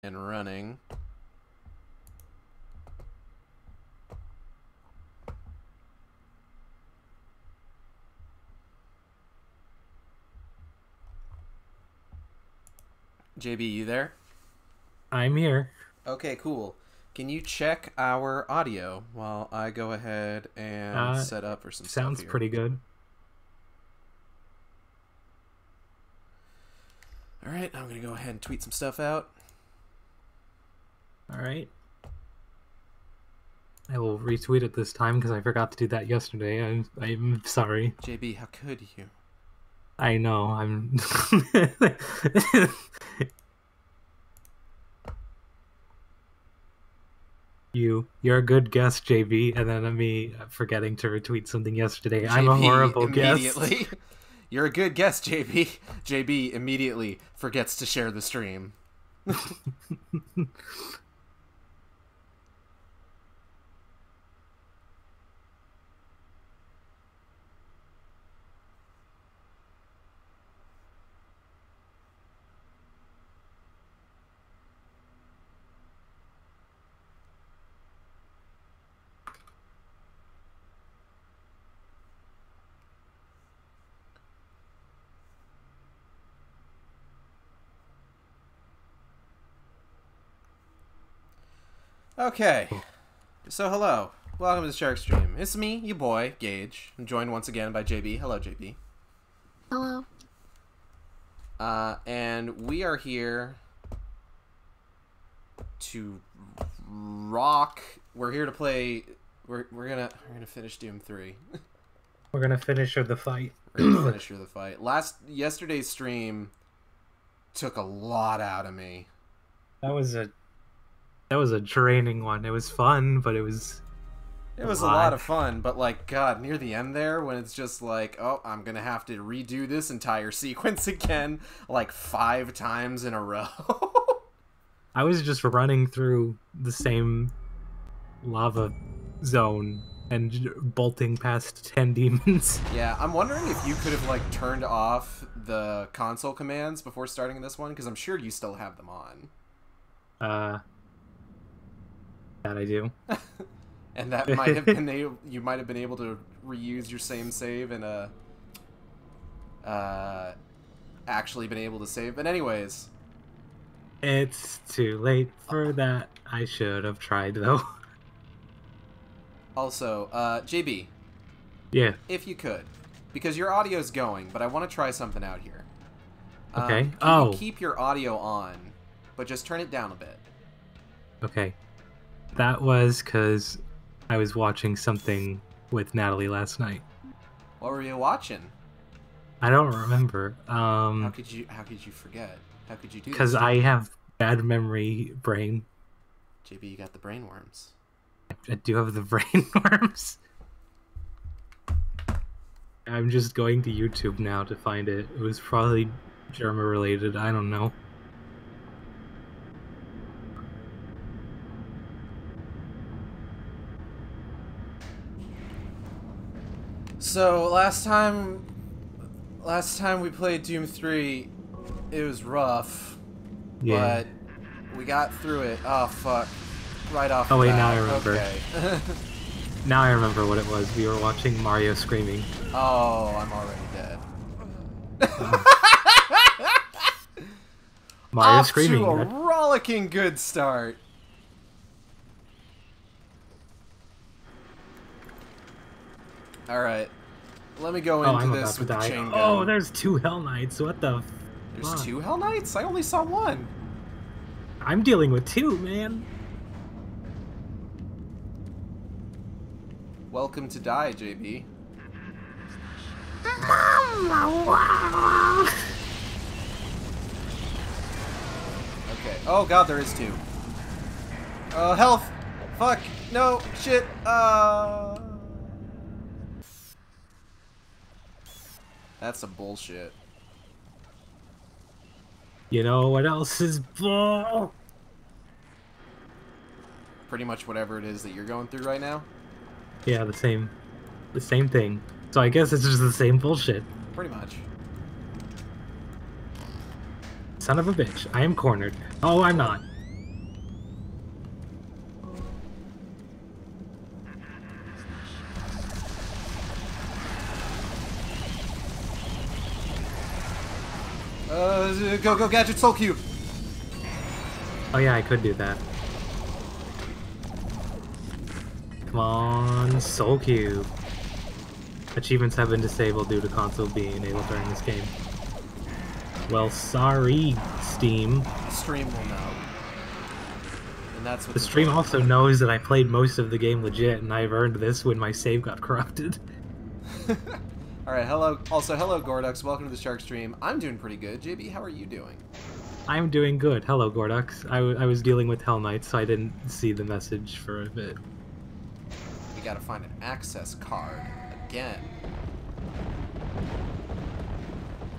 and running. JB, you there? I'm here. Okay, cool. Can you check our audio while I go ahead and set up for some stuff Sounds here? pretty good. All right, I'm going to go ahead and tweet some stuff out. All right. I will retweet it this time because I forgot to do that yesterday. I'm sorry. JB, how could you? I know. I'm. You're a good guest, JB, and then me forgetting to retweet something yesterday. JB, I'm a horrible immediately. guest. You're a good guest, JB. JB immediately forgets to share the stream. Okay, so hello. Welcome to the Shark Stream. It's me, your boy, Gage. I'm joined once again by JB. Hello, JB. Hello. And we are here to rock. We're here to play. We're gonna finish Doom 3. We're gonna finish the fight. We're gonna finish the fight. Yesterday's stream took a lot out of me. That was a draining one. It was fun, but it was a lot of fun, but like, God, near the end there, when it's just like, oh, I'm gonna have to redo this entire sequence again, like 5 times in a row. I was just running through the same lava zone and bolting past 10 demons. Yeah, I'm wondering if you could have, like, turned off the console commands before starting this one, because I'm sure you still have them on. That I do. And that might have been you might have been able to reuse your same save and actually been able to save. But anyways, it's too late for that. I should have tried though. Also, JB. Yeah. If you could, because your audio's going, but I want to try something out here. Okay. Can you keep your audio on, but just turn it down a bit? Okay. That was because I was watching something with Natalie last night. What were you watching? I don't remember. How could you forget? How could you do this? Because I have bad memory brain. JB, you got the brain worms. I do have the brain worms. I'm just going to YouTube now to find it. It was probably Germa related. I don't know. So last time we played Doom 3, it was rough, Yeah. but we got through it. Oh fuck! Right off. Oh the wait, bat. now I remember. Okay. Now I remember what it was. We were watching Mario screaming. Oh, I'm already dead. Mario Off screaming. to a rollicking good start. All right, let me go into I'm this about with to the die. chain gun. Oh, there's 2 Hell Knights. What the? There's fuck? 2 Hell Knights? I only saw 1. I'm dealing with 2, man. Welcome to die, JB. Okay. Oh god, there is 2. Health! Fuck! No! Shit! That's some bullshit. You know what else is bull? Pretty much whatever it is that you're going through right now? Yeah, the same thing. So I guess it's just the same bullshit. Pretty much. Son of a bitch. I am cornered. Oh, I'm not. Go Gadget Soul Cube. Oh yeah, I could do that. Come on, Soul Cube. Achievements have been disabled due to console being enabled during this game. Well, sorry, Steam. The stream will know. And that's what the stream also knows that I played most of the game legit, and I've earned this when my save got corrupted. Alright, hello. Also, hello, Gordux. Welcome to the Shark Stream. I'm doing pretty good. JB, how are you doing? I'm doing good. Hello, Gordux. I was dealing with Hell Knight, so I didn't see the message for a bit. We gotta find an access card. Again.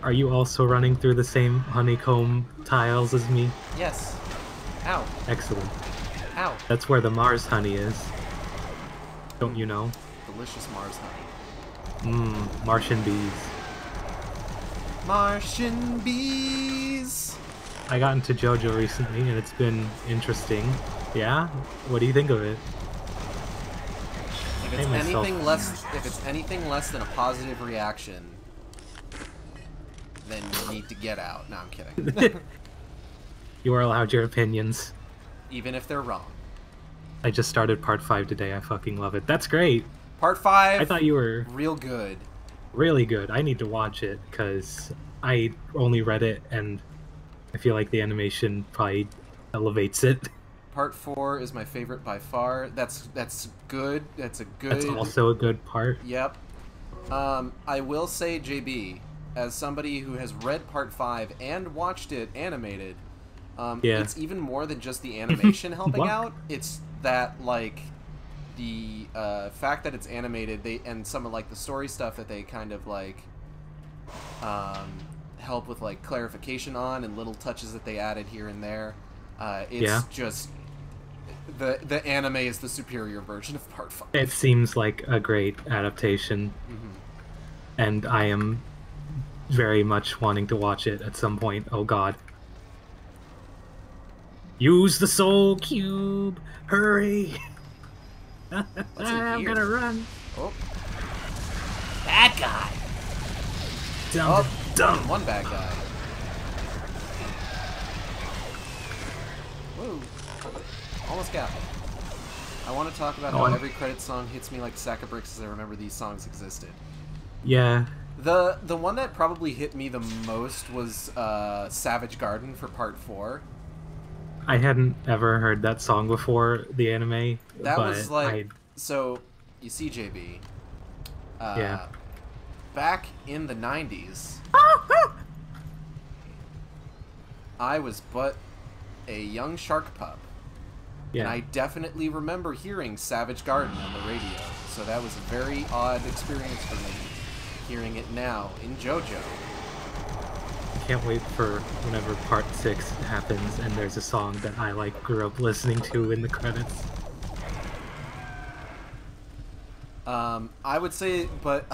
Are you also running through the same honeycomb tiles as me? Yes. Ow. Excellent. Ow. That's where the Mars honey is. Don't you know? Delicious Mars honey. Mmm, Martian bees. Martian bees! I got into JoJo recently, and it's been interesting. Yeah? What do you think of it? If it's anything less than a positive reaction, then you need to get out. No, I'm kidding. You are allowed your opinions. Even if they're wrong. I just started part 5 today. I fucking love it. That's great. Part 5. I thought you were real good. Really good. I need to watch it because I only read it and I feel like the animation probably elevates it. Part 4 is my favorite by far. That's good. That's a good. That's also a good part. Yep. I will say, JB, as somebody who has read Part 5 and watched it animated, it's even more than just the animation helping out. It's that, like, the fact that it's animated, and some of, like, the story stuff that they kind of, like, help with, like, clarification on, and little touches that they added here and there. It's just... The anime is the superior version of Part 5. It seems like a great adaptation. And I am very much wanting to watch it at some point. Oh god. Use the Soul Cube! Hurry! I'm gonna run! Oh. Bad guy! Dumb. One bad guy. Whoa. Almost got me. I want to talk about how every credit song hits me like a sack of bricks as I remember these songs existed. Yeah. The one that probably hit me the most was Savage Garden for Part 4. I hadn't ever heard that song before the anime. That was like... So, you see, JB. Back in the 90s, I was but a young shark pup. Yeah. And I definitely remember hearing Savage Garden on the radio, so that was a very odd experience for me, hearing it now in JoJo. I can't wait for whenever Part 6 happens and there's a song that I, like, grew up listening to in the credits. I would say, but...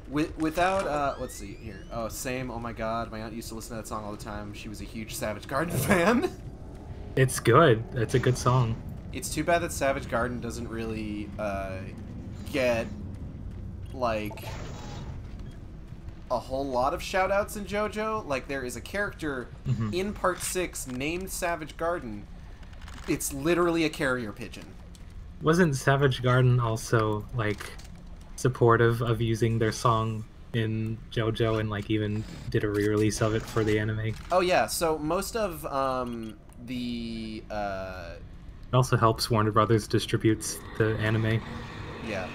Without, let's see, here. Oh, same, oh my god, my aunt used to listen to that song all the time. She was a huge Savage Garden fan. It's good. It's a good song. It's too bad that Savage Garden doesn't really get, like, a whole lot of shout-outs in JoJo. Like, there is a character in Part 6 named Savage Garden. It's literally a carrier pigeon. Wasn't Savage Garden also, like, supportive of using their song in JoJo and, like, even did a re-release of it for the anime? Oh, yeah. So most of, it also helps Warner Brothers distributes the anime. Yeah.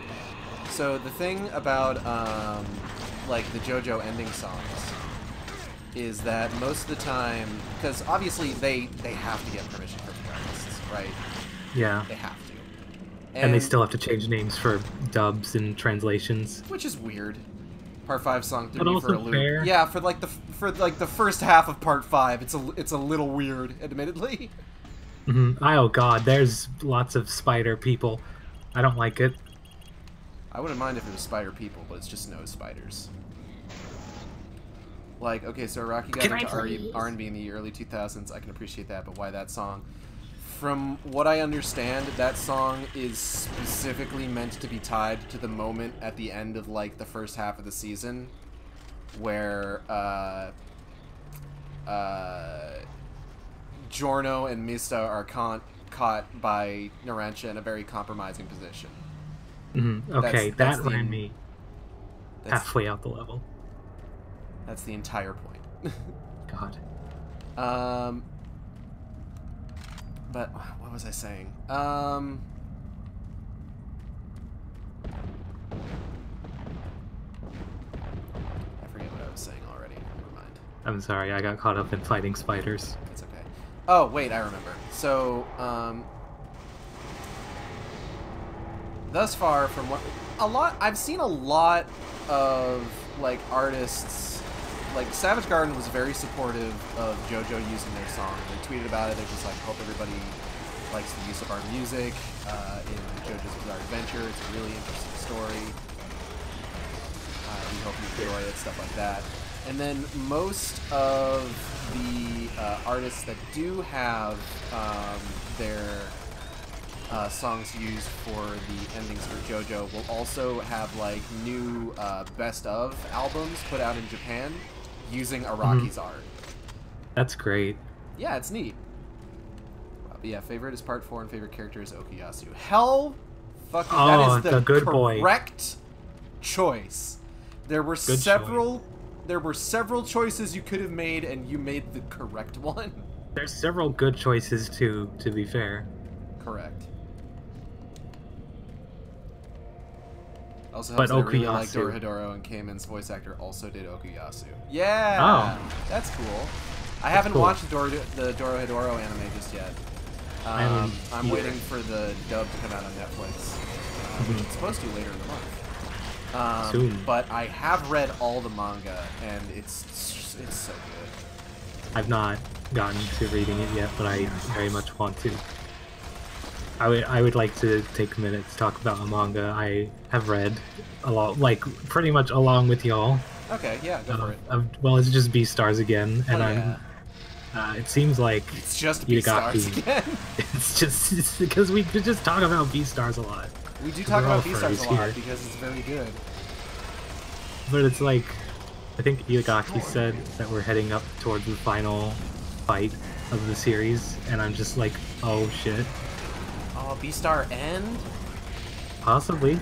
So the thing about like the JoJo ending songs is that most of the time, because obviously they have to get permission from the artists, right? Yeah. They have to. And they still have to change names for dubs and translations, which is weird. Part 5 song threw but me for a loop. Fair. Yeah, for the first half of Part 5, it's a little weird, admittedly. Oh god, there's lots of spider people. I don't like it. I wouldn't mind if it was spider people, but it's just no spiders. Like, okay, so Rocky got into R&B in the early 2000s. I can appreciate that, but why that song? From what I understand, that song is specifically meant to be tied to the moment at the end of, like, the first half of the season, where Giorno and Mista are caught by Narancia in a very compromising position. Okay, that ran me halfway out the level. That's the entire point. God. But what was I saying? I'm sorry, I got caught up in fighting spiders. It's okay. Oh, wait, I remember. So, thus far, from what... I've seen a lot of, like, artists... Like, Savage Garden was very supportive of JoJo using their song. They tweeted about it. They're just like, hope everybody likes the use of our music in JoJo's Bizarre Adventure. It's a really interesting story. We hope you enjoy it, stuff like that. And then most of the artists that do have their songs used for the endings for JoJo will also have like new best of albums put out in Japan using Araki's art. That's great. Yeah, it's neat. But yeah, favorite is part 4 and favorite character is Okuyasu. Hell fucking that is the good correct choice. There were several choices you could have made, and you made the correct one. There's several good choices too, to be fair. Correct. Also, but I really Okuyasu. like Dorohedoro, and Kamen's voice actor also did Okuyasu. Yeah, that's cool. I haven't watched the Dorohedoro anime just yet. I'm waiting for the dub to come out on Netflix, which it's supposed to later in the month. Soon. But I have read all the manga, and it's so good. I've not gotten to reading it yet, but I very much want to. I would like to take a minute to talk about a manga I have read a lot, like pretty much along with y'all. Okay, yeah, go for it. Well, it's just Beastars again, and it seems like it's just Beastars again. It's because we could just talk about Beastars a lot. We do talk about Beastars a lot because it's very good. But it's like, I think Itagaki said that we're heading up towards the final fight of the series, and I'm just like, oh shit. Oh, Beastar end? Possibly. Ooh.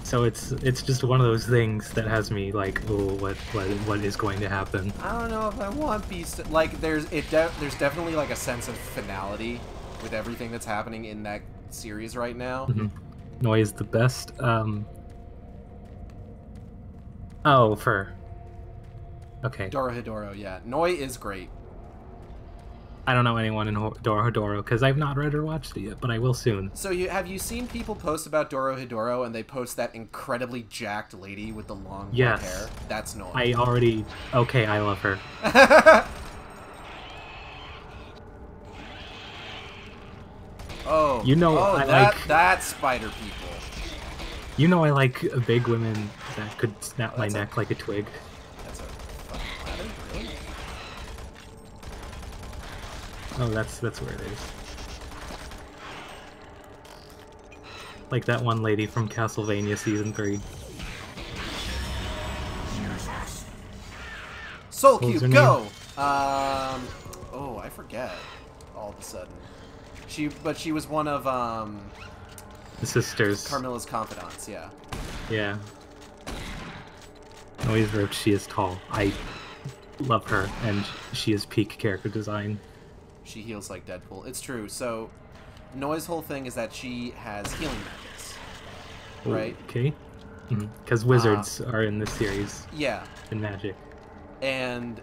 So it's just one of those things that has me like, oh, what is going to happen? I don't know if I want Beast. Like, there's definitely like a sense of finality with everything that's happening in that series right now. Noi is the best. Okay. Dorohedoro, yeah. Noi is great. I don't know anyone in Dorohedoro because I've not read or watched it yet, but I will soon. So have you seen people post about Dorohedoro and they post that incredibly jacked lady with the long blonde hair? That's Noi. I love her. Oh, you know, that's spider people. You know, I like big women that could snap my neck like a twig. That's a fucking ladder, really? Oh, that's where it is. Like that one lady from Castlevania Season 3. Soul Cube, go! Oh, I forget. All of a sudden. She was one of, the sisters. Carmilla's confidants, yeah. Yeah. Always wrote she is tall. I love her, and she is peak character design. She heals like Deadpool. It's true. So, Noi's whole thing is that she has healing magics. Right? Okay. Because wizards are in this series. Yeah. In magic. And,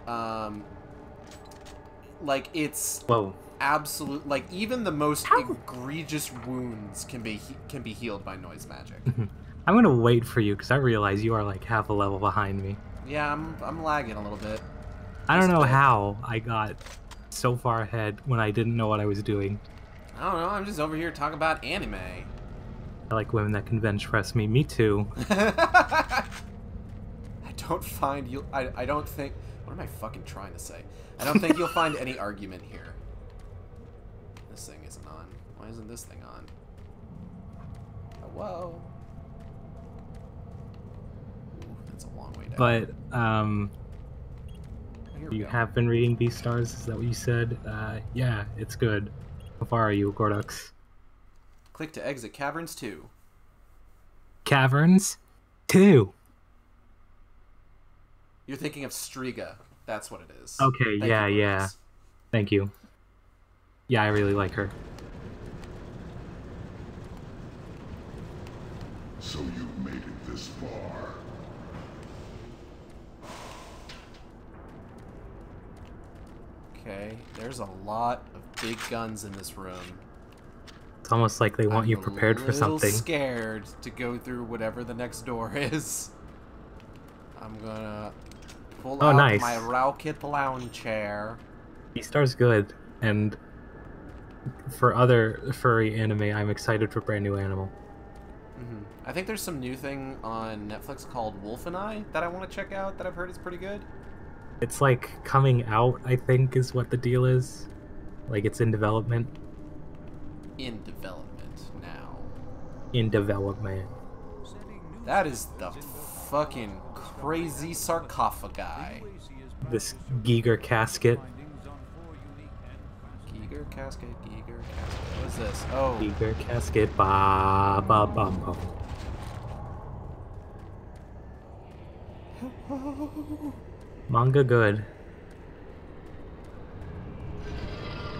like, it's... Whoa. Absolute, like, even the most egregious wounds can be healed by Noi's magic. I'm gonna wait for you because I realize you are like half a level behind me. Yeah, I'm lagging a little bit. I don't know how I got so far ahead when I didn't know what I was doing. I don't know. I'm just over here talking about anime. I like women that can bench press me. Me too. I don't find you. I don't think. What am I fucking trying to say? I don't think you'll find any argument here. This thing isn't on. Why isn't this thing on? Oh, whoa. Ooh, that's a long way down. But You have been reading Beastars, is that what you said? Yeah, it's good. How far are you, Gordux? Click to exit Caverns 2. Caverns 2. You're thinking of Striga. That's what it is. Okay, yeah. Thank you. Yeah, I really like her. So you've made it this far. Okay, there's a lot of big guns in this room. It's almost like they want you prepared for something. I'm scared to go through whatever the next door is. I'm gonna pull out my Rocket Lounge chair. Beastar's good, and for other furry anime, I'm excited for Brand New Animal. I think there's some new thing on Netflix called Wolf and I that I want to check out that I've heard is pretty good. It's like coming out, I think, is what the deal is. Like it's in development. In development now. In development. That is the fucking crazy sarcophagi. This Giger casket. Giger casket. What is this? Oh. Giger casket. Ba ba bum bum. Manga good.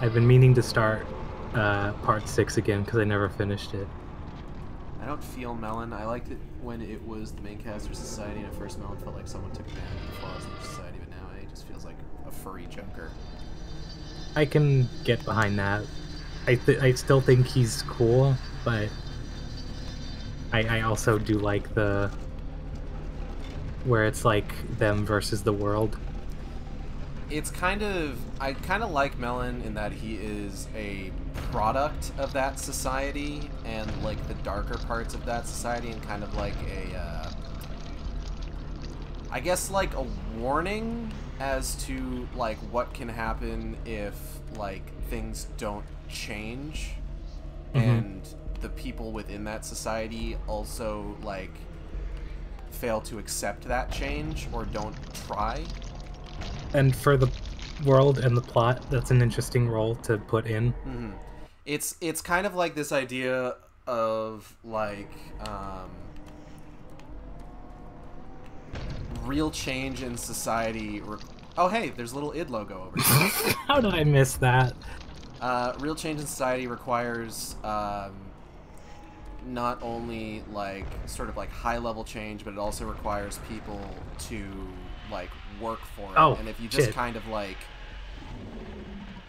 I've been meaning to start part 6 again because I never finished it. I don't feel Melon. I liked it when it was the main caster society, and at first Melon felt like someone took advantage of the flaws in their society, but now he just feels like a furry joker. I can get behind that. I still think he's cool, but I also do like the where it's like them versus the world. It's kind of... I kind of like Melon in that he is a product of that society and like the darker parts of that society, and kind of like a I guess like a warning as to like what can happen if like things don't change, and the people within that society also like fail to accept that change or don't try. And for the world and the plot, that's an interesting role to put in. It's kind of like this idea of like real change in society. Oh hey, there's a little id logo over here. How did I miss that? Real change in society requires not only like sort of like high level change, but it also requires people to like work for it. And if you just kind of like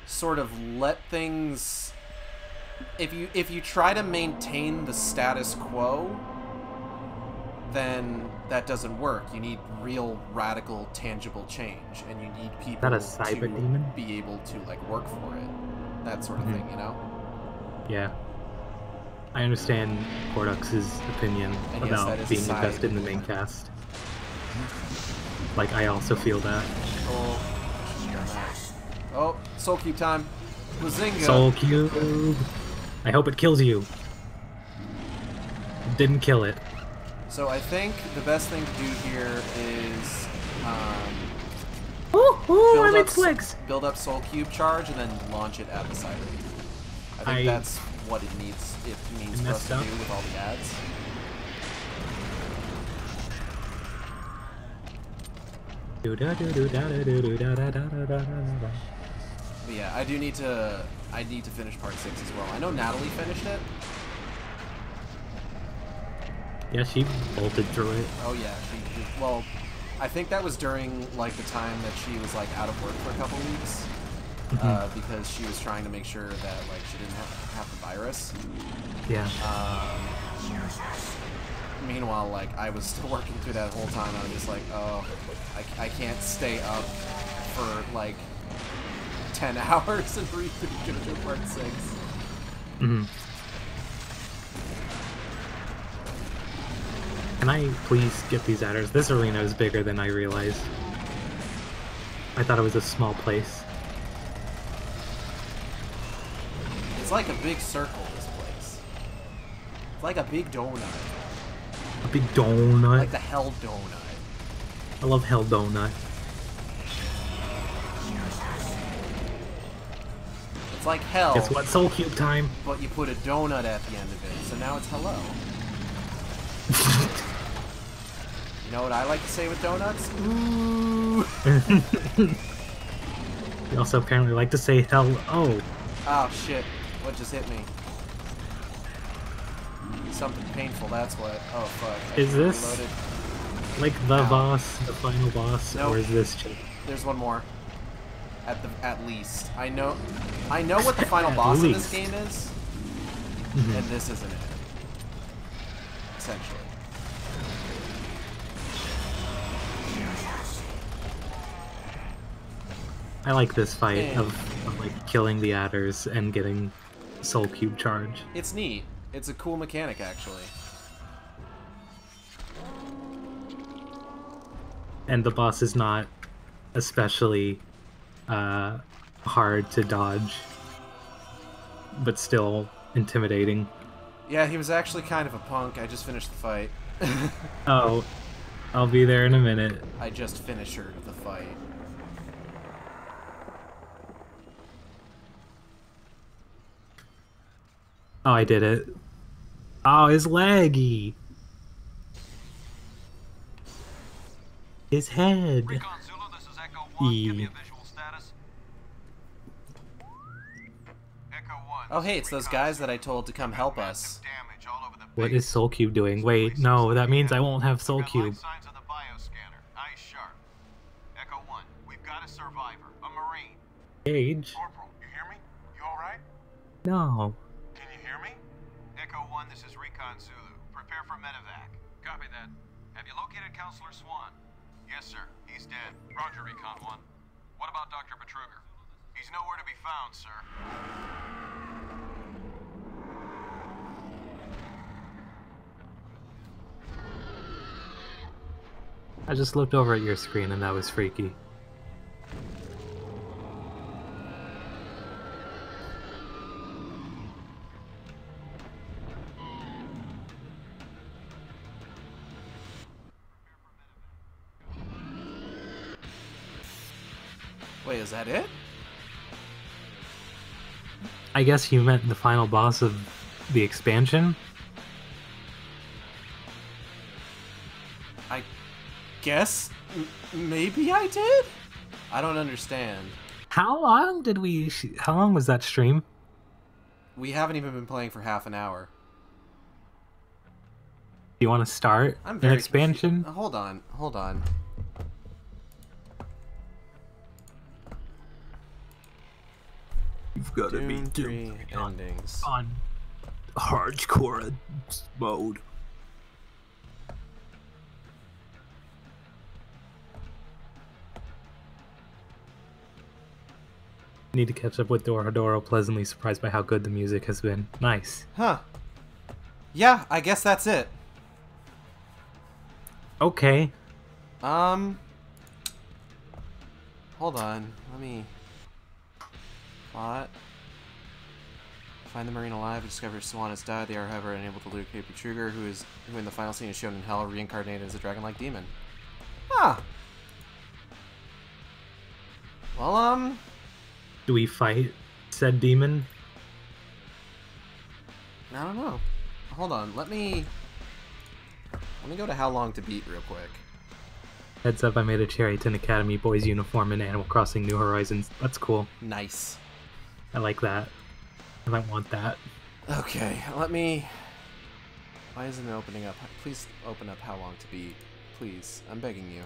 sort of let things, if you try to maintain the status quo, then that doesn't work. You need real radical tangible change, and you need people to be able to like work for it, that sort of thing, you know? Yeah, I understand Cordux's opinion about being invested in the main cast. Like, I also feel that. Oh, Soul Cube time. Bazinga. Soul Cube. I hope it kills you. Didn't kill it. So I think the best thing to do here is build up Soul Cube charge and then launch it at the siren. I think that's what it means for us to do with all the ads. But yeah, I need to finish part 6 as well. I know Natalie finished it. Yeah, she bolted through it. Oh yeah, well, I think that was during like the time that she was like out of work for a couple weeks, because she was trying to make sure that like she didn't have the virus. Yeah. Meanwhile, like I was still working through that whole time. I was just like, oh, I can't stay up for like 10 hours and read through JoJo Part 6. Can I please get these adders? This arena is bigger than I realized. I thought it was a small place. It's like a big circle, this place. It's like a big donut. A big donut? Like the Hell Donut. I love Hell Donut. It's like hell. Guess what? Soul Cube time. But you put a donut at the end of it, so now it's hello. You know what I like to say with donuts? Ooh. You also apparently like to say hello. Oh shit! What just hit me? Something painful. That's what. Oh fuck! Is this like the boss, the final boss, nope. or is this? There's one more. At least I know what the final boss of this game is, and this isn't it. Essentially. I like this fight of like killing the adders and getting Soul Cube charge. It's neat. It's a cool mechanic, actually. And the boss is not especially hard to dodge, but still intimidating. Yeah, he was actually kind of a punk. I just finished the fight. Oh, I'll be there in a minute. I just finished the fight. Oh, I did it. Oh, his leggy. His head. Recon Zulu, this is Echo 1. Give me a visual status. Echo 1. Oh, hey, it's those guys that I told to come help us. What is Soul Cube doing? Wait, no, that means I won't have Soul Cube. Signs of the bioscanner. Eyes sharp. Echo 1, we've got a survivor, a Marine. Cage? Corporal, you hear me? You alright? No. Can you hear me? Echo 1, this is Recon Zulu. Prepare for medevac. Copy that. Have you located Counselor Swan? Yes, sir. He's dead. Roger, Recon 1. What about Dr. Betruger? He's nowhere to be found, sir. I just looked over at your screen and that was freaky. Wait, is that it? I guess you meant the final boss of the expansion? I guess maybe I did? I don't understand. How long did we... How long was that stream? We haven't even been playing for half an hour. Do you want to start an expansion? Hold on, hold on. You've got to be Doom 3 endings. On hardcore mode. Need to catch up with Doro. Pleasantly surprised by how good the music has been. Nice. Huh. Yeah, I guess that's it. Okay. Hold on. Let me... Plot. Find the Marine alive and discover Swan has died. They are, however, unable to locate Betruger, who in the final scene is shown in hell, reincarnated as a dragon-like demon. Huh. Well, Do we fight said demon? I don't know. Hold on. Let me go to how long to beat real quick. Heads up, I made a Cherryton Academy boys uniform in Animal Crossing New Horizons. That's cool. Nice. I like that. I might want that. Okay, let me... Why isn't it opening up? Please open up how long to beat. Please. I'm begging you.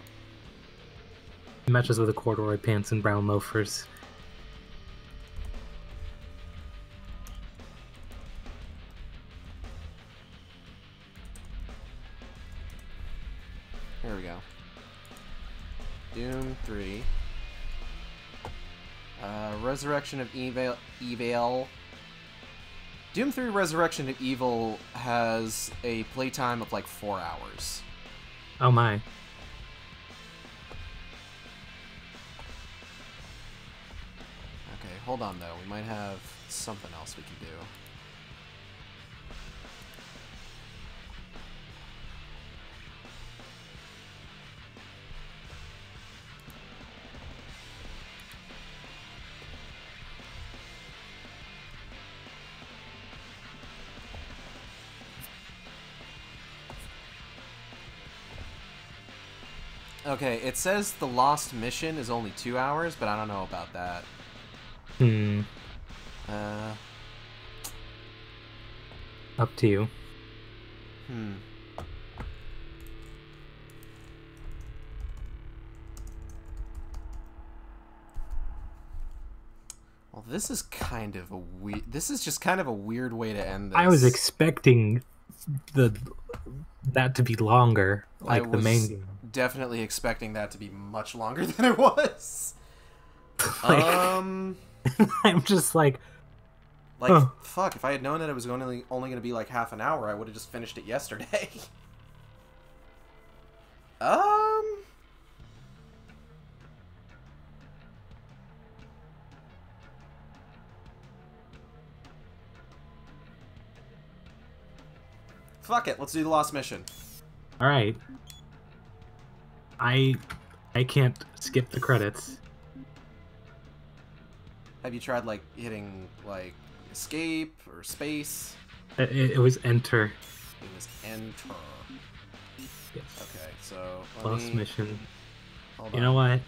It matches with the corduroy pants and brown loafers. Here we go. Doom 3. Resurrection of Evil. Doom 3 Resurrection of Evil has a playtime of like 4 hours. Oh my. Okay, hold on though. We might have something else we can do. Okay, it says the lost mission is only 2 hours, but I don't know about that. Up to you. Well, this is kind of a weird. This is just kind of a weird way to end this. I was expecting that to be longer, like the main game. Definitely expecting that to be much longer than it was. Like, I'm just like, fuck, if I had known that it was only going to be like half an hour, I would have just finished it yesterday. Fuck it, let's do the lost mission. Alright. I can't skip the credits. Have you tried, like, hitting, like, escape or space? It was enter. It was enter. Yes. Okay, so Lost mission. Hold you know what?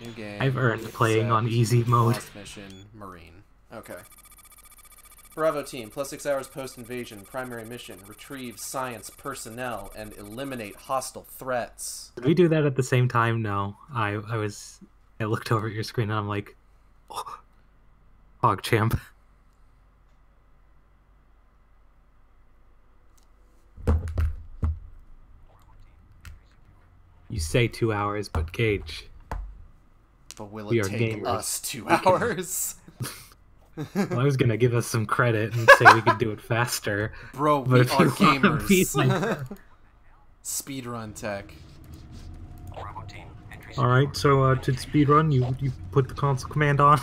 New game. I've earned playing on easy mode. Lost mission, Marine. Okay. Bravo team, plus 6 hours post-invasion. Primary mission, retrieve science personnel and eliminate hostile threats. Did we do that at the same time? No. I looked over at your screen and I'm like, oh, PogChamp. You say 2 hours, but Gage. But will it take us 2 hours? Well, I was gonna give us some credit and say we could do it faster. Bro, we are gamers. Speedrun tech. Alright, so to speedrun, you put the console command on.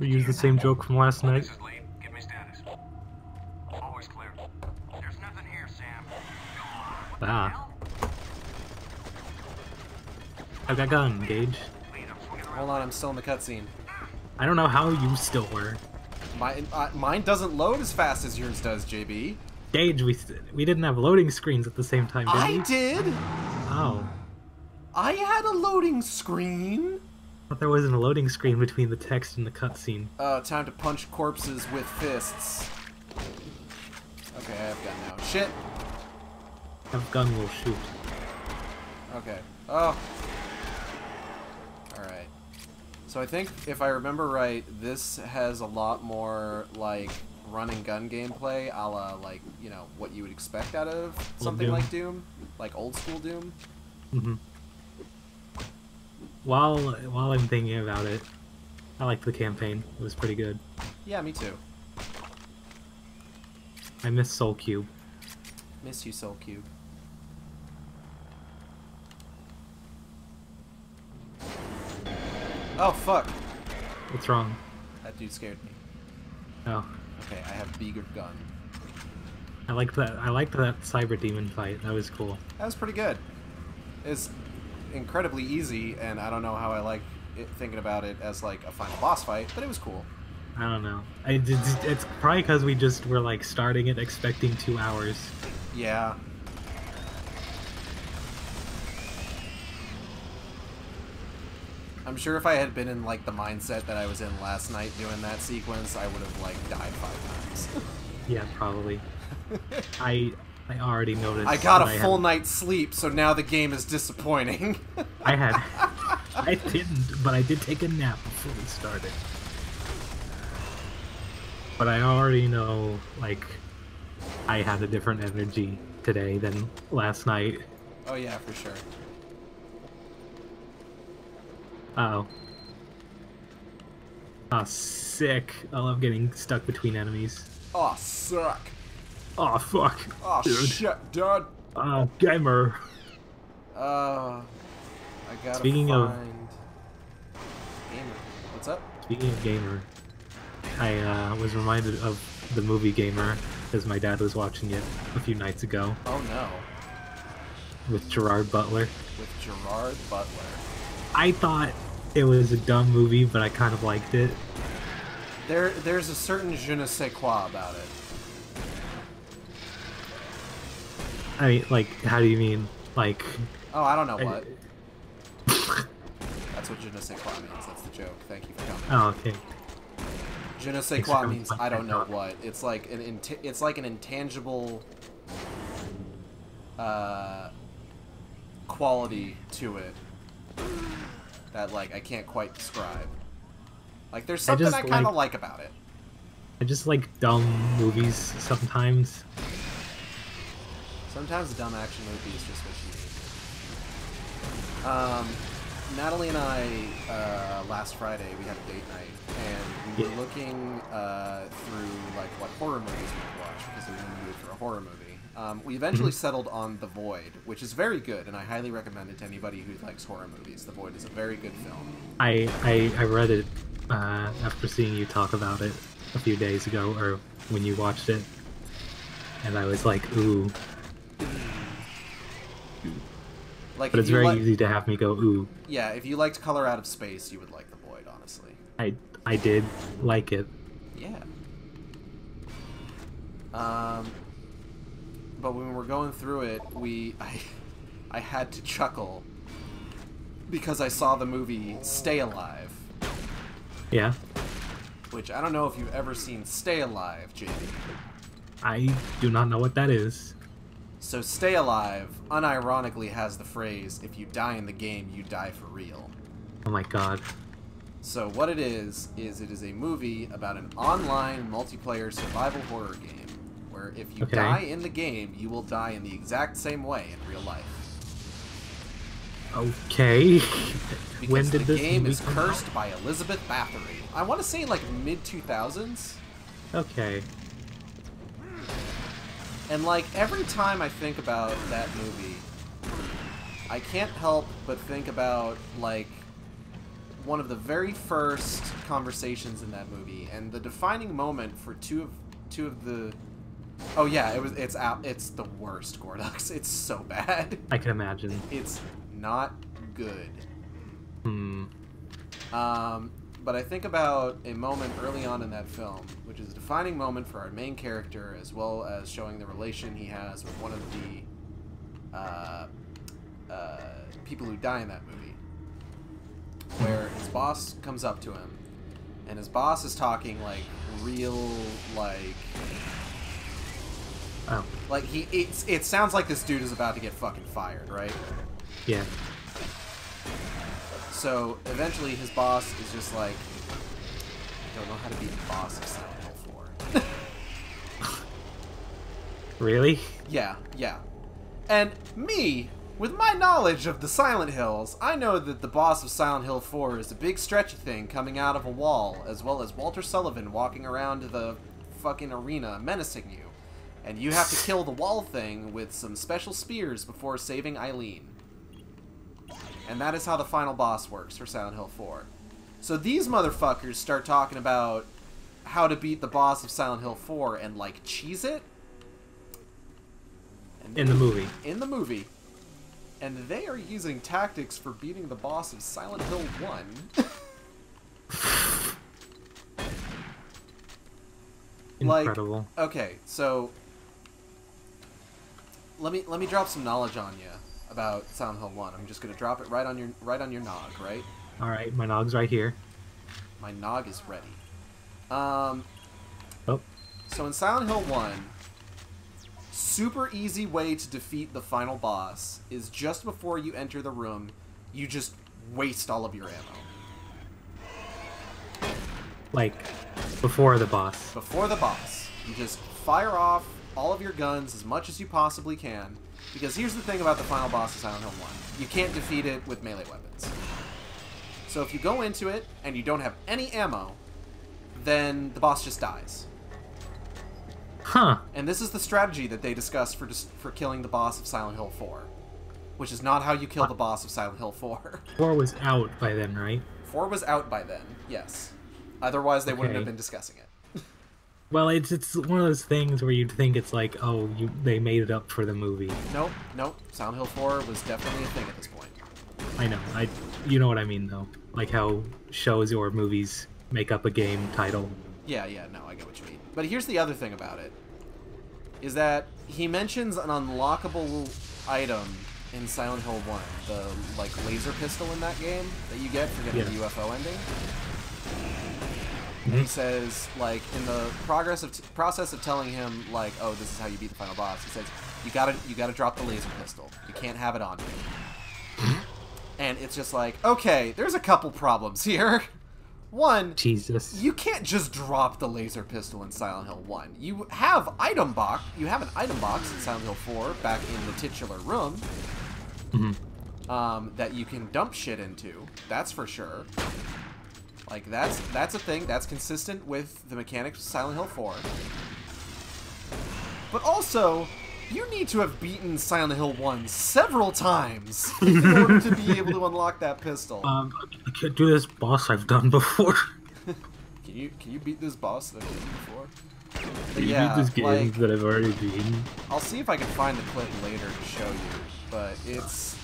We used the same joke from last night. Give me status. Always clear. There's nothing here, Sam. Ah. I've got a gun, Gage. Hold on, I'm still in the cutscene. I don't know how you still were. Mine doesn't load as fast as yours does, JB. Gage, we didn't have loading screens at the same time, did we? I did! Oh. I had a loading screen! I thought there wasn't a loading screen between the text and the cutscene. Time to punch corpses with fists. Okay, I have gun now. Shit! Have gun will shoot. Okay. Oh. Alright. So I think, if I remember right, this has a lot more, like, run and gun gameplay, a la, like, you know, what you would expect out of something like Doom. Like old school Doom. Mm-hmm. While I'm thinking about it, I liked the campaign. It was pretty good. Yeah, me too. I miss Soul Cube. Miss you, Soul Cube. Oh, fuck. What's wrong? That dude scared me. Oh. Okay, I have bigger gun. I liked that Cyber Demon fight. That was cool. That was pretty good. It's incredibly easy, and I don't know how I like it, thinking about it as like a final boss fight, but it was cool. I don't know. It's probably because we just were like starting it expecting 2 hours. Yeah. I'm sure if I had been in like the mindset that I was in last night doing that sequence, I would have like died 5 times. Yeah, probably. I already noticed. I got a full night's sleep, so now the game is disappointing. I didn't, but I did take a nap before we started. But I already know, like, I had a different energy today than last night. Oh yeah, for sure. Uh-oh. Oh, sick. I love getting stuck between enemies. Oh, suck. Oh, fuck. Oh, dude. shit, dude. Gamer. I gotta Speaking of Gamer. What's up? Speaking of Gamer, I was reminded of the movie Gamer because my dad was watching it a few nights ago. Oh no. With Gerard Butler. With Gerard Butler. I thought it was a dumb movie, but I kind of liked it. There's a certain je ne sais quoi about it. I mean, like, how do you mean? Like... Oh, I don't know what. That's what je ne sais quoi means. That's the joke. Thank you for coming. Oh, okay. Je ne sais quoi means I don't know what. It's like an intangible quality to it that like I can't quite describe. Like there's something I kind of like about it. I just like dumb movies sometimes. Sometimes a dumb action movie is just what you need. Natalie and I, last Friday, we had a date night, and we were looking through like what horror movies we could watch because we were in the mood for a horror movie. We eventually settled on The Void, which is very good, and I highly recommend it to anybody who likes horror movies. The Void is a very good film. I read it after seeing you talk about it a few days ago, or when you watched it, and I was like, ooh. Like, but it's very easy to have me go, ooh. Yeah, if you liked Color Out of Space, you would like The Void, honestly. I did like it. Yeah. But when we were going through it, I had to chuckle because I saw the movie Stay Alive. Yeah. Which I don't know if you've ever seen Stay Alive, JD. I do not know what that is. So Stay Alive unironically has the phrase, if you die in the game, you die for real. Oh my god. So what it is it is a movie about an online multiplayer survival horror game, where if you die in the game, you will die in the exact same way in real life. Okay. Because when did the this game movie is come cursed out? by Elizabeth Bathory. I want to say like mid-2000s. Okay. And like every time I think about that movie, I can't help but think about like one of the very first conversations in that movie, and the defining moment for two of the. Oh yeah, it's the worst, Gordux. It's so bad. I can imagine. It's not good. But I think about a moment early on in that film, which is a defining moment for our main character, as well as showing the relation he has with one of the people who die in that movie, where his boss comes up to him, and his boss is talking like real like. Oh. Like it sounds like this dude is about to get fucking fired, right? Yeah. So eventually his boss is just like, I don't know how to be the boss of Silent Hill 4. Really? Yeah. And me, with my knowledge of the Silent Hills, I know that the boss of Silent Hill 4 is a big stretchy thing coming out of a wall, as well as Walter Sullivan walking around the fucking arena menacing you. And you have to kill the wall thing with some special spears before saving Eileen. And that is how the final boss works for Silent Hill 4. So these motherfuckers start talking about how to beat the boss of Silent Hill 4 and, like, cheese it. And in the movie. In the movie. And they are using tactics for beating the boss of Silent Hill 1. Incredible. Like, okay, so let me drop some knowledge on you about Silent Hill 1. I'm just gonna drop it right on your nog, right? All right, my nog's right here. My nog is ready. Oh. So in Silent Hill 1, super easy way to defeat the final boss is just before you enter the room, you just waste all of your ammo. Like, before the boss. Before the boss. You just fire off all of your guns as much as you possibly can. Because here's the thing about the final boss of Silent Hill 1. You can't defeat it with melee weapons. So if you go into it and you don't have any ammo, then the boss just dies. Huh. And this is the strategy that they discussed for killing the boss of Silent Hill 4. Which is not how you kill the boss of Silent Hill 4. 4 was out by then, right? 4 was out by then, yes. Otherwise they wouldn't have been discussing it. Well, it's one of those things where you'd think it's like, oh, they made it up for the movie. Nope. Silent Hill 4 was definitely a thing at this point. I know. You know what I mean, though. Like how shows or movies make up a game title. Yeah, no, I get what you mean. But here's the other thing about it. is that he mentions an unlockable item in Silent Hill 1, the like laser pistol in that game that you get for getting the UFO ending. And he says, like, in the process of telling him, like, oh, this is how you beat the final boss, he says, you gotta drop the laser pistol. You can't have it on you. And it's just like, okay, there's a couple problems here. One, Jesus, you can't just drop the laser pistol in Silent Hill 1. You have an item box in Silent Hill 4 back in the titular room that you can dump shit into. That's for sure. Like, that's a thing that's consistent with the mechanics of Silent Hill 4. But also, you need to have beaten Silent Hill 1 several times in order to be able to unlock that pistol. I can't do this boss I've done before. Can you beat this boss that I've done before? Can you beat this game that I've already beaten? I'll see if I can find the clip later to show you, but it's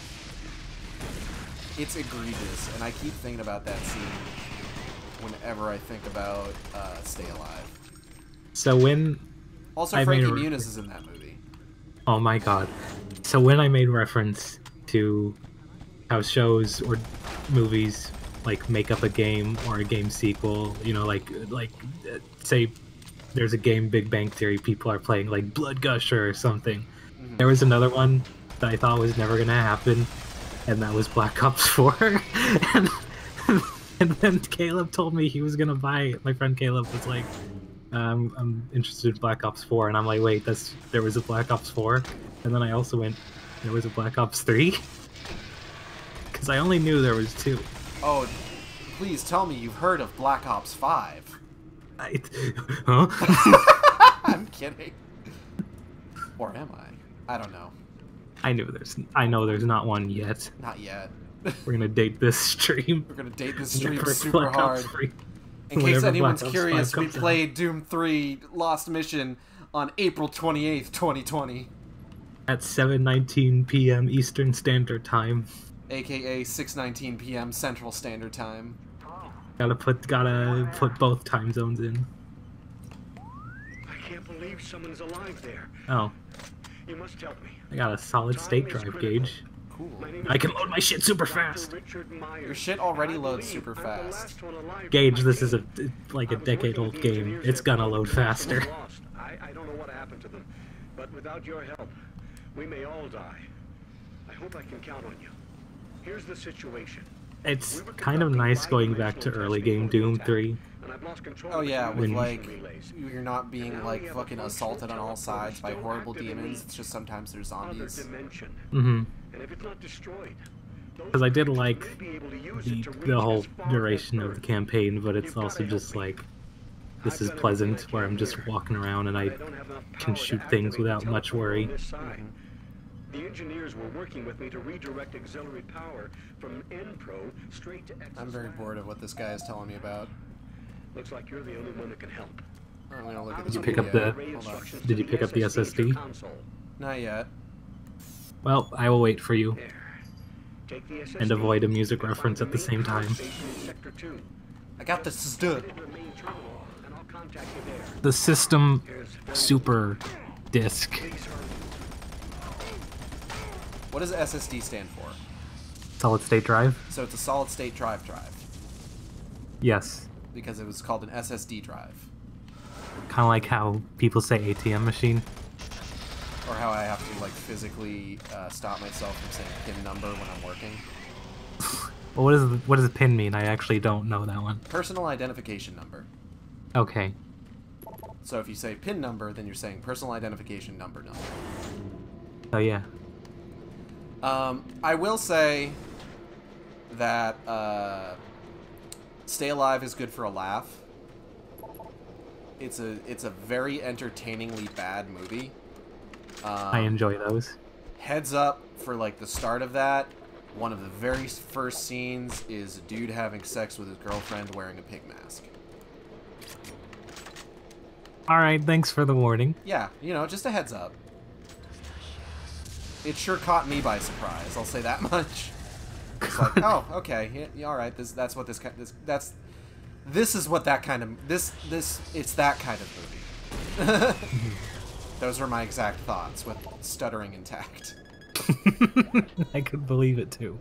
egregious, and I keep thinking about that scene whenever I think about Stay Alive. So when... Also, Frankie Muniz is in that movie. Oh my god. So when I made reference to how shows or movies like make up a game or a game sequel, you know, like say there's a game Big Bang Theory people are playing, like Blood Gusher or something. There was another one that I thought was never gonna happen, and that was Black Ops 4. And then Caleb told me he was gonna buy it. My friend Caleb was like, I'm interested in Black Ops 4, and I'm like, wait, there was a Black Ops 4? And then I also went, there was a Black Ops 3? Because I only knew there was 2. Oh, please tell me you've heard of Black Ops 5. Huh? I'm kidding. Or am I? I don't know. I know there's not one yet. Not yet. We're gonna date this stream. We're gonna date this stream super hard. In case Whenever anyone's Black Ops curious, 5 we comes played Doom 3 Lost Mission on April 28th, 2020. At 7:19 p.m. Eastern Standard Time. AKA 6:19 p.m. Central Standard Time. Gotta put both time zones in. I can't believe someone's alive there. Oh. You must help me. I got a solid state drive gauge. Cool. I can load my shit super fast. Your shit already loads super fast. Gage, this is like a decade-old game. It's gonna load faster. I don't know what happened to them, but without your help, we may all die. I hope I can count on you. Here's the situation. It's kind of nice going back to early game Doom 3. Oh yeah, with like, you're not being like fucking assaulted on all sides by horrible demons, it's just sometimes there's zombies. Mm-hmm. Because I did like the whole duration of the campaign, but it's also just like, this is pleasant, where I'm just walking around and I can shoot things without much worry. The engineers were working with me to redirect auxiliary power from NPRO straight to Exos. I'm very bored of what this guy is telling me about. Looks like you're the only one that can help. I'm gonna look at Did this you pick up the SSD? Not yet. Well, I will wait for you. And avoid a music reference at the same time. I got the stood. The system super disk. What does SSD stand for? Solid state drive? So it's a solid state drive. Yes. Because it was called an SSD drive. Kind of like how people say ATM machine. Or how I have to like physically stop myself from saying PIN number when I'm working. Well, what does PIN mean? I actually don't know that one. Personal identification number. Okay. So if you say PIN number, then you're saying personal identification number. Oh yeah. I will say that Stay Alive is good for a laugh. It's a very entertainingly bad movie. I enjoy those. Heads up for like the start of that. One of the very first scenes is a dude having sex with his girlfriend wearing a pig mask. Alright, thanks for the warning. Yeah, you know, just a heads up. It sure caught me by surprise, I'll say that much. It's like, oh, okay, yeah, alright, it's that kind of movie. Those are my exact thoughts, with stuttering intact. I could believe it too.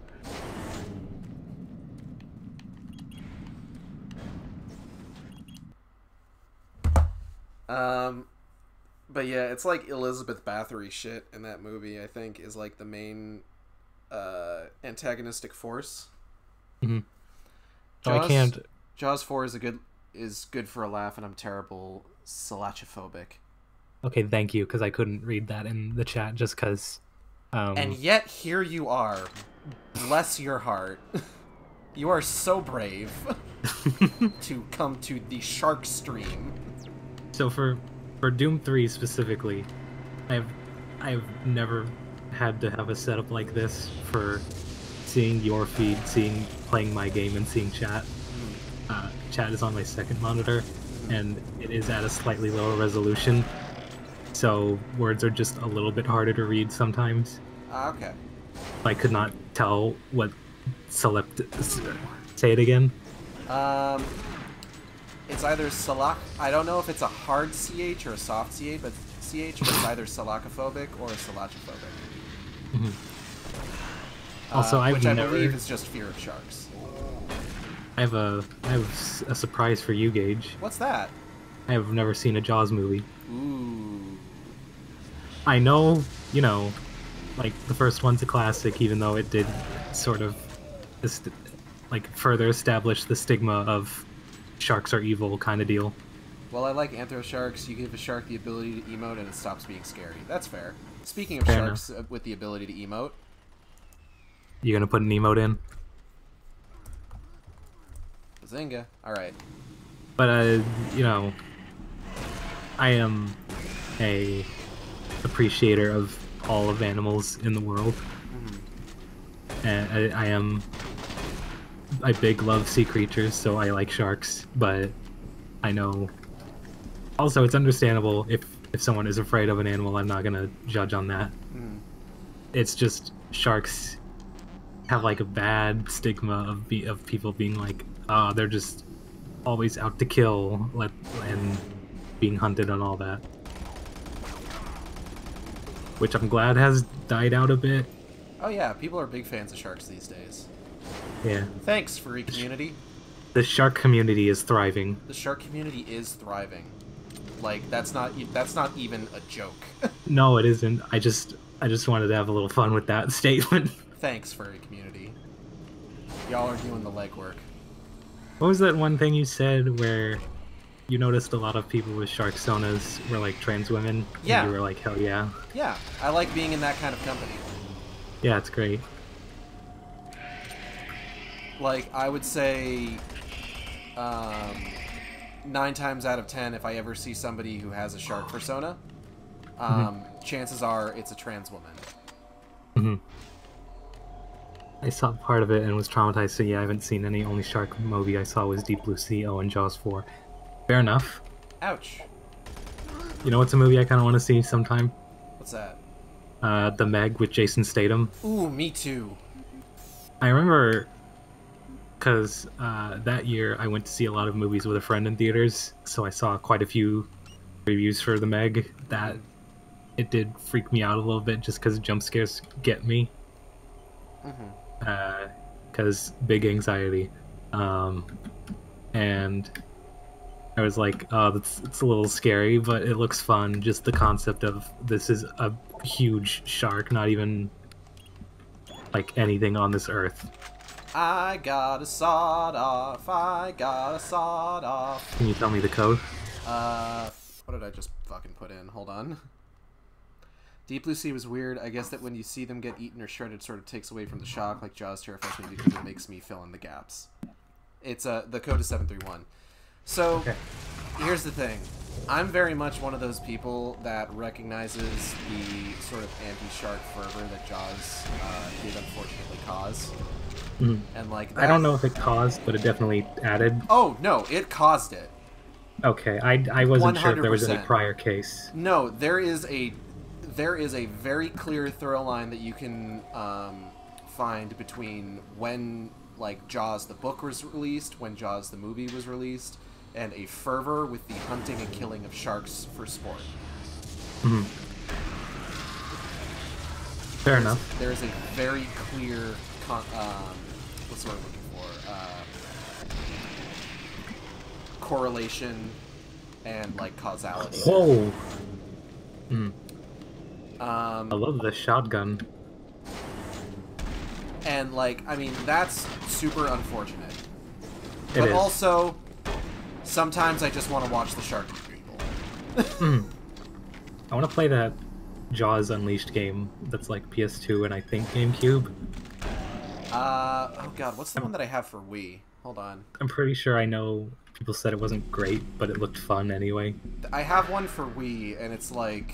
But yeah, it's like Elizabeth Bathory shit in that movie, I think, is like the main antagonistic force. Mm-hmm. Jaws, I can't. Jaws 4 is good for a laugh, and I'm terrible salachophobic. Okay, thank you, because I couldn't read that in the chat just because. And yet here you are. Bless your heart. You are so brave to come to the shark stream. So for Doom 3 specifically, I've never had to have a setup like this for seeing your feed, playing my game, and seeing chat. Chat is on my second monitor, and it is at a slightly lower resolution, so words are just a little bit harder to read sometimes. Okay. I could not tell what say it again. It's either I don't know if it's a hard CH or a soft CH, but it's either salachophobic or salachophobic. Mm-hmm. Also, I believe is just fear of sharks. I have a surprise for you, Gage. What's that? I have never seen a Jaws movie. Ooh. I know, like the first one's a classic, even though it did sort of further establish the stigma of sharks are evil kind of deal. Well, I like anthro-sharks. You give a shark the ability to emote and it stops being scary. That's fair. Speaking of Fair sharks with the ability to emote. You gonna put an emote in? Bazinga. Alright. But, I am a appreciator of all of animals in the world. Mm-hmm. And I big love sea creatures, so I like sharks, but I know also it's understandable if someone is afraid of an animal. I'm not gonna judge on that. Mm. It's just sharks have like a bad stigma of people being like, they're just always out to kill, and being hunted and all that, which I'm glad has died out a bit. Oh yeah, people are big fans of sharks these days. Yeah. Thanks, furry community. The shark community is thriving. The shark community is thriving. Like, that's not even a joke. No, it isn't. I just wanted to have a little fun with that statement. Thanks, furry community. Y'all are doing the legwork. What was that one thing you said where you noticed a lot of people with shark sonas were like trans women? Yeah. And you were like, hell yeah. Yeah, I like being in that kind of company. Yeah, it's great. Like, I would say 9 times out of 10, if I ever see somebody who has a shark persona, chances are it's a trans woman. Mm-hmm. I saw part of it and was traumatized, so yeah, I haven't seen any. Only shark movie I saw was Deep Blue Sea, and Jaws 4. Fair enough. Ouch. You know what's a movie I kind of want to see sometime? What's that? The Meg with Jason Statham. Ooh, me too. I remember because that year I went to see a lot of movies with a friend in theaters, so I saw quite a few reviews for the Meg that it did freak me out a little bit just because jump scares get me. Because big anxiety. And I was like, oh, it's a little scary, but it looks fun. Just the concept of this is a huge shark, not even like anything on this earth. I got a sawed off. I got a sawed off. Can you tell me the code? What did I just fucking put in? Hold on. Deep Blue Sea was weird. I guess that when you see them get eaten or shredded, sort of takes away from the shock. Like Jaws terrifies me because it makes me fill in the gaps. It's the code is 731. So here's the thing. I'm very much one of those people that recognizes the sort of anti-shark fervor that Jaws did unfortunately cause. Mm. And like I don't know if it caused, but it definitely added. Oh no, it caused it. Okay, I wasn't 100%. Sure if there was any prior case. No, there is a very clear throw line that you can find between when like Jaws the book was released, when Jaws the movie was released, and a fervor with the hunting and killing of sharks for sport. Mm-hmm. Fair enough. There is a very clear, what's the word I'm looking for? Correlation and like causality. Whoa. I love the shotgun. And like, I mean, that's super unfortunate. It But is. also, sometimes I just want to watch the shark eat people. I want to play that Jaws Unleashed game that's like PS2 and I think GameCube. Oh god, what's the one that I have for Wii? Hold on. I'm pretty sure I know people said it wasn't great, but it looked fun anyway. I have one for Wii, and it's like,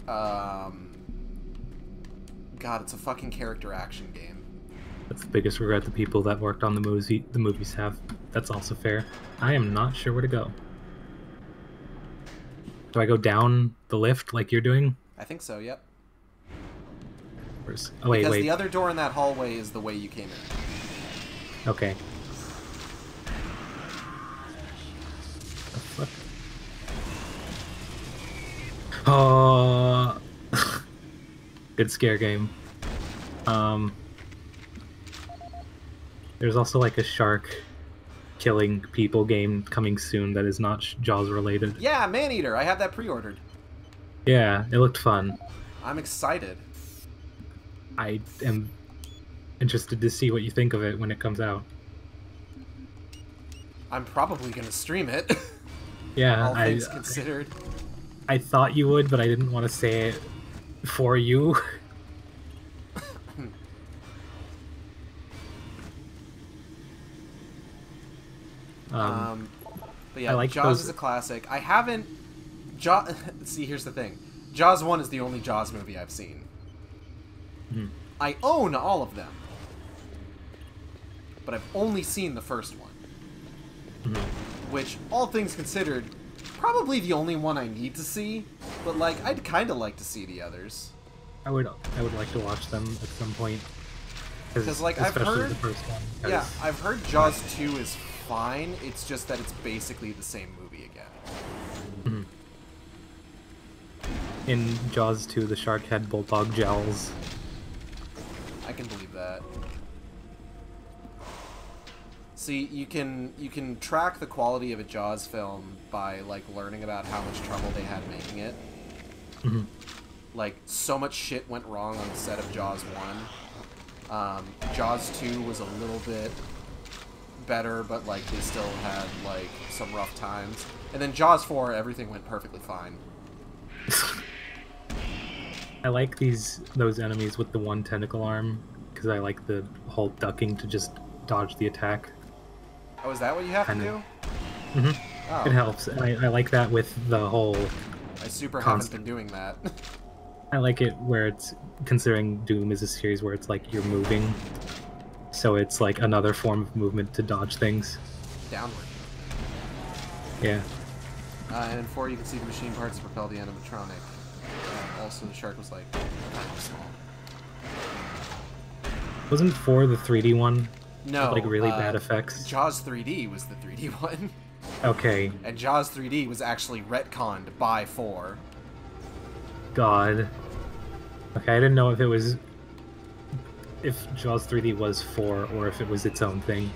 God, it's a fucking character action game. That's the biggest regret the people that worked on the movies have. That's also fair. I am not sure where to go. Do I go down the lift like you're doing? I think so, yep. Oh, wait, because wait. the other door in that hallway is the way you came in. Okay. The fuck? Oh, good scare game. There's also like a shark killing people game coming soon that is not Jaws related. Yeah, Maneater! I have that pre-ordered. Yeah, it looked fun. I'm excited. I am interested to see what you think of it when it comes out. I'm probably gonna stream it. Yeah, all things considered. I thought you would, but I didn't want to say it for you. But yeah, like Jaws those... is a classic. I haven't... See, here's the thing. Jaws 1 is the only Jaws movie I've seen. I own all of them. But I've only seen the first one. Which, all things considered, probably the only one I need to see. But, like, I'd kind of like to see the others. I would like to watch them at some point. Because, like, I've heard... the first one. Yeah, I've heard Jaws 2 is fine. It's just that it's basically the same movie again. In Jaws 2, the shark had bulldog jowls. I can believe that. See, you can track the quality of a Jaws film by like learning about how much trouble they had making it. Like, so much shit went wrong on the set of Jaws 1. Jaws 2 was a little bit better, but like they still had like some rough times. And then Jaws 4, everything went perfectly fine. I like those enemies with the one tentacle arm, because I like the whole ducking to just dodge the attack. Oh, is that what you have to do? Oh. It helps. And I like that with the whole... I super haven't been doing that. I like it where it's, considering Doom is a series where it's like you're moving, so it's like another form of movement to dodge things. Downward. Yeah. And in 4, you can see the machine parts propel the animatronic. Also, the shark was like kind of small. Wasn't 4 the 3D one? No. With, like really bad effects. Jaws 3D was the 3D one. Okay. And Jaws 3D was actually retconned by 4. God. Okay, I didn't know if it was... if Jaws 3D was 4, or if it was its own thing.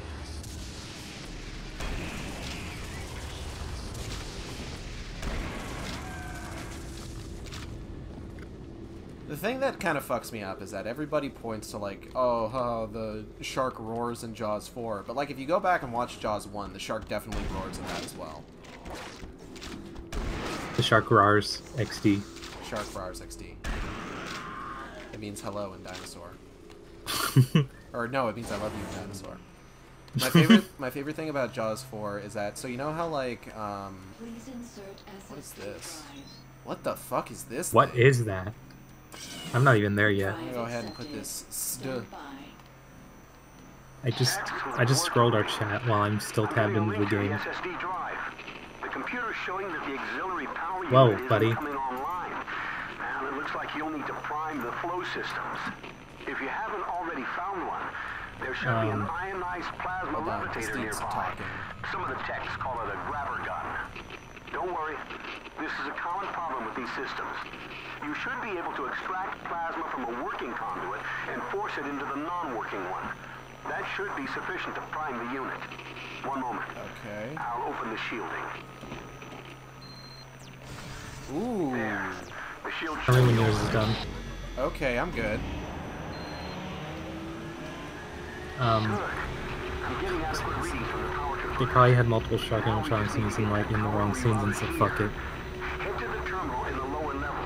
The thing that kind of fucks me up is that everybody points to like, oh, the shark roars in Jaws 4. But like, if you go back and watch Jaws 1, the shark definitely roars in that as well. The shark roars XD. Shark roars XD. It means hello in dinosaur. Or no, it means I love you in dinosaur. My favorite thing about Jaws 4 is that, so you know how like, what is this? What the fuck is this What thing? is that? I'm not even there yet. I'm gonna go ahead and put this I just scrolled our chat while I'm still tabbed into the game. The computer's showing that the auxiliary power Whoa, unit buddy. isn't coming online. And it looks like you'll need to prime the flow systems. If you haven't already found one, there should be an ionized plasma hold on, this levitator dude's nearby. talking. Some of the techs call it a grabber gun. Don't worry. This is a common problem with these systems. You should be able to extract plasma from a working conduit and force it into the non-working one. That should be sufficient to prime the unit. One moment. Okay. I'll open the shielding. Ooh. There. The shield Tell me when yours is done. Okay, I'm good. Good. I'm getting adequate readings from the power control. They probably had multiple shark animatronic scenes and like in the wrong scenes and said fuck it. Head to the terminal in the lower level.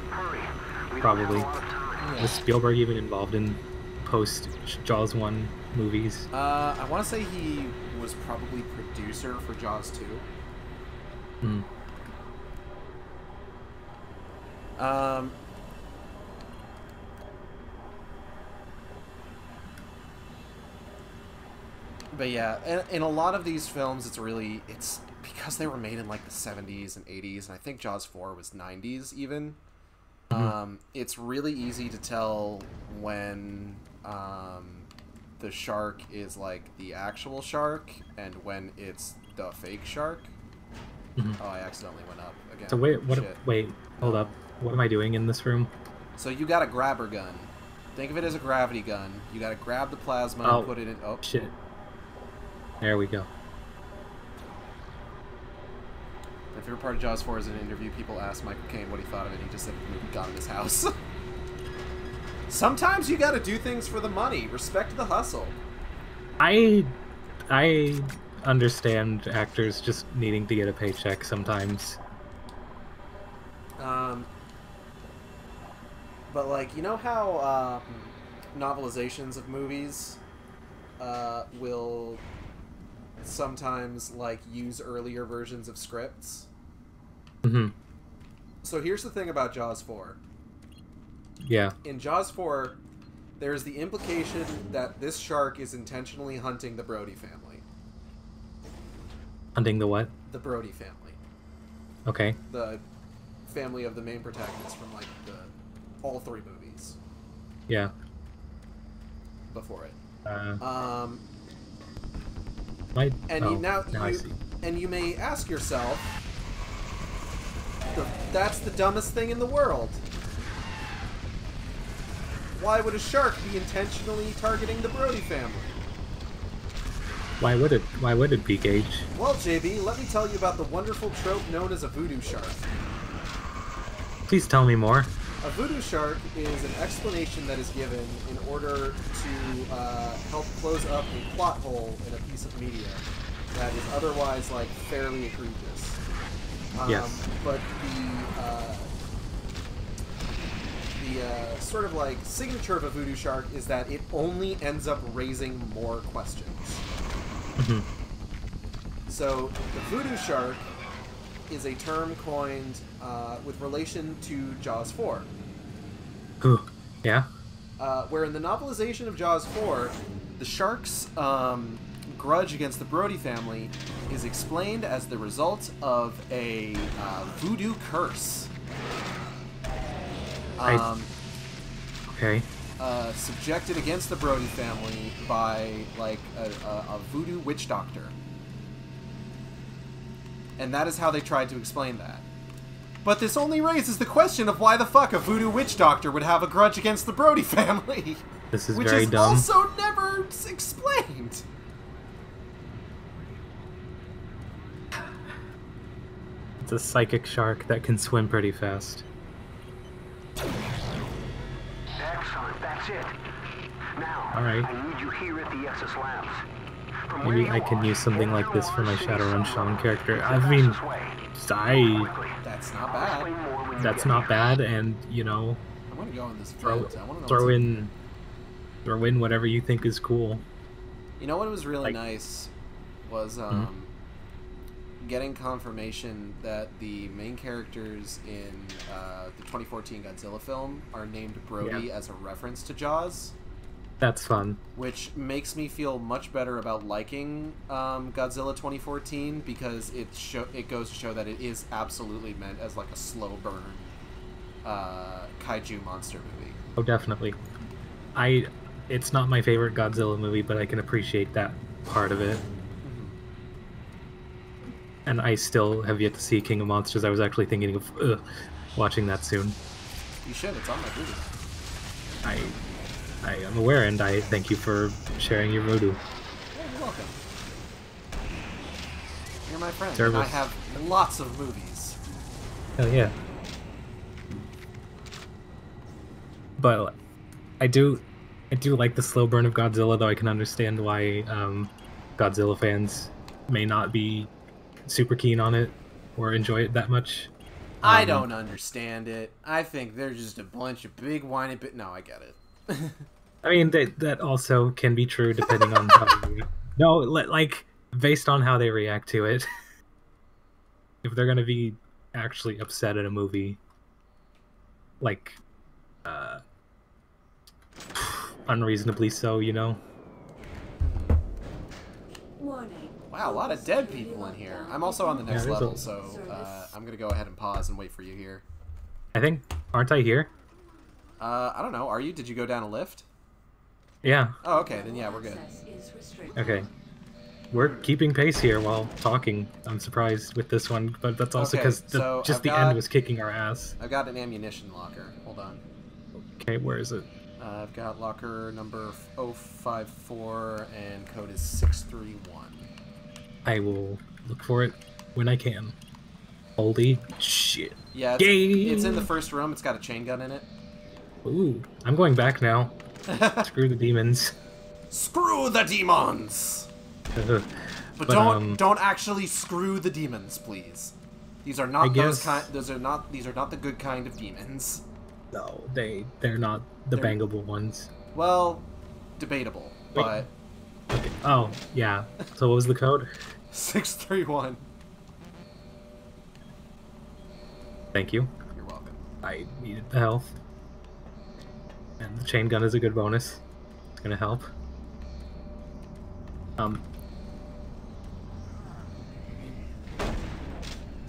Hurry. We don't Probably. have a lot of time. Was Spielberg even involved in post Jaws 1 movies? I want to say he was probably producer for Jaws 2. Hmm. But yeah, in a lot of these films, it's because they were made in like the 70s and 80s, and I think Jaws 4 was 90s even. It's really easy to tell when the shark is like the actual shark and when it's the fake shark. Oh, I accidentally went up again. So wait, Shit. wait, hold up. What am I doing in this room? So you got a grabber gun. Think of it as a gravity gun. You got to grab the plasma and put it in. Oh shit! There we go. My favorite part of Jaws 4 is in an interview. People asked Michael Caine what he thought of it. He just said the movie got in his house. Sometimes you got to do things for the money. Respect the hustle. I understand actors just needing to get a paycheck sometimes. But like, you know how novelizations of movies will sometimes like use earlier versions of scripts? So here's the thing about Jaws 4. Yeah. In Jaws 4, there's the implication that this shark is intentionally hunting the Brody family. Hunting the what? The Brody family. Okay. The family of the main protagonist from like all three movies. Yeah. Before it. I see. And you may ask yourself, that's the dumbest thing in the world. Why would a shark be intentionally targeting the Brody family? Why would it? Why would it be, Gage? Well, JB, let me tell you about the wonderful trope known as a voodoo shark. Please tell me more. A voodoo shark is an explanation that is given in order to help close up a plot hole in a piece of media that is otherwise like fairly egregious. Yes. But the sort of like signature of a voodoo shark is that it only ends up raising more questions. So the voodoo shark is a term coined with relation to Jaws 4. Ooh, yeah? Where in the novelization of Jaws 4, the shark's grudge against the Brody family is explained as the result of a voodoo curse. Okay. Subjected against the Brody family by, like, a voodoo witch doctor. And that is how they tried to explain that. But this only raises the question of why the fuck a voodoo witch doctor would have a grudge against the Brody family. This is which very is dumb. also never explained. It's a psychic shark that can swim pretty fast. Excellent, that's it. Now, Alright. I need you here at the SS Labs. From Maybe where I you can are, use something like this for my everyone Shadowrun sees Sean someone character. who's I the mean, fastest way. That's not bad. Explain more when you that's get not here. bad, and, you know, I want to go in this throw vent. I want to know throw in whatever you think is cool. You know what was really Like- nice was getting confirmation that the main characters in the 2014 Godzilla film are named Brody as a reference to Jaws, That's fun. which makes me feel much better about liking Godzilla 2014 because it goes to show that it is absolutely meant as like a slow burn kaiju monster movie. Oh, definitely. It's not my favorite Godzilla movie, but I can appreciate that part of it. And I still have yet to see King of Monsters. I was actually thinking of watching that soon. You should. It's on my movie. I am aware, and I thank you for sharing your voodoo. Yeah, you're welcome. You're my friend. Service. And I have lots of movies. Hell yeah. But I do like the slow burn of Godzilla, though I can understand why Godzilla fans may not be super keen on it or enjoy it that much. I don't understand it. I think they're just a bunch of big whiny No, I get it. I mean, that also can be true depending on how they... No, like, based on how they react to it. If they're gonna be actually upset at a movie, like, unreasonably so, you know? Wow, a lot of dead people in here. I'm also on the next level, so I'm gonna go ahead and pause and wait for you here. I think... Aren't I here? I don't know. Are you? Did you go down a lift? Yeah. Oh, okay. Then yeah, we're good. Okay. We're keeping pace here while talking. I'm surprised with this one, but that's also because the end was kicking our ass. I've got an ammunition locker. Hold on. Okay, where is it? I've got locker number 054 and code is 631. I will look for it when I can. Holy shit. Yeah, it's in the first room. It's got a chain gun in it. Ooh, I'm going back now. Screw the demons. Screw the demons! But don't actually screw the demons, please. These are not those kind. These are not the good kind of demons. No, they're not the bangable ones. Well, debatable, but. Okay. Oh yeah. So what was the code? 631. Thank you. You're welcome. I needed the health. And the chain gun is a good bonus. It's gonna help. So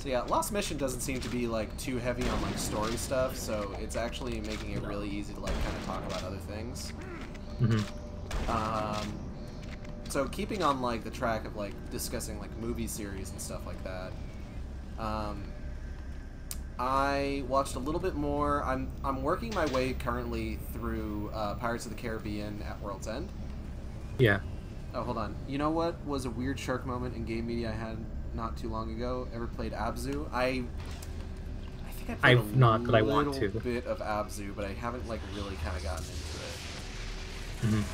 yeah, Lost Mission doesn't seem to be like too heavy on like story stuff, so it's actually making it really easy to like kind of talk about other things. Mm-hmm. So keeping on like the track of like discussing like movie series and stuff like that. I watched a little bit more. I'm working my way currently through Pirates of the Caribbean at World's End. Yeah. Oh, hold on. You know what was a weird shark moment in game media I had not too long ago? Ever played Abzu? I think I played I've not, but I want to. A little bit of Abzu, but I haven't like really kind of gotten into it.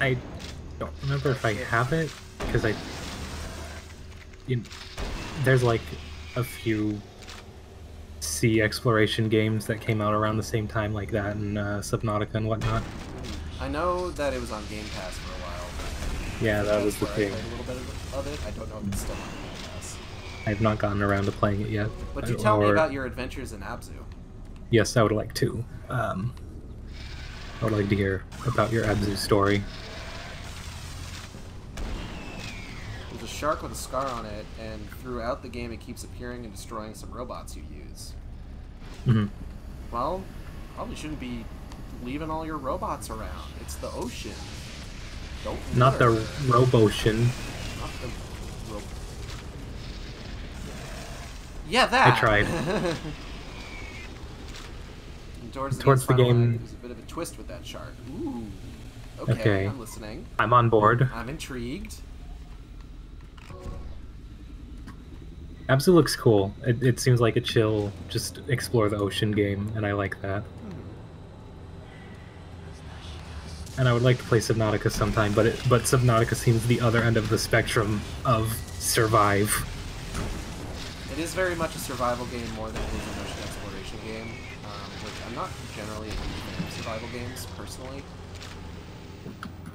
I don't remember if I have it because there's like a few sea exploration games that came out around the same time like that, and Subnautica and whatnot. I know that it was on Game Pass for a while. Yeah, that was the thing. I played a little bit of it. I don't know if it's still on Game Pass. I've not gotten around to playing it yet. But you tell me about your adventures in Abzu. Yes, I would like to. I would like to hear about your Abzu story. There's a shark with a scar on it, and throughout the game it keeps appearing and destroying some robots you use. Well, probably shouldn't be leaving all your robots around. It's the ocean. Don't Not the Robocean. Not the Yeah, that! I tried. And towards the game... there's a bit of a twist with that shark. Ooh. Okay, I'm listening. I'm on board. I'm intrigued. Abzu looks cool. It seems like a chill, just explore the ocean game, and I like that. And I would like to play Subnautica sometime, but Subnautica seems the other end of the spectrum of survive. It is very much a survival game more than it is an ocean exploration game, which I'm not generally a huge fan of survival games, personally.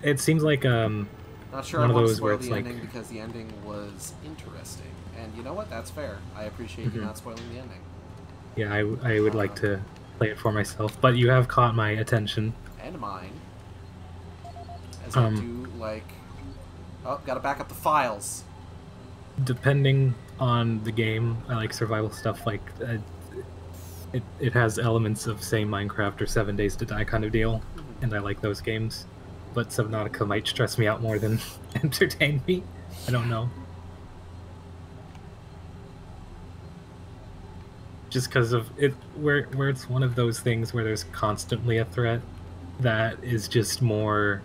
It seems like not sure one I of want those to where spoil it's the like... ending because the ending was interesting. And you know what? That's fair. I appreciate you not spoiling the ending. Yeah, I would like to play it for myself, but you have caught my attention. And mine. As I do, like... Oh, gotta back up the files. Depending on the game, I like survival stuff like... it has elements of, say, Minecraft or 7 Days to Die kind of deal, and I like those games. But Subnautica might stress me out more than entertain me. I don't know. just because of it, where it's one of those things where there's constantly a threat that is just more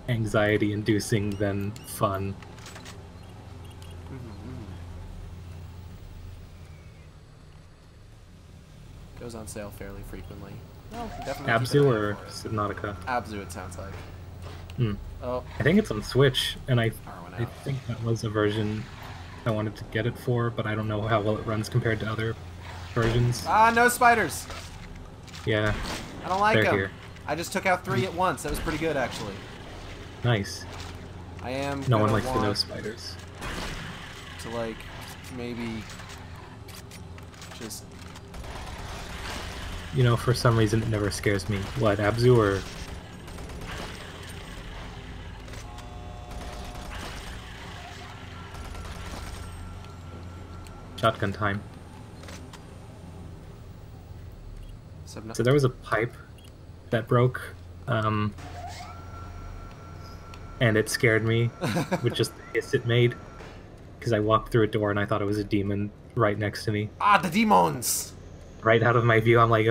anxiety-inducing than fun. Goes on sale fairly frequently. No, definitely. Abzu or Subnautica? Abzu, it sounds like. Oh, I think it's on Switch, and I power went out. think that was a version I wanted to get it for, but I don't know how well it runs compared to other versions. Ah, no spiders! Yeah, I don't like they're them. here. I just took out 3 at once. That was pretty good, actually. Nice. I am. No one gonna likes to know want spiders. to, like, maybe just. You know, for some reason it never scares me. What, Abzu or... Shotgun time. So there was a pipe that broke, and it scared me with just the hiss it made, because I walked through a door and I thought it was a demon right next to me. Ah, the demons! Right out of my view, I'm like,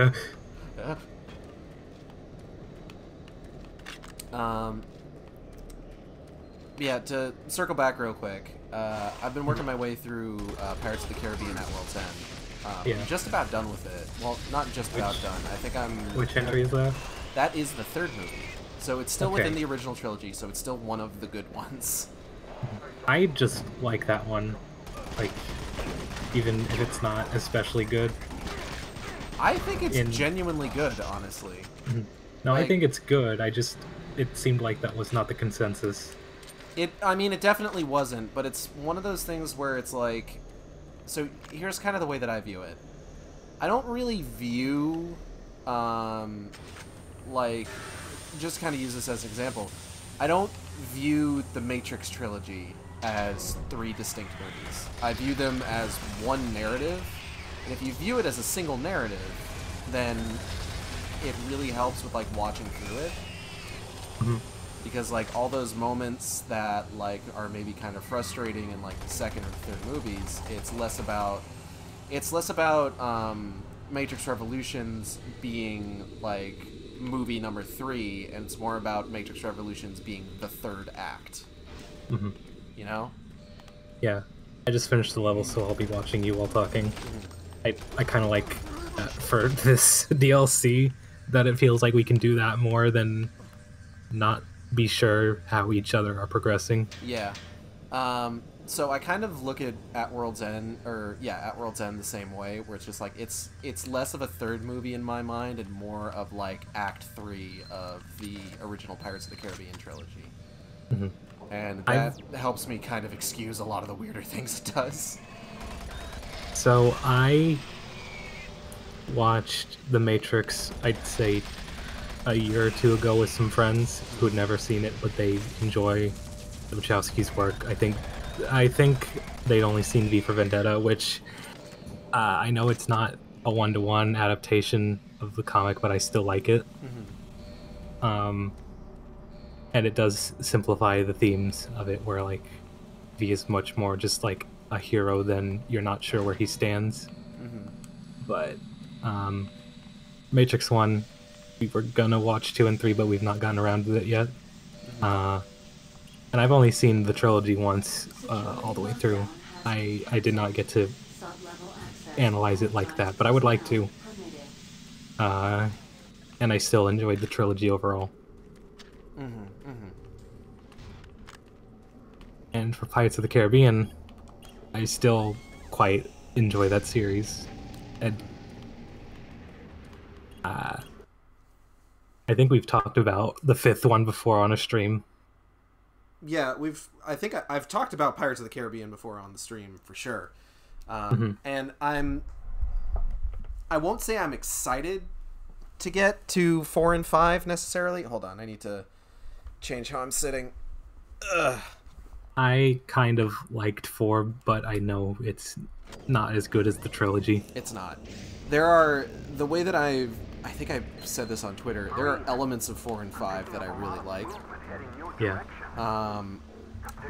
Yeah, to circle back real quick, I've been working my way through Pirates of the Caribbean at World's End. Yeah. I'm just about done with it. Well, not just about done. I think I'm... Which entry is that? That is the 3rd movie. So it's still Okay. within the original trilogy, so it's still one of the good ones. I just like that one, like, even if it's not especially good. I think it's genuinely good, honestly. No, Like- I think it's good, it seemed like that was not the consensus. I mean, it definitely wasn't, but it's one of those things where it's like... So, here's kind of the way that I view it. I don't really view, like, just kind of use this as an example. I don't view the Matrix trilogy as 3 distinct movies. I view them as one narrative, and if you view it as a single narrative, then it really helps with, like, watching through it. Because, like, all those moments that, like, are maybe kind of frustrating in, like, the 2nd or 3rd movies, it's less about Matrix Revolutions being, like, movie number 3, and it's more about Matrix Revolutions being the 3rd act. You know? Yeah. I just finished the level, so I'll be watching you while talking. I kind of like that for this DLC, that it feels like we can do that more than not be sure how each other are progressing. Yeah. So I kind of look at World's End, at World's End the same way, where it's just like, it's less of a 3rd movie in my mind and more of like Act 3 of the original Pirates of the Caribbean trilogy. And that helps me kind of excuse a lot of the weirder things it does. So I watched The Matrix, I'd say, a year or 2 ago with some friends who'd never seen it, but they enjoy the Wachowskis' work. I think they'd only seen V for Vendetta, which I know it's not a one-to-one adaptation of the comic, but I still like it. And it does simplify the themes of it, where like V is much more just like a hero than you're not sure where he stands. But Matrix 1, we were gonna watch 2 and 3, but we've not gotten around to it yet. And I've only seen the trilogy once, all the way through. I did not get to analyze it like that, but I would like to. And I still enjoyed the trilogy overall. And for Pirates of the Caribbean, I still quite enjoy that series. And I think we've talked about the 5th one before on a stream. Yeah, I think I've talked about Pirates of the Caribbean before on the stream for sure. And I won't say I'm excited to get to 4 and 5 necessarily. Hold on, I need to change how I'm sitting. Ugh. I kind of liked 4, but I know it's not as good as the trilogy. It's not. There are, the way that I think I said this on Twitter, there are elements of 4 and 5 that I really like. Yeah.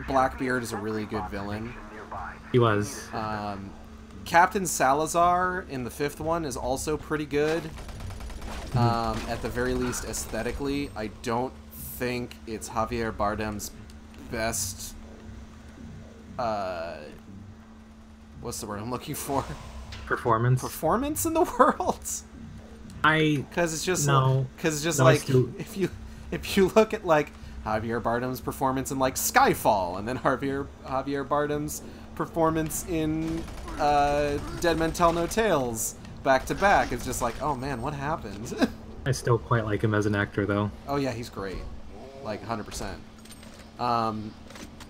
Blackbeard is a really good villain. He was. Captain Salazar in the 5th one is also pretty good. At the very least, aesthetically, I don't think it's Javier Bardem's best. What's the word I'm looking for? Performance in the world. Because it's just like if you look at like Javier Bardem's performance in like Skyfall, and then Javier Bardem's performance in Dead Men Tell No Tales back to back, it's just like, oh man, what happened? I still quite like him as an actor, though. Oh yeah, he's great, like 100%. God,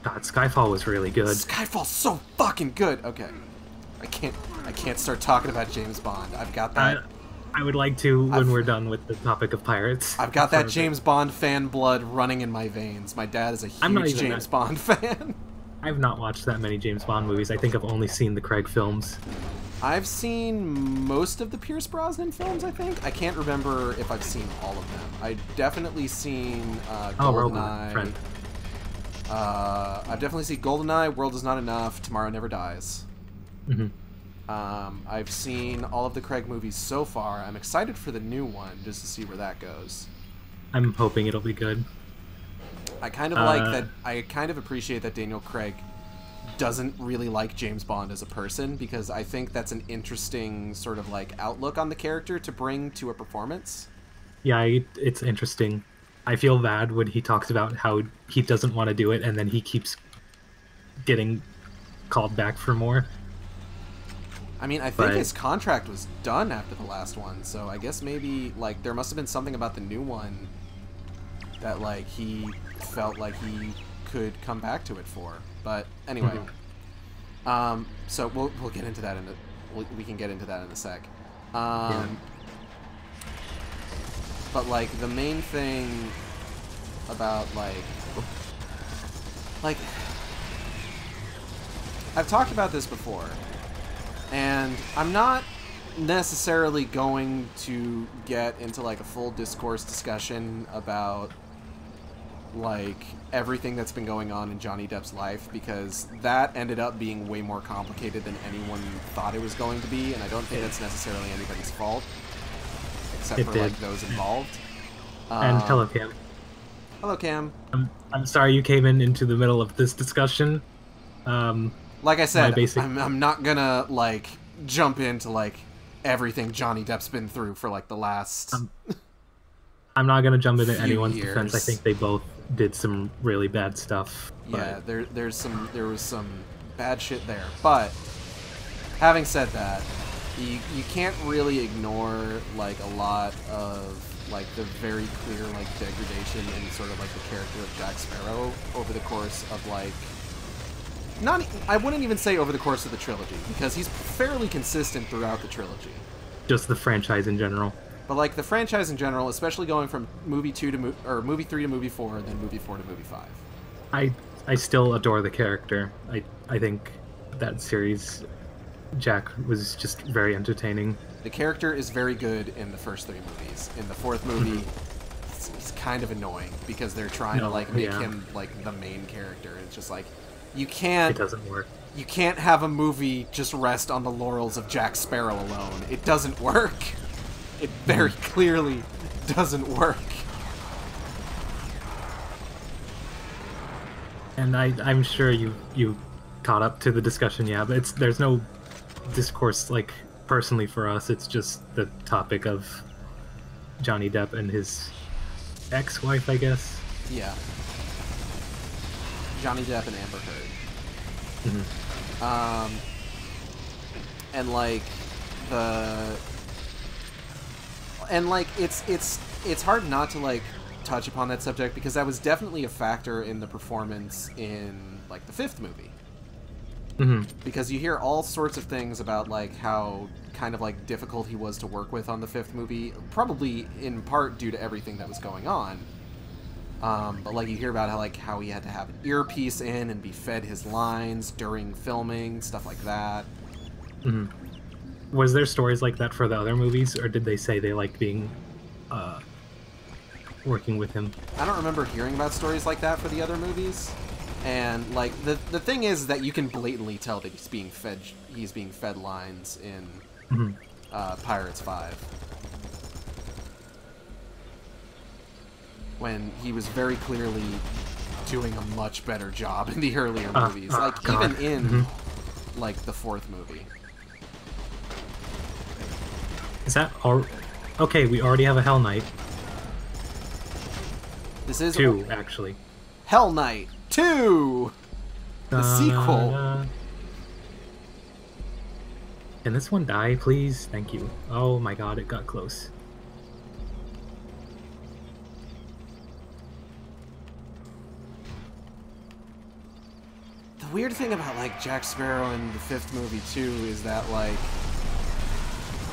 Skyfall was really good. Skyfall's so fucking good. Okay, I can't start talking about James Bond. I've got that. I would like to when we're done with the topic of pirates. I've got that James Bond fan blood running in my veins. My dad is a huge James Bond fan. I've not watched that many James Bond movies. I think I've only seen the Craig films. I've seen most of the Pierce Brosnan films, I think. I can't remember if I've seen all of them. I've definitely seen GoldenEye. I've definitely seen GoldenEye, World Is Not Enough, Tomorrow Never Dies. I've seen all of the Craig movies so far. I'm excited for the new one, just to see where that goes. I'm hoping it'll be good. I kind of like that. I kind of appreciate that Daniel Craig doesn't really like James Bond as a person, because I think that's an interesting sort of like outlook on the character to bring to a performance. Yeah, it's interesting. I feel bad when he talks about how he doesn't want to do it, and then he keeps getting called back for more. I mean, I think his contract was done after the last one, so I guess maybe like there must have been something about the new one that like he felt like he could come back to it for. But anyway, so we'll get into that we can get into that in a sec. But like the main thing about like I've talked about this before, and I'm not necessarily going to get into like a full discourse discussion about like everything that's been going on in Johnny Depp's life, because that ended up being way more complicated than anyone thought it was going to be, and I don't think that's necessarily anybody's fault, except for like those involved. And hello, Cam. Hello, Cam. I'm sorry you came into the middle of this discussion. Like I said, I'm not gonna like jump into like everything Johnny Depp's been through for like the last. I'm not gonna jump into anyone's defense. I think they both did some really bad stuff. Yeah, there was some bad shit there. But having said that, you can't really ignore like a lot of like the very clear like degradation in sort of like the character of Jack Sparrow over the course of like I wouldn't even say over the course of the trilogy, because he's fairly consistent throughout the trilogy. Just the franchise in general. But like the franchise in general, especially going from movie 3 to movie 4, and then movie 4 to movie 5. I still adore the character. I think that series, Jack was just very entertaining. The character is very good in the first 3 movies. In the 4th movie, it's kind of annoying because they're trying to like make him like the main character. It's just like you can't. It doesn't work. You can't have a movie just rest on the laurels of Jack Sparrow alone. It doesn't work. It very clearly doesn't work. And I'm sure you caught up to the discussion, yeah, but there's no discourse like personally for us. It's just the topic of Johnny Depp and his ex-wife, I guess. Yeah. Johnny Depp and Amber Heard. And like it's hard not to like touch upon that subject, because that was definitely a factor in the performance in like the 5th movie. Because you hear all sorts of things about like how kind of like difficult he was to work with on the 5th movie, probably in part due to everything that was going on. But like you hear about how he had to have an earpiece in and be fed his lines during filming, stuff like that. Was there stories like that for the other movies, or did they say they liked being working with him? I don't remember hearing about stories like that for the other movies. And like the thing is that you can blatantly tell that he's being fed lines in Pirates 5. When he was very clearly doing a much better job in the earlier movies. Like God. even in like the 4th movie. Is that all? Okay, we already have a Hell Knight. This is 2, actually. Hell Knight 2! The sequel. Can this one die, please? Thank you. Oh my god, it got close. The weird thing about like Jack Sparrow in the 5th movie too is that like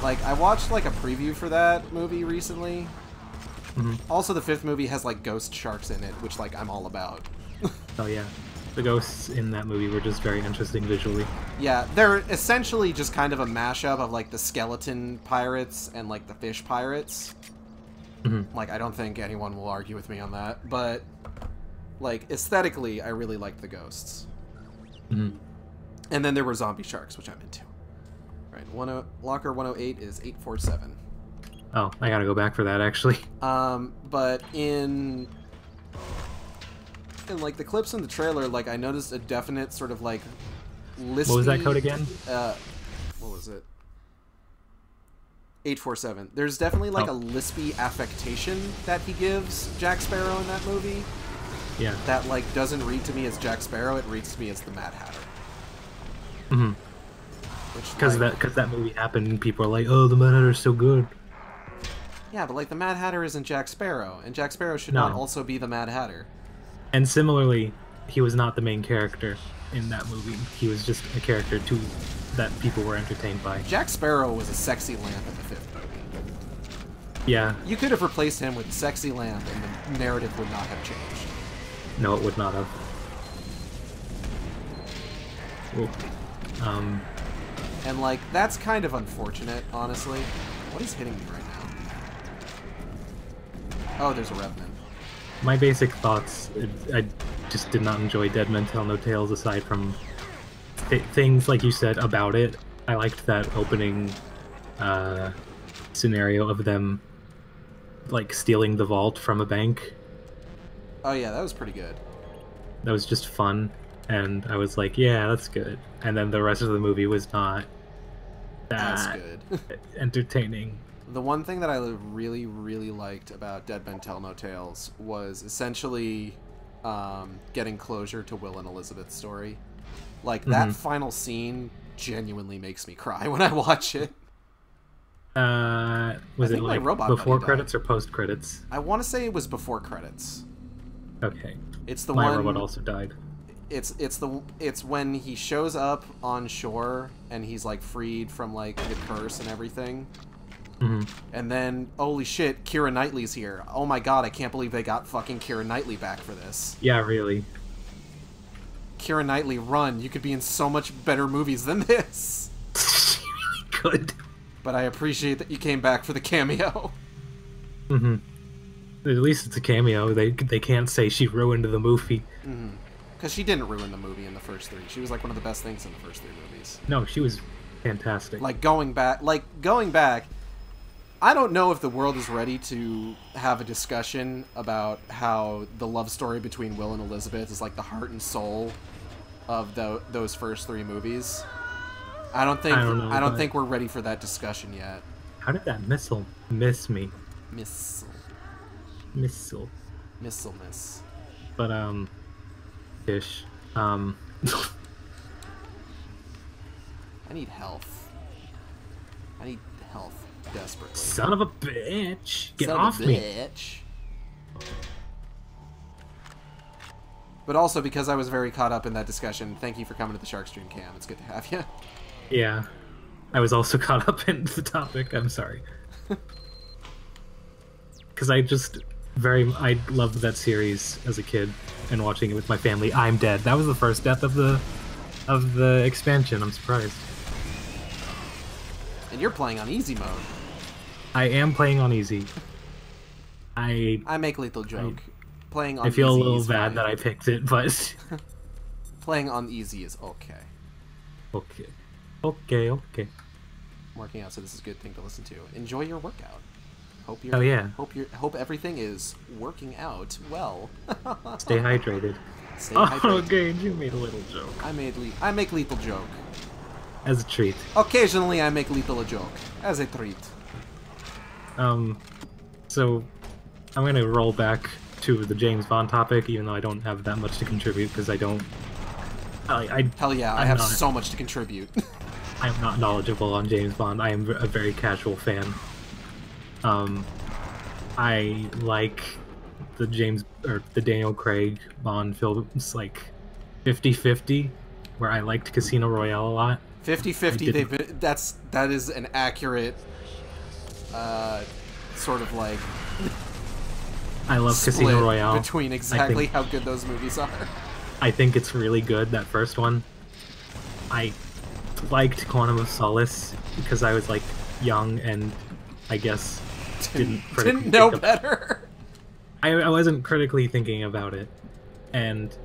I watched like a preview for that movie recently. Also, the 5th movie has like ghost sharks in it, which like I'm all about. Oh yeah, the ghosts in that movie were just very interesting visually. Yeah, they're essentially just kind of a mashup of like the skeleton pirates and like the fish pirates. Like I don't think anyone will argue with me on that, but like aesthetically, I really liked the ghosts. And then there were zombie sharks, which I'm into. Right, locker 108 is 847. Oh, I gotta go back for that actually. But in like the clips in the trailer, like I noticed a definite sort of like lispy... What was that code again? What was it? 847. There's definitely like a lispy affectation that he gives Jack Sparrow in that movie. Yeah. That like doesn't read to me as Jack Sparrow, it reads to me as the Mad Hatter. Because that movie happened and people are like, oh, the Mad Hatter's so good. Yeah, but like the Mad Hatter isn't Jack Sparrow, and Jack Sparrow should not also be the Mad Hatter. And similarly, he was not the main character in that movie. He was just a character too that people were entertained by. Jack Sparrow was a sexy lamp in the 5th movie. Yeah. You could have replaced him with sexy lamp, and the narrative would not have changed. No, it would not have. Ooh. And like that's kind of unfortunate, honestly. What is hitting me right now? Oh, there's a Revenant. My basic thoughts, I just did not enjoy Dead Men Tell No Tales aside from things like you said about it. I liked that opening scenario of them like stealing the vault from a bank. Oh yeah, that was pretty good. That was just fun, and I was like, yeah, that's good. And then the rest of the movie was not that good. entertaining. The one thing that I really, really liked about Dead Men Tell No Tales was essentially getting closure to Will and Elizabeth's story. Like, that final scene genuinely makes me cry when I watch it. Was it like before credits or post credits? I want to say it was before credits. Okay. It's the My one. robot also died. It's when he shows up on shore and he's like freed from like the curse and everything. And then, holy shit, Keira Knightley's here. Oh my god, I can't believe they got fucking Keira Knightley back for this. Yeah, really. Keira Knightley, run. You could be in so much better movies than this. She really could. But I appreciate that you came back for the cameo. At least it's a cameo. They can't say she ruined the movie. Because she didn't ruin the movie in the first 3. She was like one of the best things in the first 3 movies. No, she was fantastic. Like going back, I don't know if the world is ready to have a discussion about how the love story between Will and Elizabeth is like the heart and soul of those first 3 movies. I don't think we're ready for that discussion yet. How did that missile miss me? Missile. But ish. I need health. Desperately. Son of a bitch! Get off me! But also because I was very caught up in that discussion, thank you for coming to the Shark Stream Cam. It's good to have you. Yeah. I was also caught up in the topic. I'm sorry. Because I loved that series as a kid and watching it with my family. I'm Dead. That was the first death of the expansion. I'm surprised. And you're playing on easy mode. I am playing on easy. I make lethal joke. Playing on I feel easy a little is bad fine. that I picked it, but Playing on easy is okay. Okay. Okay, okay. I'm working out, so this is a good thing to listen to. Enjoy your workout. Hope Oh yeah. Hope everything is working out well. Stay hydrated. Stay hydrated. Okay, you made a little joke. I make lethal joke. As a treat. Occasionally, I make lethal a joke as a treat. So I'm gonna roll back to the James Bond topic, even though I don't have that much to contribute because I don't. Hell yeah, I have so much to contribute. I am not knowledgeable on James Bond. I am a very casual fan. I like the Daniel Craig Bond films like 50-50, where I liked Casino Royale a lot. 50-50. That is an accurate sort of like. I love Casino Royale. Between exactly how good those movies are. I think it's really good, that first one. I liked Quantum of Solace because I was like young and I guess didn't know better. I wasn't critically thinking about it. And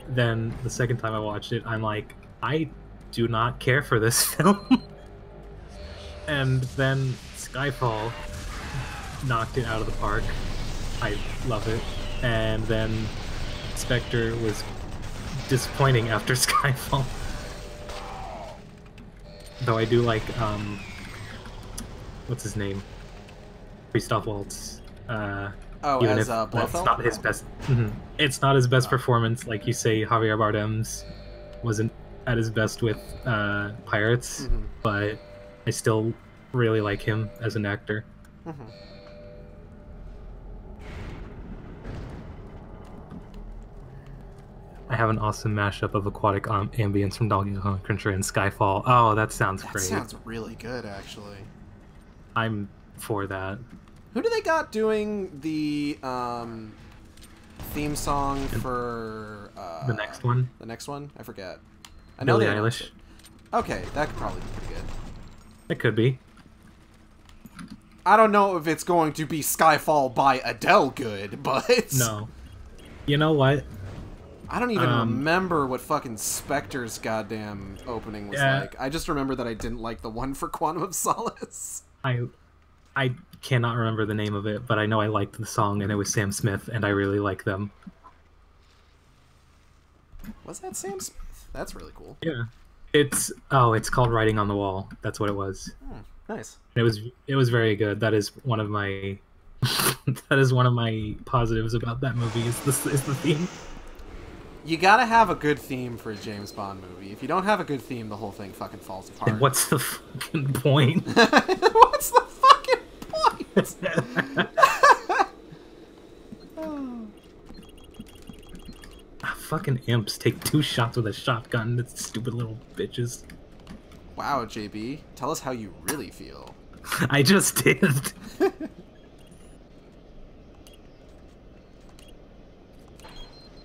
then the second time I watched it, I'm like, I do not care for this film. And then Skyfall knocked it out of the park. I love it. And then Spectre was disappointing after Skyfall. Though I do like, what's his name? Christoph Waltz. Even if that's not his best. It's not his best performance. Like you say, Javier Bardem's wasn't at his best with Pirates, but I still really like him as an actor. I have an awesome mashup of aquatic ambience from Donkey Kong Country and Skyfall. Oh, that sounds great. That sounds really good, actually. I'm for that. Who do they got doing the theme song for the next one? The next one? I forget. I know Billie Eilish. Okay, that could probably be pretty good. It could be. I don't know if it's going to be Skyfall by Adele good, but... No. You know what? I don't even remember what fucking Spectre's goddamn opening was like. I just remember that I didn't like the one for Quantum of Solace. I cannot remember the name of it, but I know I liked the song, and it was Sam Smith, and I really like them. Was that Sam Smith? That's really cool. Yeah. It's called Writing on the Wall. That's what it was. Nice. It was very good. That is one of my positives about that movie is the theme. You gotta have a good theme for a James Bond movie. If you don't have a good theme, the whole thing fucking falls apart. And what's the fucking point? What's the fucking point? Fucking imps take 2 shots with a shotgun. It's stupid little bitches. Wow, JB. Tell us how you really feel. I just did.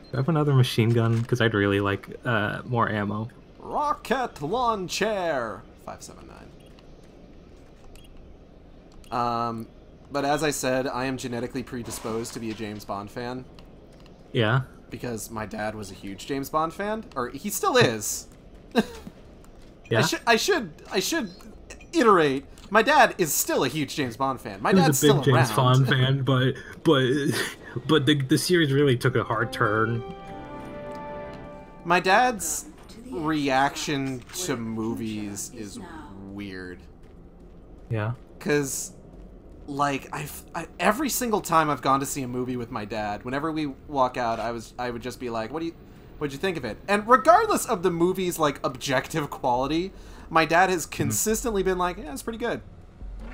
Do I have another machine gun? Because I'd really like more ammo. Rocket launcher! 579. But as I said, I am genetically predisposed to be a James Bond fan. Yeah? Because my dad was a huge James Bond fan. Or he still is. Yeah? I should iterate. My dad is still a huge James Bond fan. My dad's still still around. James Bond fan, but the series really took a hard turn. My dad's reaction to movies is weird. Yeah. Because, like, every single time I've gone to see a movie with my dad, whenever we walk out, I would just be like, what'd you think of it? And regardless of the movie's, like, objective quality, my dad has consistently been like, yeah, it's pretty good.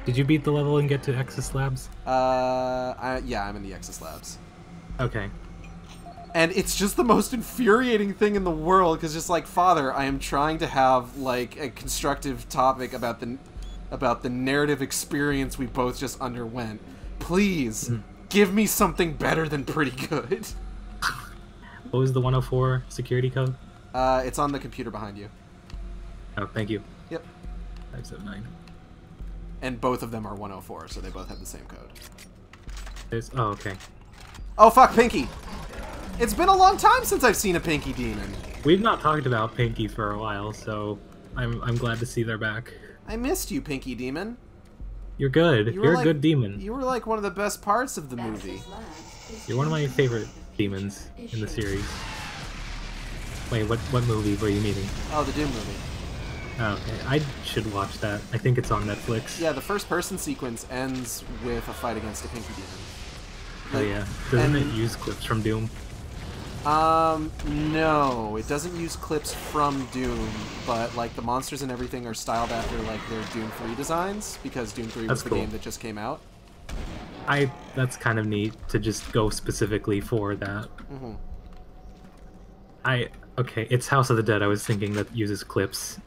Did you beat the level and get to Exis Labs? Yeah, I'm in the Exis Labs. Okay. And it's just the most infuriating thing in the world, because just like, Father, I am trying to have, like, a constructive topic about the narrative experience we both just underwent. Please, give me something better than pretty good. What was the 104 security code? It's on the computer behind you. Oh, thank you. Yep. 579. And both of them are 104, so they both have the same code. Oh, okay. Oh, fuck, Pinky! It's been a long time since I've seen a Pinky Demon. We've not talked about Pinky for a while, so I'm glad to see they're back. I missed you, Pinky Demon. You're good. You're a good demon. You were like one of the best parts of the movie. You're one of my favorite demons in the series. Wait, what movie were you meaning? Oh, the Doom movie. Oh, okay, I should watch that. I think it's on Netflix. Yeah, the first person sequence ends with a fight against a Pinky Demon. Oh yeah. Doesn't it use clips from Doom? No, it doesn't use clips from Doom, but like the monsters and everything are styled after like their Doom 3 designs, because Doom 3 was the game that just came out. That's kind of neat to just go specifically for that. Mm-hmm. Okay, it's House of the Dead I was thinking that uses clips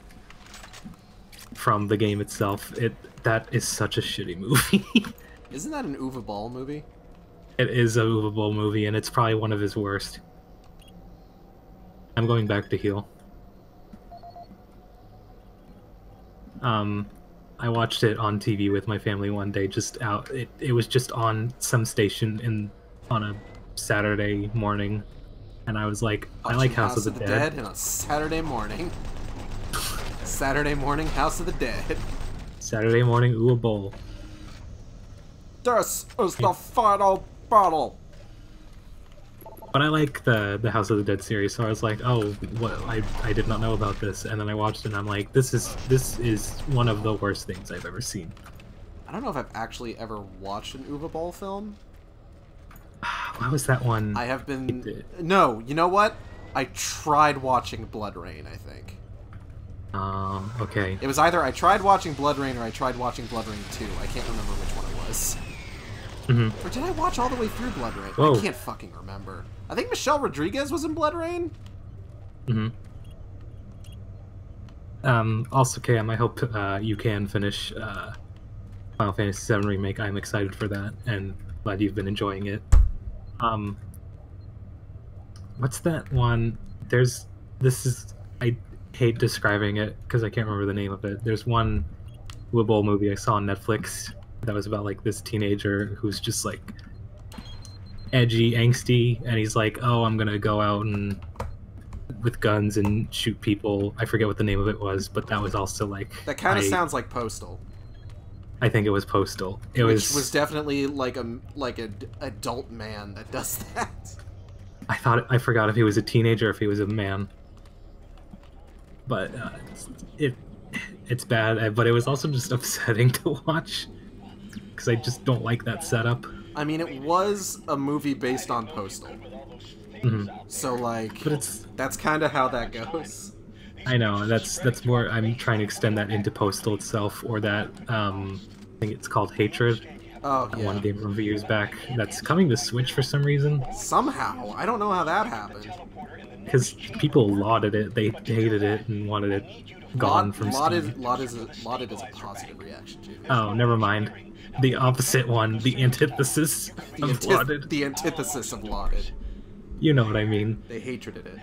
from the game itself. That is such a shitty movie. Isn't that an Uwe Boll movie? It is a Uwe Boll movie, and it's probably one of his worst. I'm going back to heal. I watched it on TV with my family one day, just out. It was just on some station on a Saturday morning, and I was like, I like House of the Dead. And on Saturday morning. Saturday morning, House of the Dead. Saturday morning, Uwe Boll. This is the final battle. But I like the House of the Dead series, so I was like, oh, what? I did not know about this, and then I watched it, and I'm like, this is one of the worst things I've ever seen. I don't know if I've actually ever watched an Uwe Boll film. What was that one? I have been... No, you know what? I tried watching Blood Rain, I think. Okay. It was either I tried watching Blood Rain or I tried watching Blood Rain 2. I can't remember which one it was. Mm-hmm. Or did I watch all the way through Blood Rain? Whoa. I can't fucking remember. I think Michelle Rodriguez was in Blood Rain. Also, Cam, I hope you can finish Final Fantasy VII Remake. I'm excited for that, and glad you've been enjoying it. What's that one? I hate describing it because I can't remember the name of it. There's one Uwe Boll movie I saw on Netflix that was about like this teenager who's just like edgy, angsty, and he's like, oh, I'm gonna go out and with guns and shoot people. I forget what the name of it was, but that was also like... That kind of sounds like Postal. I think it was Postal. Which was definitely like an adult man that does that. I forgot if he was a teenager or if he was a man. But it's bad, but it was also just upsetting to watch because I just don't like that setup. I mean, it was a movie based on Postal. Mm-hmm. So like, but that's kind of how that goes. I know, that's more, I'm trying to extend that into Postal itself, or that, I think it's called Hatred. Oh, yeah. One game from a few years back. That's coming to Switch for some reason. Somehow. I don't know how that happened. Because people lauded it, they hated it, and wanted it gone from Steam. Lauded is a positive reaction, Jamie. Oh, never mind. The opposite one, the antithesis of lauded. The antithesis of lauded. You know what I mean. They hatreded it.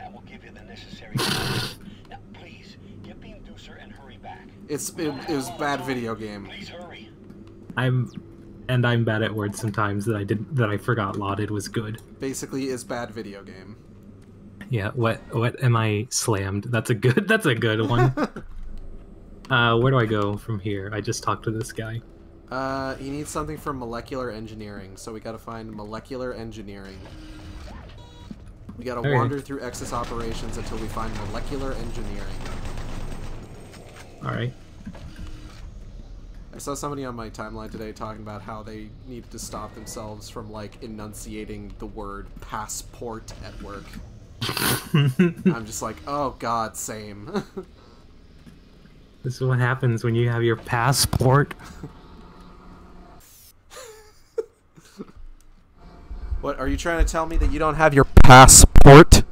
It was a bad video game. I'm bad at words sometimes that I forgot lauded was good. Basically, is bad video game. Yeah, what am I slammed? That's a good one. Where do I go from here? I just talked to this guy. He needs something from molecular engineering, so we gotta find molecular engineering. We gotta wander through Exis operations until we find molecular engineering. Alright. I saw somebody on my timeline today talking about how they needed to stop themselves from, like, enunciating the word passport at work. I'm just like, oh god, same. This is what happens when you have your passport. What, are you trying to tell me that you don't have your passport?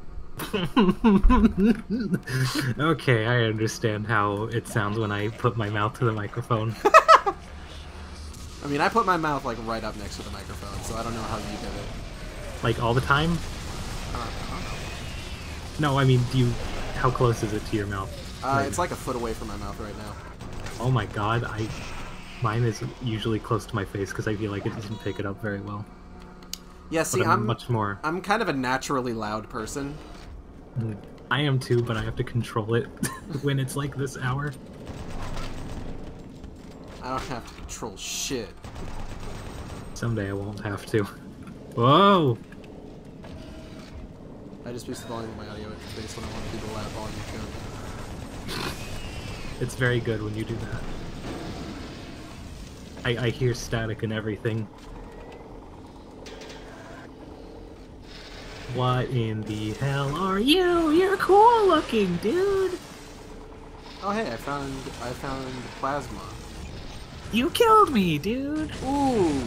Okay, I understand how it sounds when I put my mouth to the microphone. I mean, I put my mouth, like, right up next to the microphone, so I don't know how you did it. Like, all the time? I don't know. No, I mean, how close is it to your mouth? It's like a foot away from my mouth right now. Oh my god, mine is usually close to my face because I feel like it doesn't pick it up very well. Yeah, see, I'm much more. I'm kind of a naturally loud person. I am too, but I have to control it when it's like this hour. I don't have to control shit. Someday I won't have to. Whoa! I just boosted the volume of my audio interface when I want to do the loud volume tone. It's very good when you do that. I hear static and everything. What in the hell are you? You're cool looking, dude! Oh hey, I found plasma. You killed me, dude! Ooh,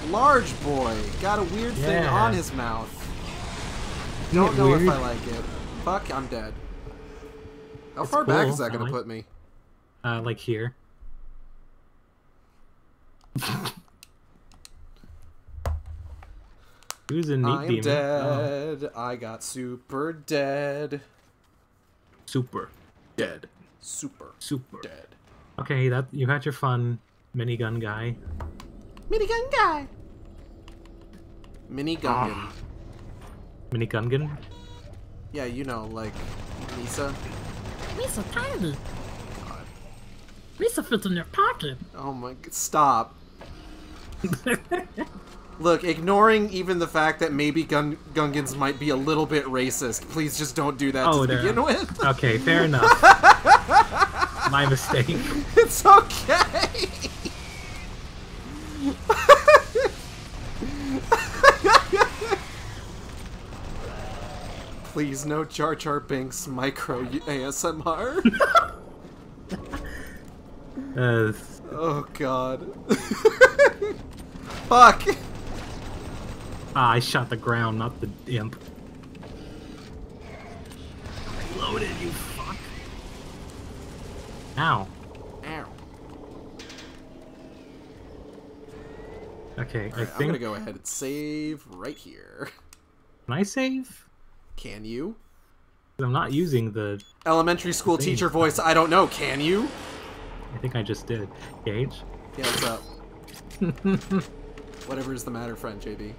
large boy. Got a weird thing on his mouth. Don't know if I like it. Fuck, I'm dead. How far back is that gonna put me? Like here. Who's a neat demon? I'm dead. I got super dead. Super dead. Super dead. Okay, that you got your fun minigun guy. Minigun guy. Mini Gungan. Mini Gungan? Yeah, you know, like Misa. Misa tiny. God. Misa fits in your pocket. Oh my god, stop. Look, ignoring even the fact that maybe Gungans might be a little bit racist, please just don't do that to begin with. Okay, fair enough. My mistake. It's okay. Please, no Jar Jar Binks micro ASMR. Oh god. Fuck! Ah, I shot the ground, not the imp. Reloaded, you fuck. Ow. Ow. Okay, I think... I'm gonna go ahead and save right here. Can I save? Can you? I'm not using the... Elementary school teacher voice, I don't know, can you? I think I just did. Gage? Yeah, what's up? Whatever is the matter, friend, JB.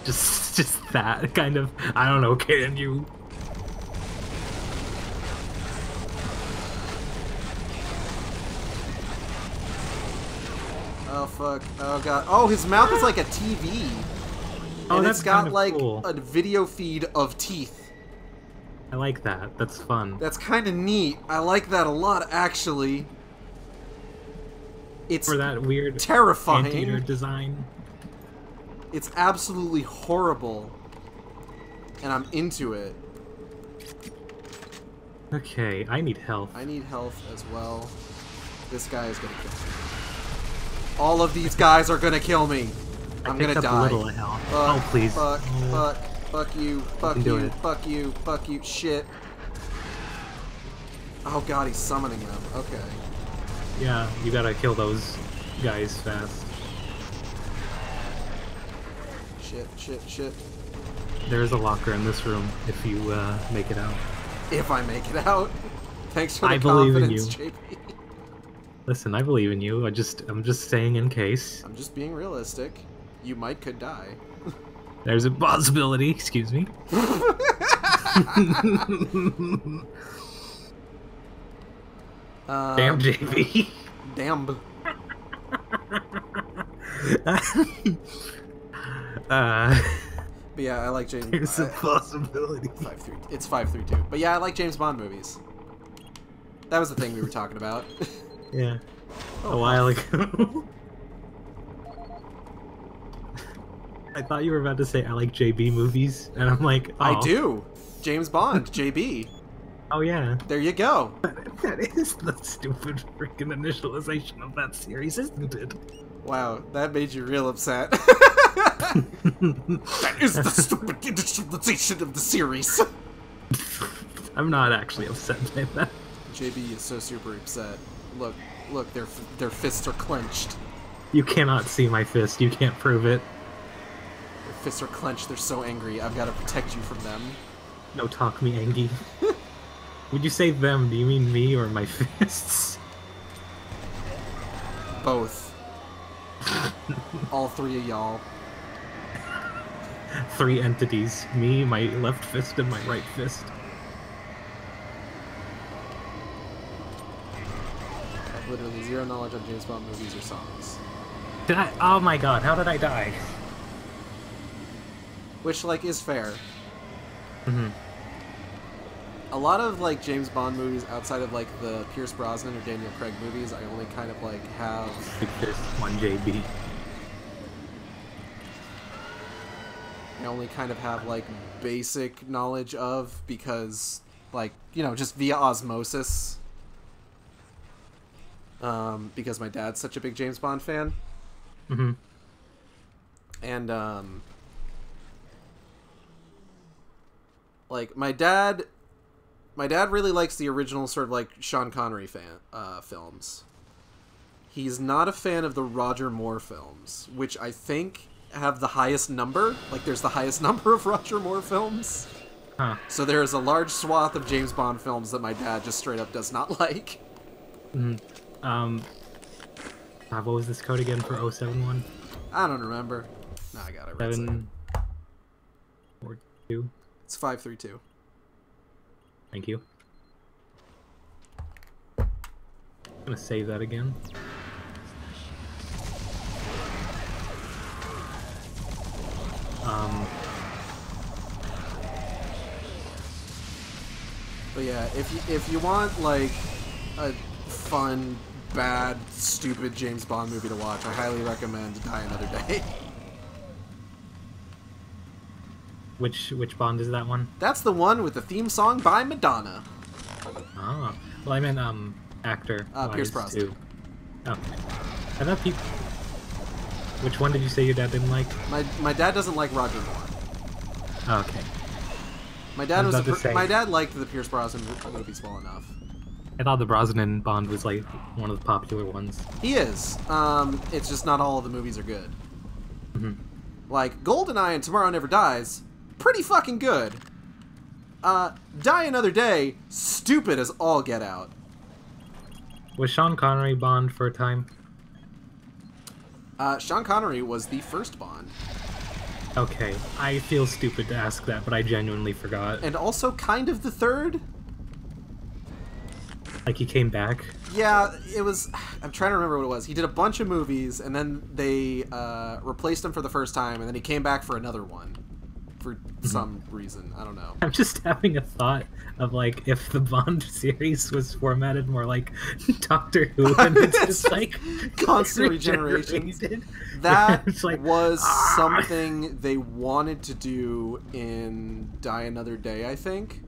Just that, kind of. I don't know, can you? Oh, fuck. Oh, God. Oh, his mouth is like a TV. Oh, and that's it's got, kind of like, cool. a video feed of teeth. I like that. That's fun. That's kind of neat. I like that a lot, actually. It's For that weird terrifying. anteater design. It's absolutely horrible. And I'm into it. Okay, I need health. I need health as well. This guy is gonna kill me. All of these guys are gonna kill me. I'm gonna die. A little health. Oh, please. Fuck you, fuck you, fuck you, fuck you, shit. Oh god, he's summoning them. Okay. Yeah, you gotta kill those guys fast. Shit. There's a locker in this room if you make it out. If I make it out. Thanks for the I believe in confidence, you. JP. Listen, I believe in you. I'm just saying in case. I'm just being realistic. You could die. There's a possibility. Excuse me. Damn, JB. Damn. But yeah, I like James. There's a possibility. 5-3. It's 5-3-2. But yeah, I like James Bond movies. That was the thing we were talking about. Yeah. A while ago. I thought you were about to say I like JB movies, and I'm like, oh. I do. James Bond, JB. Oh yeah. There you go. That is the stupid freaking initialization of that series, isn't it? Wow, that made you real upset. That is the stupid initialization of the series. I'm not actually upset by that. JB is so super upset. Look, their fists are clenched. You cannot see my fist. You can't prove it. Their fists are clenched. They're so angry. I've got to protect you from them. No talk me, Angie. Would you say them? Do you mean me or my fists? Both. All three of y'all. 3 entities. Me, my left fist, and my right fist. literally zero knowledge on James Bond movies or songs. Did I? Oh my god, how did I die? Which, like, is fair. Mm-hmm. A lot of, like, James Bond movies outside of, like, the Pierce Brosnan or Daniel Craig movies, I only kind of, like, have... Like this one JB. I only kind of have, like, basic knowledge of because, like, you know, just via osmosis. Because my dad's such a big James Bond fan. Mm-hmm. And, like, my dad really likes the original sort of, like, Sean Connery films. He's not a fan of the Roger Moore films, which I think have the highest number. Like, there's the highest number of Roger Moore films. Huh. So there is a large swath of James Bond films that my dad just straight up does not like. Mm-hmm. What was this code again for 071? I don't remember. No, I got it right. 742. It's 532. Thank you. I'm gonna save that again. But yeah, if you want, like, a fun, bad, stupid James Bond movie to watch, I highly recommend Die Another Day. Which Bond is that one? That's the one with the theme song by Madonna. Oh, well, I meant actor. Pierce Brosnan. Too. Okay. I thought people. Which one did you say your dad didn't like? My dad doesn't like Roger Moore. Oh, okay. My dad my dad liked the Pierce Brosnan movies well enough. I thought the Brosnan Bond was like one of the popular ones. He is. It's just not all of the movies are good. Mm-hmm. Like GoldenEye and Tomorrow Never Dies, pretty fucking good. Die Another Day, stupid as all get out. Was Sean Connery Bond for a time? Sean Connery was the first Bond. Okay, I feel stupid to ask that, but I genuinely forgot. And also kind of the third? Like he came back? Yeah, it was... I'm trying to remember what it was. He did a bunch of movies, and then they replaced him for the first time, and then he came back for another one. For some reason. I don't know. I'm just having a thought of, like, if the Bond series was formatted more like Doctor Who, and it's just, like... constant regeneration. That like, was something they wanted to do in Die Another Day, I think.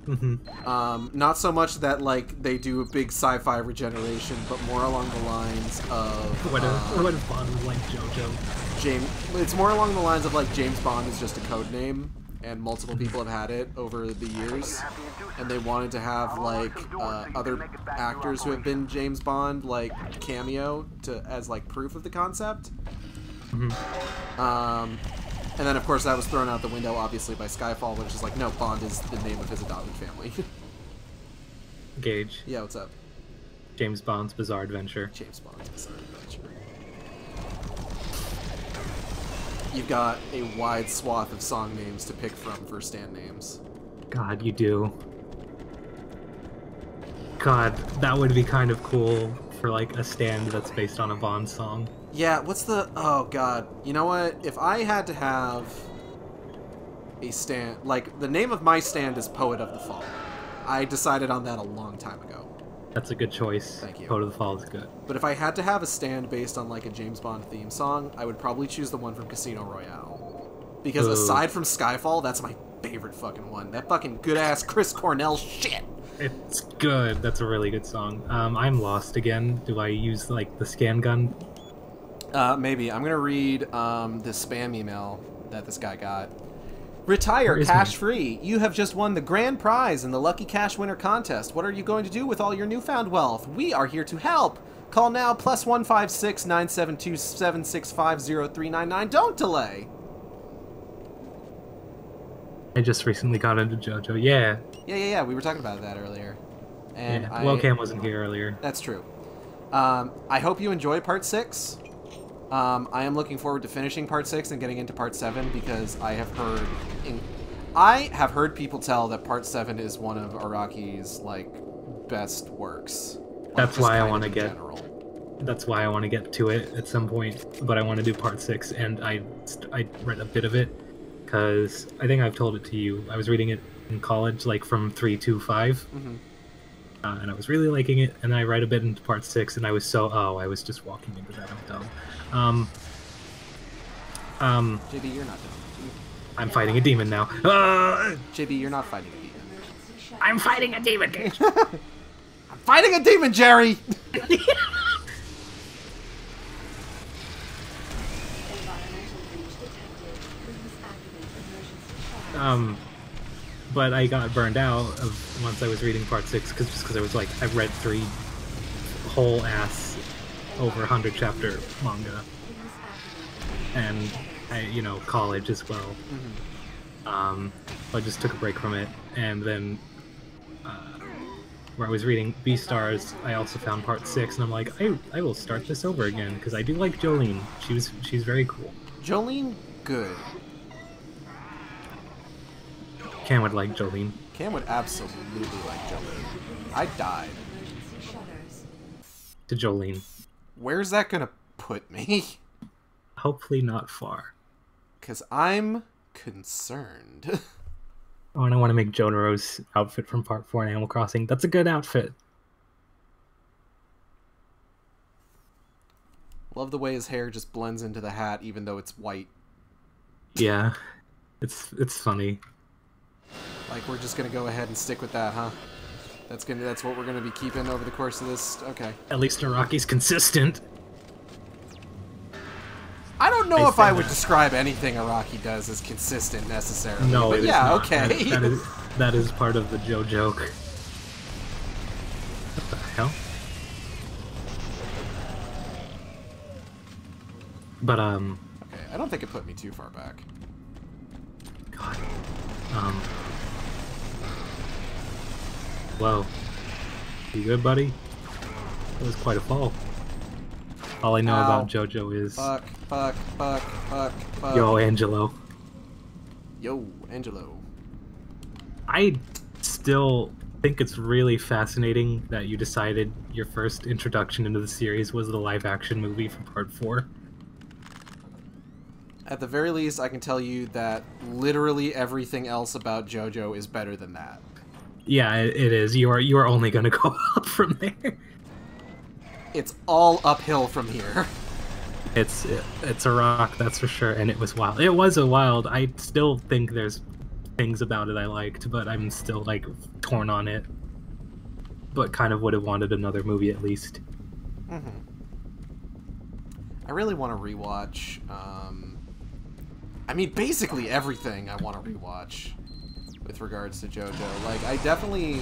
Mm-hmm. Not so much that, like, they do a big sci-fi regeneration, but more along the lines of... What if Bond was like JoJo? It's more along the lines of, like, James Bond is just a code name, and multiple people have had it over the years, and they wanted to have, like, other actors who have been James Bond, like, cameo as, like, proof of the concept. Mm-hmm. And then, of course, that was thrown out the window, obviously, by Skyfall, which is like, no, Bond is the name of his adopted family. Gage. Yeah, what's up? James Bond's Bizarre Adventure. James Bond's Bizarre Adventure. You've got a wide swath of song names to pick from for stand names. God, you do. God, that would be kind of cool for, like, a stand that's based on a Bond song. Yeah, what's the... Oh, God. You know what? If I had to have a stand... Like, the name of my stand is Poet of the Fall. I decided on that a long time ago. That's a good choice. Thank you. Poet of the Fall is good. But if I had to have a stand based on, like, a James Bond theme song, I would probably choose the one from Casino Royale. Because aside from Skyfall, that's my favorite fucking one. That fucking good-ass Chris Cornell shit! It's good. That's a really good song. I'm lost again. Do I use, like, the scan gun? Maybe. I'm gonna read this spam email that this guy got. Retire cash-free. You have just won the grand prize in the Lucky Cash Winner contest. What are you going to do with all your newfound wealth? We are here to help. Call now, +156 972 765 0399. Don't delay. I just recently got into JoJo. Yeah. Yeah. We were talking about that earlier. And yeah. Wellcam wasn't here earlier. That's true. I hope you enjoy Part 6. I am looking forward to finishing Part 6 and getting into Part 7 because I have heard people tell that Part 7 is one of Araki's, like, best works. That's why I want to in get. general. That's why I want to get to it at some point. But I want to do part 6, and I read a bit of it because I think I've told it to you. I was reading it in college, like from 3 to 5. And I was really liking it, and then I read a bit into part 6, and I was I was just walking into that. I'm dumb. JB, you're not dumb. I'm fighting a demon now. JB, you're not fighting a demon. I'm fighting a demon, Gage. I'm fighting a demon, Jerry! But I got burned out once I was reading part 6, because I was like, I've read 3 whole ass over 100 chapter manga, and college as well. I just took a break from it, and then where I was reading Beastars, I also found part 6, and I'm like, I will start this over again because I do like Jolene. She's very cool. Jolene, good. Cam would like Jolene. Cam would absolutely like Jolene. I died. To Jolene. Where's that gonna put me? Hopefully not far. Because I'm concerned. Oh, and I want to make Jotaro's outfit from part 4 in Animal Crossing. That's a good outfit. Love the way his hair just blends into the hat even though it's white. Yeah. It's funny. Like, we're just gonna go ahead and stick with that, huh? That's what we're gonna be keeping over the course of this. Okay. At least Araki's consistent. I don't know if I would describe anything Araki does as consistent necessarily. No, but it is yeah, not. okay. That is part of the Joe joke. What the hell? But Okay, I don't think it put me too far back. God. Whoa. You good, buddy? That was quite a fall. All I know about JoJo is... Fuck. Yo, Angelo. Yo, Angelo. I still think it's really fascinating that you decided your first introduction into the series was the live-action movie for Part 4. At the very least, I can tell you that literally everything else about JoJo is better than that. Yeah, it is. You are only going to go up from there. It's all uphill from here. It's a rock, that's for sure, and it was wild. It was a wild. I still think there's things about it I liked, but I'm still, like, torn on it. But kind of would have wanted another movie at least. I really want to rewatch, I mean, basically everything I want to rewatch with regards to JoJo. Like, I definitely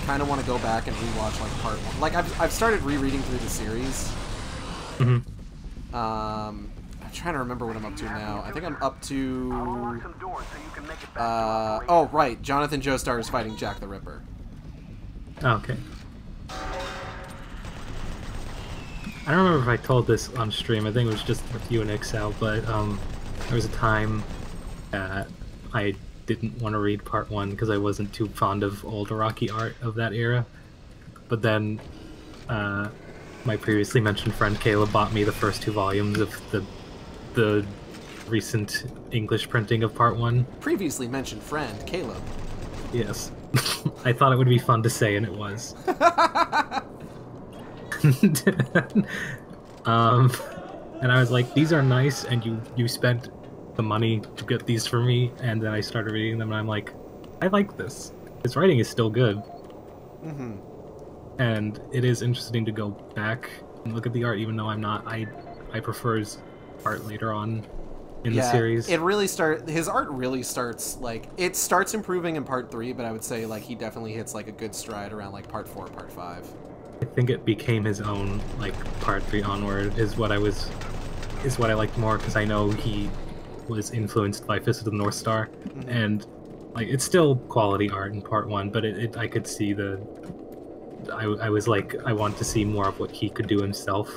kind of want to go back and rewatch, like, part 1. Like, I've started rereading through the series. I'm trying to remember what I'm up to now. I think I'm up to... oh, right. Jonathan Joestar is fighting Jack the Ripper. Okay. I don't remember if I told this on stream. I think it was just with you and Excel, but there was a time that I didn't want to read part 1 because I wasn't too fond of old Araki art of that era. But then my previously mentioned friend Caleb bought me the first 2 volumes of the recent English printing of part 1. Previously mentioned friend Caleb. Yes. I thought it would be fun to say, and it was. And I was like, these are nice, and you spent the money to get these for me, and then I started reading them, and I'm like, I like this. His writing is still good. And it is interesting to go back and look at the art, even though I'm not. I prefer his art later on in the series. It really his art really starts, like, it starts improving in part 3, but I would say, like, he definitely hits, like, a good stride around, like, part 4, part 5. I think it became his own, like, part 3 onward is what I liked more, because I know he was influenced by Fist of the North Star, and, like, it's still quality art in part 1, but I could see I was like, I want to see more of what he could do himself.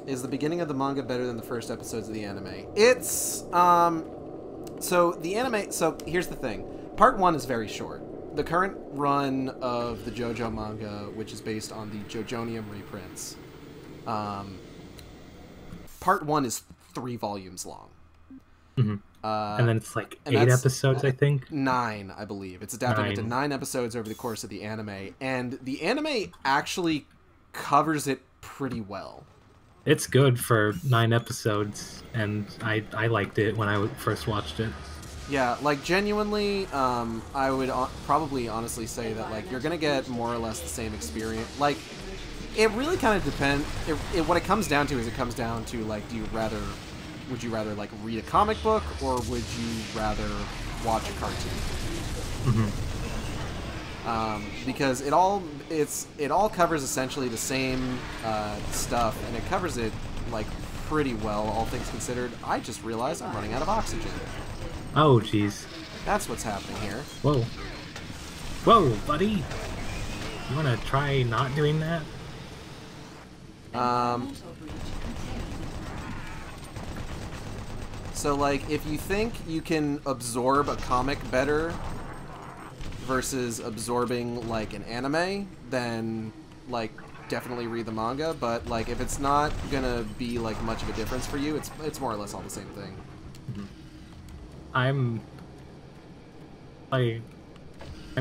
Is the beginning of the manga better than the first episodes of the anime? It's, so here's the thing. Part 1 is very short. the current run of the JoJo manga, which is based on the JoJonium reprints, part 1 is 3 volumes long. Mm-hmm. And then it's like 8 episodes, I think? 9, I believe. It's adapting into 9 episodes over the course of the anime, and the anime actually covers it pretty well. It's good for 9 episodes, and I liked it when I first watched it. Yeah, like, genuinely, I would probably honestly say that, like, you're gonna get more or less the same experience. Like, it really kind of depends. What it comes down to is it comes down to, like, would you rather, like, read a comic book, or would you rather watch a cartoon? Mm-hmm. Because it all covers essentially the same stuff, and it covers it, like, pretty well, all things considered. I just realized I'm running out of oxygen. Oh, jeez. That's what's happening here. Whoa. Whoa, buddy! You wanna try not doing that? So, like, if you think you can absorb a comic better versus absorbing, like, an anime, then, like, definitely read the manga. But, like, if it's not gonna be, like, much of a difference for you, it's more or less all the same thing. Mm-hmm. I'm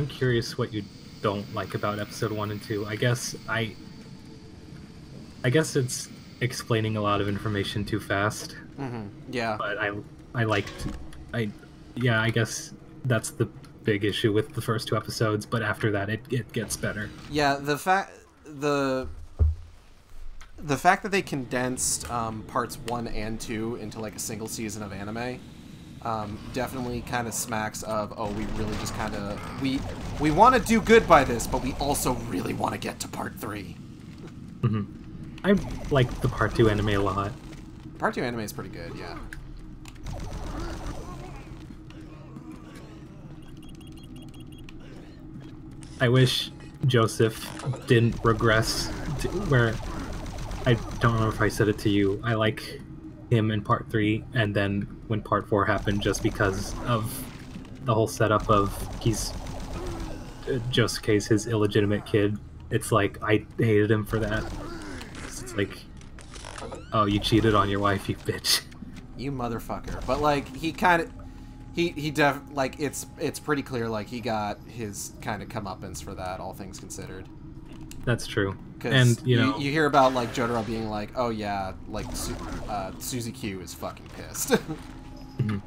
curious what you don't like about episode 1 and 2. I guess it's explaining a lot of information too fast. Mm-hmm. Yeah. But I guess that's the big issue with the first 2 episodes, but after that it gets better. Yeah, the fact that they condensed parts 1 and 2 into, like, a single season of anime definitely kind of smacks of, oh, we really just kind of we want to do good by this, but we also really want to get to part 3. Mm-hmm. I like the part 2 anime a lot. Part 2 anime is pretty good, yeah. I wish Joseph didn't regress to where, I don't know if I said it to you, I like him in part 3, and then when part 4 happened, just because of the whole setup of he's Josuke's his illegitimate kid, it's like I hated him for that. It's like, oh, you cheated on your wife, you bitch. You motherfucker. But, like, like, it's pretty clear, like, he got his kind of comeuppance for that, all things considered. That's true. And, you know, you hear about, like, Jotaro being like, oh yeah, like, Suzy Q is fucking pissed. Mm-hmm.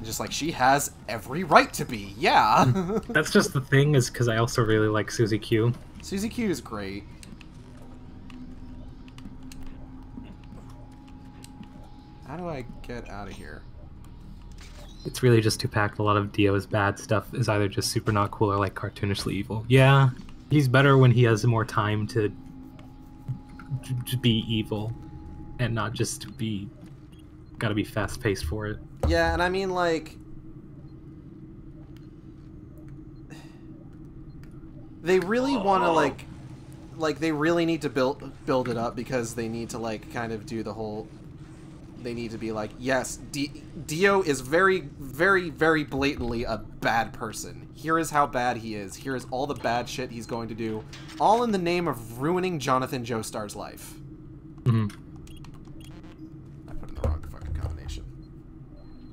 Just like, she has every right to be, yeah. That's just the thing, is because I also really like Suzy Q. Suzy Q is great. How do I get out of here? It's really just too packed. A lot of Dio's bad stuff is either just super not cool or, like, cartoonishly evil. Yeah, he's better when he has more time to be evil and not just be gotta be fast-paced for it. Yeah, and I mean, like, they really want to, like they really need to build it up, because they need to, like, kind of do the whole, they need to be like, yes, Dio is very, very, very blatantly a bad person. Here is how bad he is. Here is all the bad shit he's going to do, all in the name of ruining Jonathan Joestar's life. Mm-hmm. I put in the wrong fucking combination.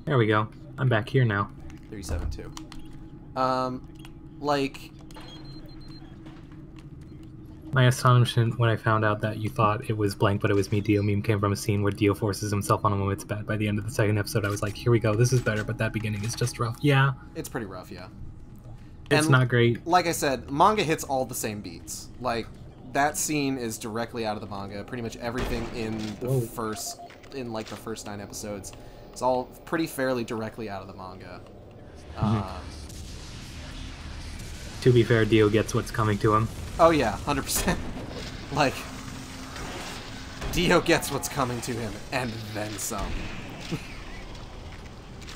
There we go. I'm back here now. 372. Like, my astonishment when I found out that you thought it was blank, but it was me, Dio meme came from a scene where Dio forces himself on a woman's bed. By the end of the second episode, I was like, here we go, this is better, but that beginning is just rough. Yeah. It's pretty rough, yeah. It's not great. Like I said, manga hits all the same beats. Like, that scene is directly out of the manga. Pretty much everything in the first 9 episodes, it's all pretty fairly directly out of the manga. To be fair, Dio gets what's coming to him. Oh yeah, 100%. Like, Dio gets what's coming to him, and then some.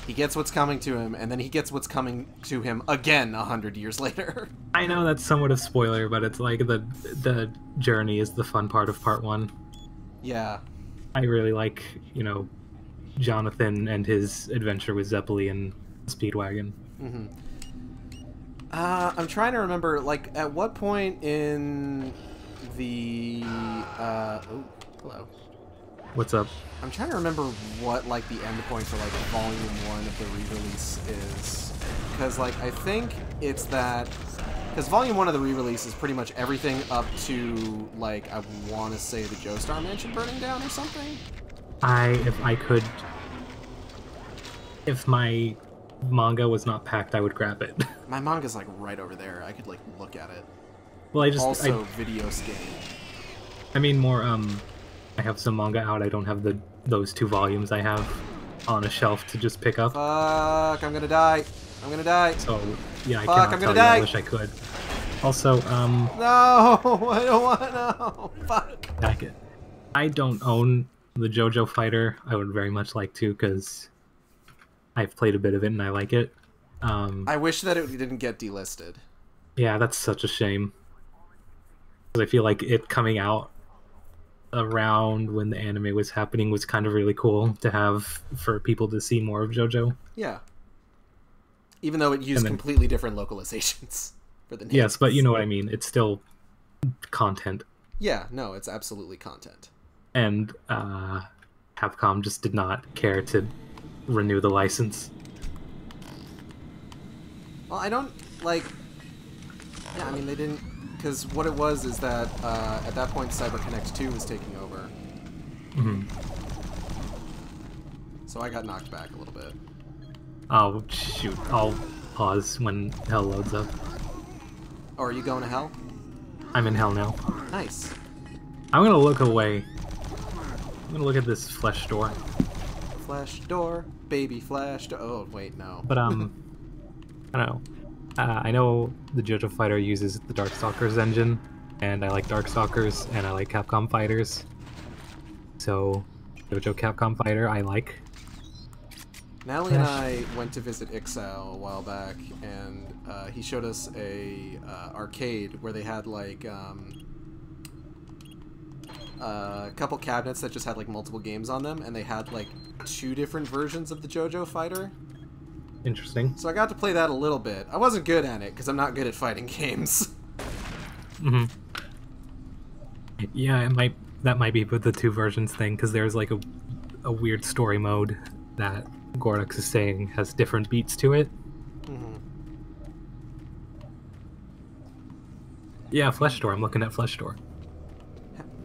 He gets what's coming to him, and then he gets what's coming to him again 100 years later. I know that's somewhat a spoiler, but it's like the journey is the fun part of part 1. Yeah. I really like, you know, Jonathan and his adventure with Zeppeli and Speedwagon. Mm-hmm. I'm trying to remember, like, at what point in the, oh, hello. What's up? I'm trying to remember what, like, the end point for, like, Volume 1 of the re-release is. Because, like, I think it's that... Because Volume 1 of the re-release is pretty much everything up to, like, I want to say the Joestar Mansion burning down or something? If I could... If my manga was not packed, I would grab it. My manga's, like, right over there. I could, like, look at it. Well, I just... Also, video scan. I mean, more, I have some manga out. I don't have those 2 volumes I have on a shelf to just pick up. Fuck, I'm gonna die. I'm gonna die. So, yeah, Fuck, I cannot I'm tell gonna you. die. I wish I could. Also, No! I don't want to. Fuck. I don't own the JoJo Fighter. I would very much like to, because I've played a bit of it and I like it. I wish that it didn't get delisted. Yeah, that's such a shame. Because I feel like it coming out around when the anime was happening was kind of really cool to have for people to see more of JoJo. Yeah. Even though it used completely different localizations for the names. Yes, but you know what I mean. It's still content. Yeah, no, it's absolutely content. And Capcom just did not care to renew the license. Well, I don't, like... Yeah, I mean, they didn't... Because what it was is that, at that point, CyberConnect 2 was taking over. Mm-hmm. So I got knocked back a little bit. Oh, shoot. I'll pause when hell loads up. Oh, are you going to hell? I'm in hell now. Nice. I'm gonna look away. I'm gonna look at this flesh door. Flesh door, baby flesh door. Oh, wait, no. But, I don't know. I know the JoJo Fighter uses the Darkstalkers engine, and I like Darkstalkers, and I like Capcom Fighters. So, JoJo Capcom Fighter, I like. Natalie and I went to visit Ixal a while back, and he showed us a arcade where they had like a couple cabinets that just had like multiple games on them, and they had like 2 different versions of the JoJo Fighter. Interesting. So I got to play that a little bit. I wasn't good at it because I'm not good at fighting games. Mm-hmm. Yeah, that might be with the 2 versions thing, because there's like a weird story mode that Gordux is saying has different beats to it. Mm-hmm. Yeah, Flesh Door. I'm looking at Flesh Door.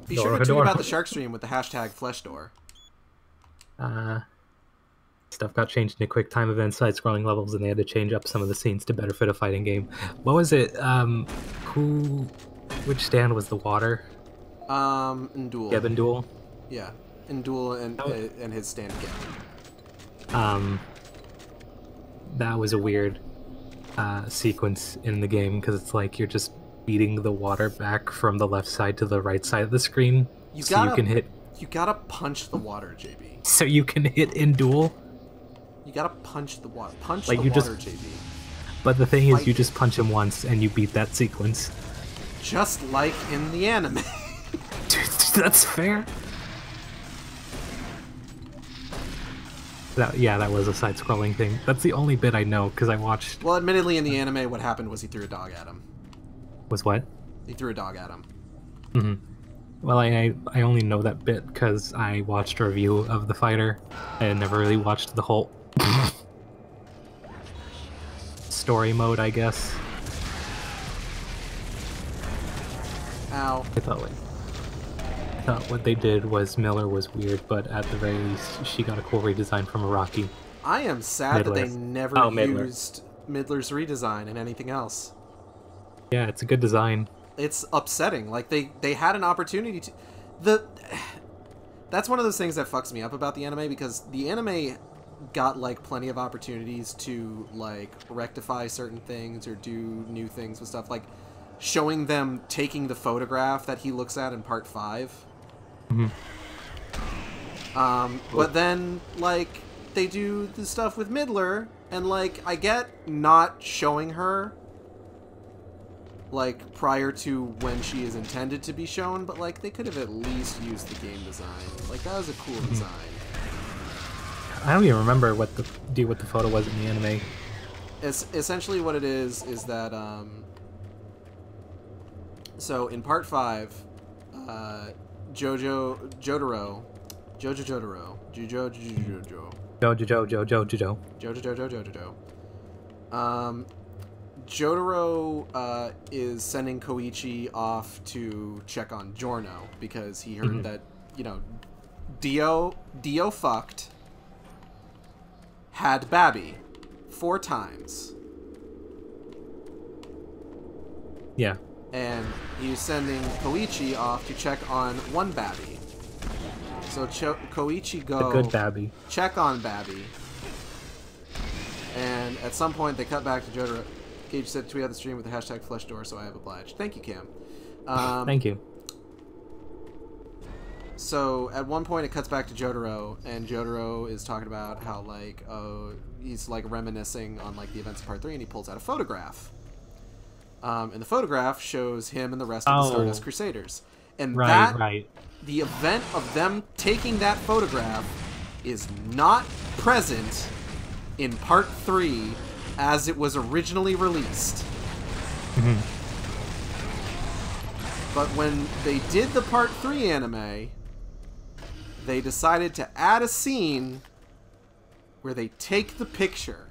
Be sure to tweet about the Shark Stream with the hashtag FleshDoor. Stuff got changed in a quick time event, side-scrolling levels, and they had to change up some of the scenes to better fit a fighting game. What was it? Which stand was the water? Ndul. Geben Duel? Yeah, Ndul and his stand Geben. That was a weird sequence in the game, because it's like you're just beating the water back from the left side to the right side of the screen, you can hit. You gotta punch the water, JB. So you can hit in duel. You gotta punch the water. Punch like the you water, just, JB. But the thing is, you just punch him once and you beat that sequence. Just like in the anime. That's fair. That was a side-scrolling thing. That's the only bit I know, because I watched... Well, admittedly, in the anime, what happened was he threw a dog at him. Was what? He threw a dog at him. Mm-hmm. Well, I only know that bit because I watched a review of the fighter and never really watched the whole story mode, I guess. Ow. I thought what they did was Miller was weird, but at the very least, she got a cool redesign from Araki. I am sad that they never used Midler's redesign in anything else. Yeah, it's a good design. It's upsetting. Like, they had an opportunity to... That's one of those things that fucks me up about the anime, because the anime got, like, plenty of opportunities to, like, rectify certain things or do new things with stuff. Like, showing them taking the photograph that he looks at in Part 5. Mm-hmm. But then, like, they do the stuff with Midler, and, like, I get not showing her, like, prior to when she is intended to be shown, but, like, they could have at least used the game design. Like, that was a cool design. I don't even remember what the photo was in the anime. essentially what it is that so in part 5, Jotaro, Jotaro is sending Koichi off to check on Giorno because he heard that, you know, Dio fucked, had Babby 4 times. Yeah. And he's sending Koichi off to check on one Babby. So Koichi go the good Babby. Check on Babby. And at some point they cut back to Jotaro. Gage said tweet out the stream with the hashtag FleshDoor, so I have obliged. Thank you, Cam. Thank you. So at one point it cuts back to Jotaro, and Jotaro is talking about how, like, he's like reminiscing on like the events of part 3, and he pulls out a photograph. And the photograph shows him and the rest of the Stardust Crusaders. And the event of them taking that photograph is not present in part 3 as it was originally released. But when they did the part 3 anime, they decided to add a scene where they take the picture,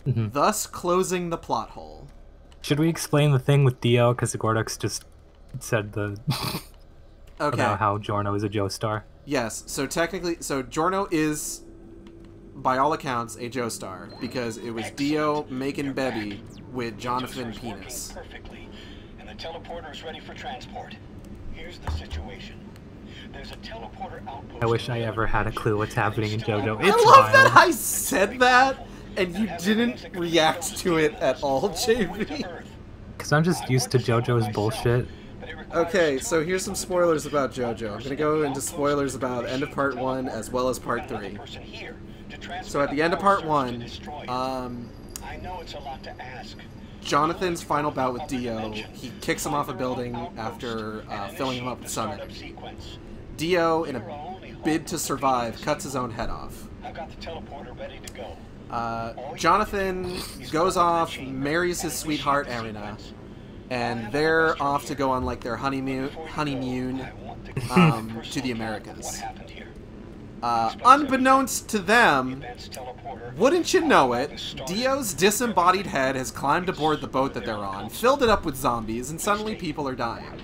thus closing the plot hole. Should we explain the thing with Dio? Because the Gordox just said the about how Giorno is a Joestar. Yes, so technically, Giorno is, by all accounts, a Joestar because it was Dio making Bebby with Jonathan Penis. Perfectly, and the teleporter is ready for transport. Here's the situation. There's a teleporter outpost. I wish I ever had a clue what's happening in JoJo. I love that I said that and you didn't react to it at all, JV. Because I'm just used to JoJo's bullshit. Okay, so here's some spoilers about JoJo. I'm going to go into spoilers about end of part 1 as well as part 3. So at the end of part 1, Jonathan's final bout with Dio, he kicks him off a building after filling him up with summon. Dio, in a bid to survive, cuts his own head off. Jonathan goes off, marries his sweetheart Erina, and they're off to go on like their honeymoon to the Americas. Unbeknownst to them, wouldn't you know it, Dio's disembodied head has climbed aboard the boat that they're on, filled it up with zombies, and suddenly people are dying.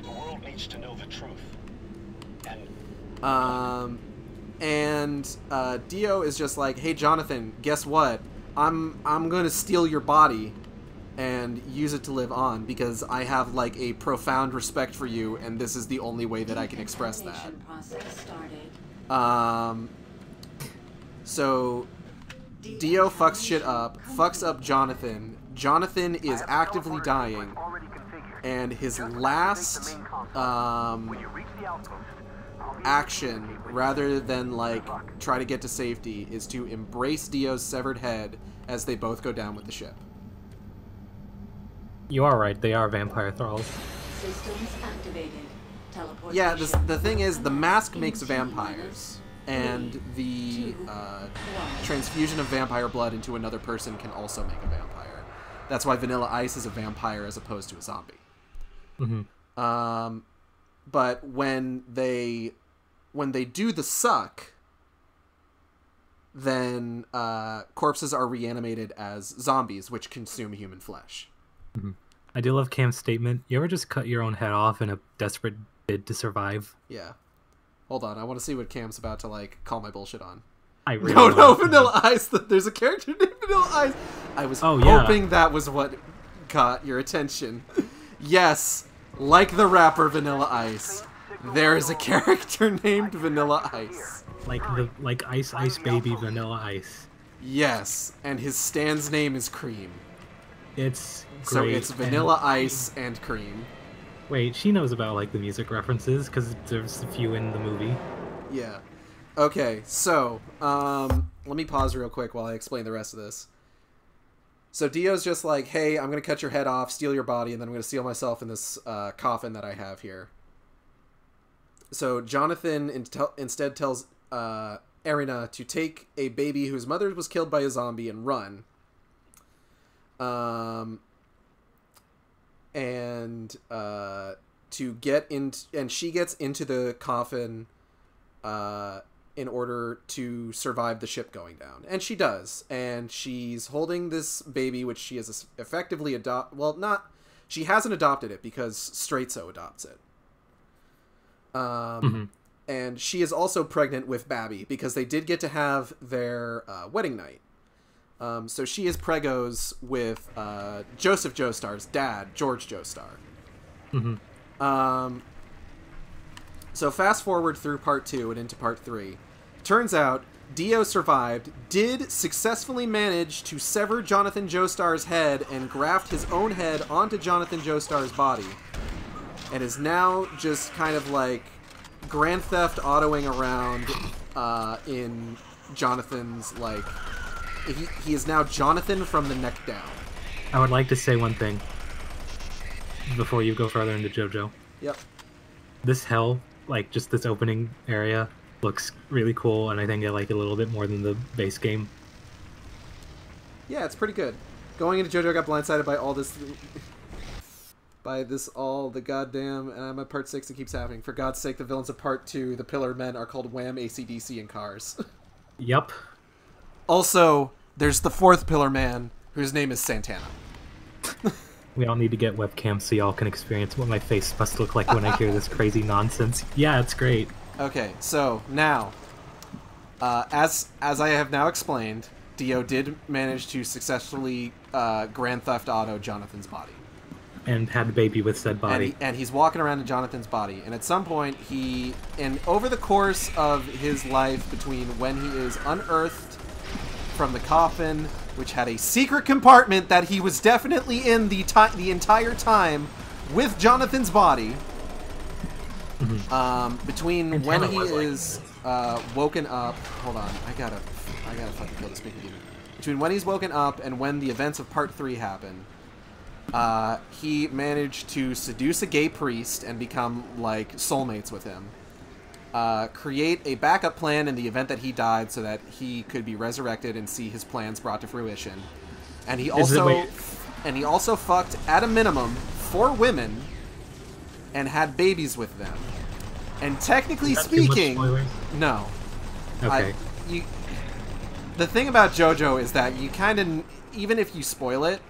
Dio is just like, hey Jonathan, guess what? I'm gonna steal your body and use it to live on because I have like a profound respect for you, and this is the only way that I can express that. So Dio fucks shit up, fucks up Jonathan. Jonathan is actively dying, and his last action, rather than like try to get to safety, is to embrace Dio's severed head as they both go down with the ship. You are right, they are vampire thralls. Systems activated. Yeah, the thing is, the mask makes vampires, and the transfusion of vampire blood into another person can also make a vampire. That's why Vanilla Ice is a vampire as opposed to a zombie. But when they do the suck, then corpses are reanimated as zombies, which consume human flesh. I do love Cam's statement. You ever just cut your own head off in a desperate bid to survive? Yeah. Hold on, I want to see what Cam's about to like call my bullshit on. I really No, Vanilla Ice. There's a character named Vanilla Ice. I was hoping that was what caught your attention. Yes, like the rapper Vanilla Ice, there is a character named Vanilla Ice. Like Ice Ice Baby Vanilla Ice. Yes, and his stand's name is Cream. It's great. So it's Vanilla Ice and Cream. Wait, she knows about like the music references because there's a few in the movie. Yeah. Okay, so let me pause real quick while I explain the rest of this. So Dio's just like, hey, I'm gonna cut your head off, steal your body, and then I'm gonna seal myself in this coffin that I have here. So Jonathan instead tells Erina to take a baby whose mother was killed by a zombie and run. And to get in, and she gets into the coffin in order to survive the ship going down, and she does. And she's holding this baby, which she has effectively she hasn't adopted it because Straitso adopts it. And she is also pregnant with Babby because they did get to have their wedding night. So she is pregos with Joseph Joestar's dad, George Joestar. So fast forward through part 2 and into part 3. Turns out Dio survived, did successfully manage to sever Jonathan Joestar's head and graft his own head onto Jonathan Joestar's body, and is now just kind of like Grand Theft Autoing around in Jonathan's, like, he is now Jonathan from the neck down. I would like to say one thing before you go further into JoJo. Yep. This hell, like, just this opening area, looks really cool, and I think I like it a little bit more than the base game. Yeah, it's pretty good. Going into JoJo, I got blindsided by all the goddamn, and I'm at part 6, it keeps happening. For God's sake, the villains of part 2, the Pillar Men, are called Wham, AC/DC, and Cars. Yup. Also, there's the 4th Pillar Man, whose name is Santana. We all need to get webcams so y'all can experience what my face must look like when I hear this crazy nonsense. Yeah, it's great. Okay, so now, as I have now explained, Dio did manage to successfully Grand Theft Auto Jonathan's body. And had the baby with said body. And he's walking around in Jonathan's body. And at some point, over the course of his life, between when he is unearthed from the coffin, which had a secret compartment that he was definitely in the entire time with Jonathan's body, between when he is woken up, hold on, I gotta fucking kill this big demon. Between when he's woken up and when the events of part 3 happen, he managed to seduce a gay priest and become, like, soulmates with him. Create a backup plan in the event that he died so that he could be resurrected and see his plans brought to fruition. And he also fucked, at a minimum, 4 women and had babies with them. And technically speaking, no. Okay. The thing about JoJo is that you kind of, even if you spoil it,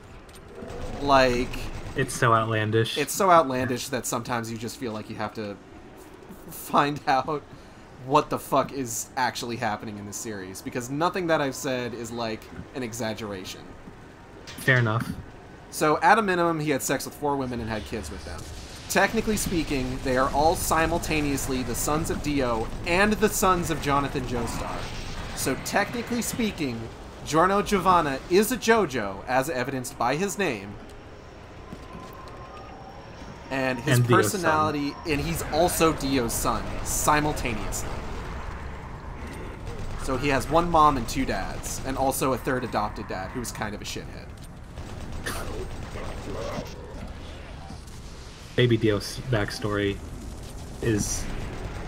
like, it's so outlandish. It's so outlandish that sometimes you just feel like you have to find out what the fuck is actually happening in this series, because nothing that I've said is like an exaggeration. Fair enough. So at a minimum, he had sex with 4 women and had kids with them. Technically speaking, they are all simultaneously the sons of Dio and the sons of Jonathan Joestar. So technically speaking, Giorno Giovanna is a JoJo, as evidenced by his name. And his personality, and he's also Dio's son, simultaneously. So he has 1 mom and 2 dads, and also a 3rd adopted dad, who's kind of a shithead. Baby Dio's backstory is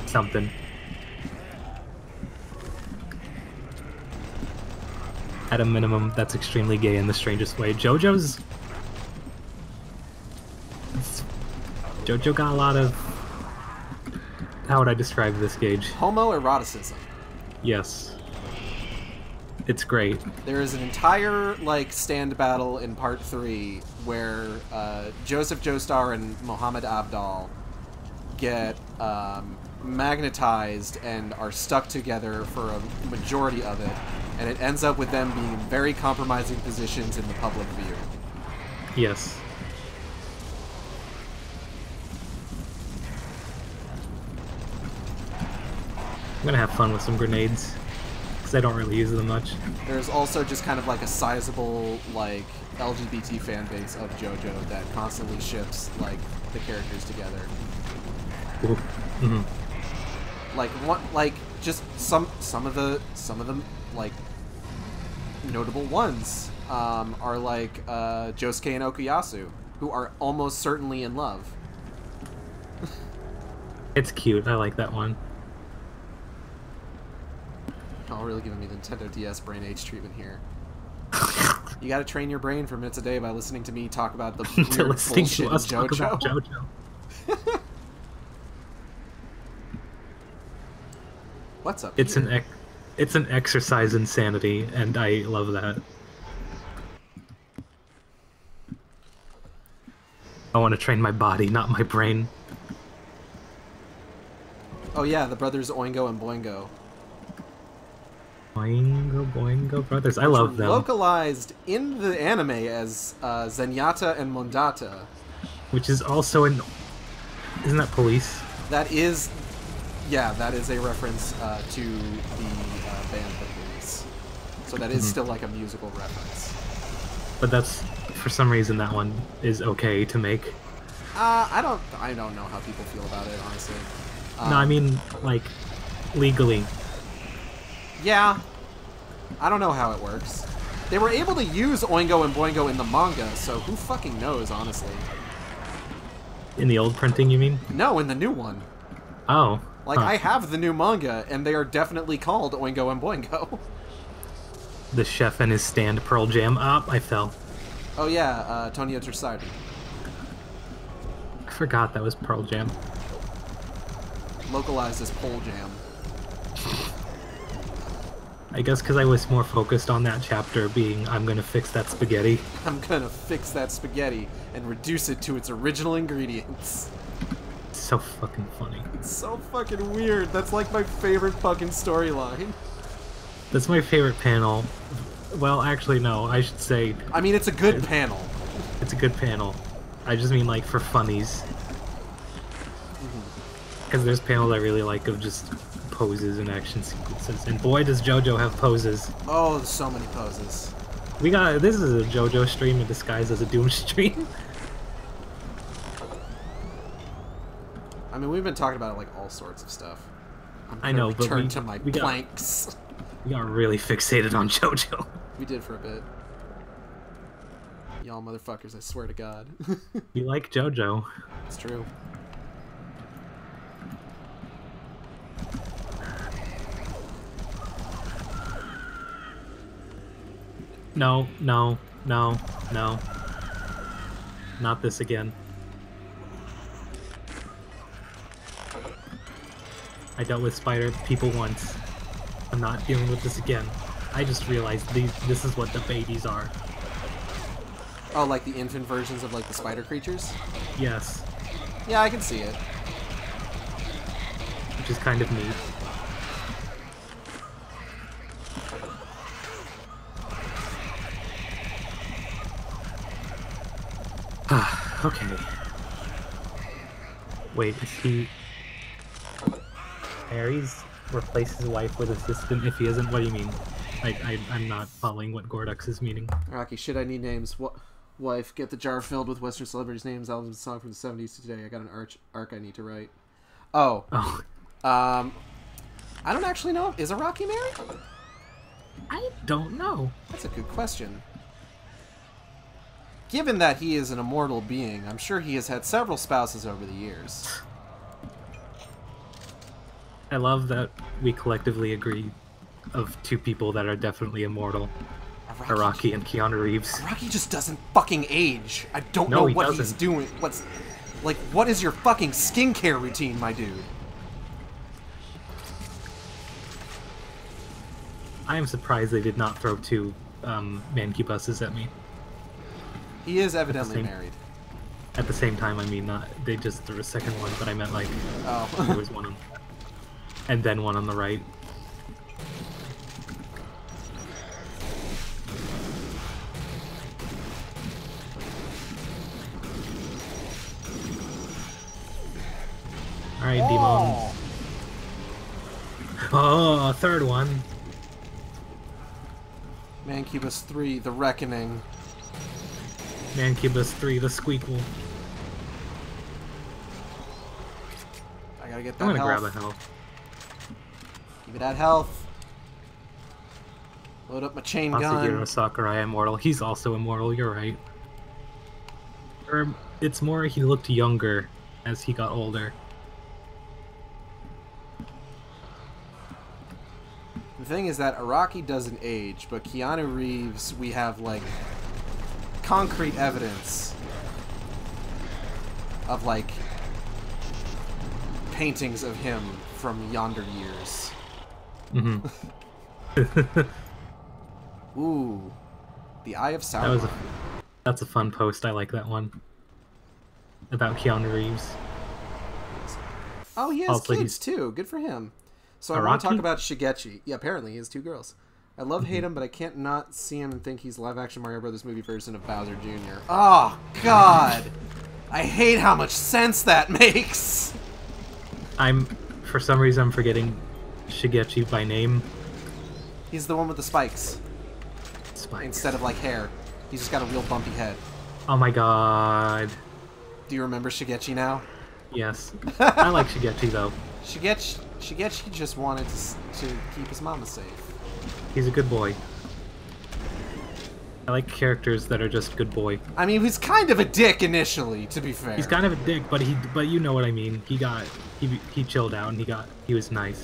something. At a minimum, that's extremely gay in the strangest way. JoJo got a lot of... How would I describe this, Gage? Homoeroticism. Yes. It's great. There is an entire, like, stand battle in part 3 where Joseph Joestar and Mohammed Abdal get magnetized and are stuck together for a majority of it, and it ends up with them being in very compromising positions in the public view. Yes. I'm gonna have fun with some grenades, because I don't really use them much. There's also just kind of like a sizable, like, LGBT fan base of JoJo that constantly ships, like, the characters together. Mm-hmm. Like, what, like, just some of the like, notable ones are like Josuke and Okuyasu, who are almost certainly in love. It's cute. I like that one. Oh, really giving me the Nintendo DS brain age treatment here. You gotta train your brain for minutes a day by listening to me talk about the to weird listening bullshit to us in talk about JoJo. JoJo. What's up It's here? it's an exercise in sanity, and I love that. I want to train my body, not my brain. Oh yeah, the brothers Oingo and Boingo. Boingo Boingo Brothers. I love them. Localized in the anime as Zenyatta and Mondata. Which is also an... Isn't that police? That is... Yeah, that is a reference to the band The Police. So that is still like a musical reference. But that's... For some reason, that one is okay to make. I don't know how people feel about it, honestly. No, I mean, like, legally. Yeah. I don't know how it works. They were able to use Oingo and Boingo in the manga, so who fucking knows, honestly. In the old printing, you mean? No, in the new one. Oh. Like, huh. I have the new manga, and they are definitely called Oingo and Boingo. The chef and his stand Pearl Jam. I fell. Oh yeah, Tonio Tersardi. I forgot that was Pearl Jam. Localized as Pole Jam. I guess because I was more focused on that chapter being, I'm gonna fix that spaghetti. I'm gonna fix that spaghetti and reduce it to its original ingredients. It's so fucking funny. It's so fucking weird. That's like my favorite fucking storyline. That's my favorite panel. Well, actually, no. I should say... I mean, it's a good panel. It's a good panel. I just mean, like, for funnies. Because there's panels I really like of just poses and action sequences. And boy, does JoJo have poses. Oh, there's so many poses. This is a JoJo stream in disguise as a Doom stream. I mean, we've been talking about like all sorts of stuff. I know, but return to my planks. We got really fixated on JoJo. We did for a bit. Y'all motherfuckers, I swear to God. We like JoJo. It's true. No, no, no, no. Not this again. I dealt with spider people once. I'm not dealing with this again. I just realized this is what the babies are. Oh, like the infant versions of like the spider creatures? Yes. Yeah, I can see it. Which is kind of neat. Okay. Wait, is he... Ares replace his wife with assistant if he isn't? What do you mean? I'm not following what Gordux is meaning. Rocky, shit, I need names. What? Wife, get the jar filled with Western celebrities' names, albums, and song from the 70s today. I got an arc I need to write. Oh. Oh. I don't actually know. Is Araki married? I don't know. That's a good question. Given that he is an immortal being, I'm sure he has had several spouses over the years. I love that we collectively agree of two people that are definitely immortal. Araki and Keanu Reeves. Araki just doesn't fucking age. I don't know what he's doing. What is your fucking skincare routine, my dude? I am surprised they did not throw two mancubuses at me. He is evidently married. At the same time, I mean, not they just threw a second one, but I meant like there was one on the left, and then one on the right. Alright, demons. Oh, a third one. Mancubus 3, The Reckoning. Mancubus 3, The Squeakle. I gotta get that I'm gonna health. grab a health. Give me that health. Load up my chain gun. Masahiro Sakurai immortal. He's also immortal, you're right. Or, it's more he looked younger as he got older. The thing is that Araki doesn't age, but Keanu Reeves, we have, like, concrete evidence of, like, paintings of him from yonder years. Mm-hmm. Ooh. The Eye of Sauron. That's a fun post. I like that one. About Keanu Reeves. Oh, he has Also, kids, too. Good for him. So I Araki? want to talk about Shigechi. Yeah, apparently he has 2 girls. I love hate him, but I can't not see him and think he's live-action Mario Brothers movie version of Bowser Jr. Oh, God! I hate how much sense that makes! For some reason, I'm forgetting Shigechi by name. He's the one with the spikes. Spikes. Instead of, like, hair. He's just got a real bumpy head. Oh my god. Do you remember Shigechi now? Yes. I like Shigechi, though. Shigechi just wanted to keep his mama safe. He's a good boy. I like characters that are just good boy. I mean, he's kind of a dick initially, to be fair. He's kind of a dick, but you know what I mean. He chilled out and he was nice.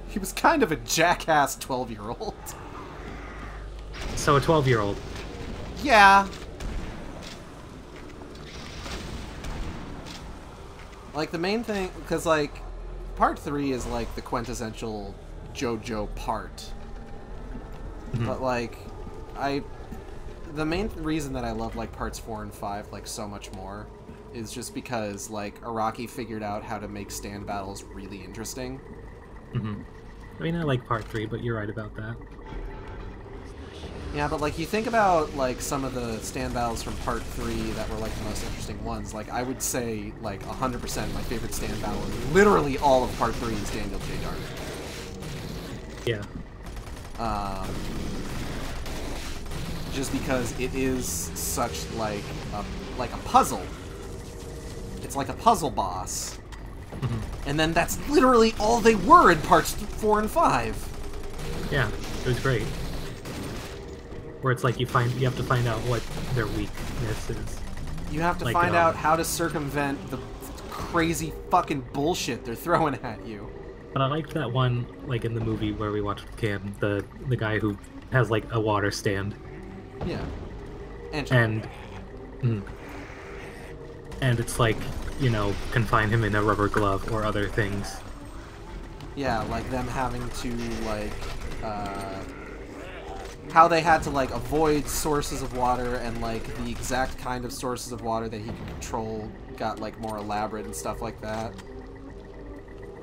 He was kind of a jackass 12-year-old. So a 12-year-old. Yeah. Like, the main thing, because, like, part 3 is, like, the quintessential JoJo part. Mm-hmm. But, like, the main reason that I love, like, parts 4 and 5, like, so much more is just because, like, Araki figured out how to make stand battles really interesting. Mm-hmm. I mean, I like part 3, but you're right about that. Yeah, but, like, you think about, like, some of the stand battles from part 3 that were, like, the most interesting ones. Like, I would say, like, 100% my favorite stand battle is literally all of part 3 is Daniel J. Dark. Yeah. Just because it is such, like a puzzle. It's like a puzzle boss. Mm-hmm. And then that's literally all they were in parts 4 and 5. Yeah, it was great. Where it's like you have to find out what their weakness is. You have to like, find out how to circumvent the crazy fucking bullshit they're throwing at you. But I liked that one, like in the movie where we watched with Cam, the guy who has like a water stand. Yeah. And it's like, you know, confine him in a rubber glove or other things. Yeah, like them having to, like, how they had to, like, avoid sources of water, and, like, the exact kind of sources of water that he could control got, like, more elaborate and stuff like that.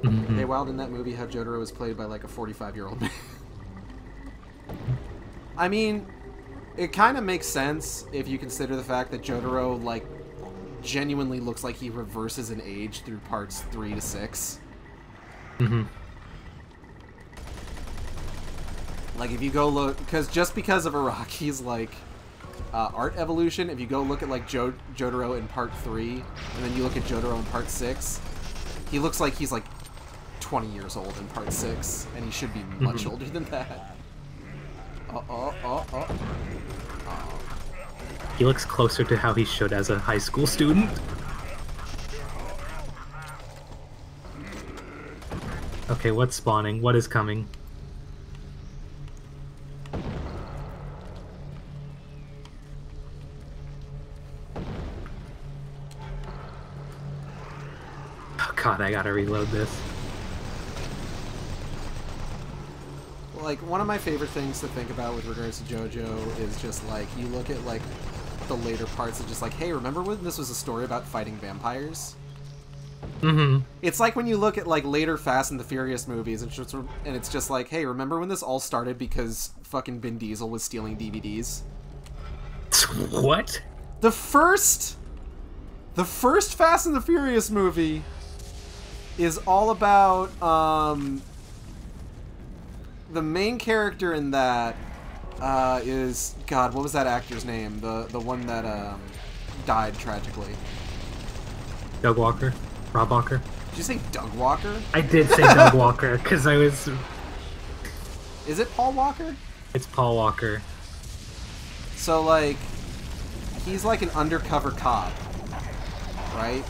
Mm-hmm. They wild in that movie how Jotaro was played by, like, a 45-year-old man. I mean, it kind of makes sense if you consider the fact that Jotaro, like, genuinely looks like he reverses in age through parts 3 to 6. Mm-hmm. Like, if you go look... Just because of Araki's, like, art evolution, if you go look at, like, Jotaro in part 3, and then you look at Jotaro in part 6, he looks like he's, like, 20 years old in part 6, and he should be much older than that. He looks closer to how he should as a high school student. Okay, what's spawning? What is coming? Oh god, I gotta reload this. Like, one of my favorite things to think about with regards to JoJo is just, like, you look at, like, the later parts of just, like, hey, remember when this was a story about fighting vampires? Mm-hmm. It's like when you look at, like, later Fast and the Furious movies, and it's just like, hey, remember when this all started because fucking Vin Diesel was stealing DVDs? What? The first Fast and the Furious movie is all about, the main character in that is, God, what was that actor's name? The one that died tragically. Doug Walker? Rob Walker? Did you say Doug Walker? I did say Doug Walker, because I was... Is it Paul Walker? It's Paul Walker. So, like, he's like an undercover cop, right?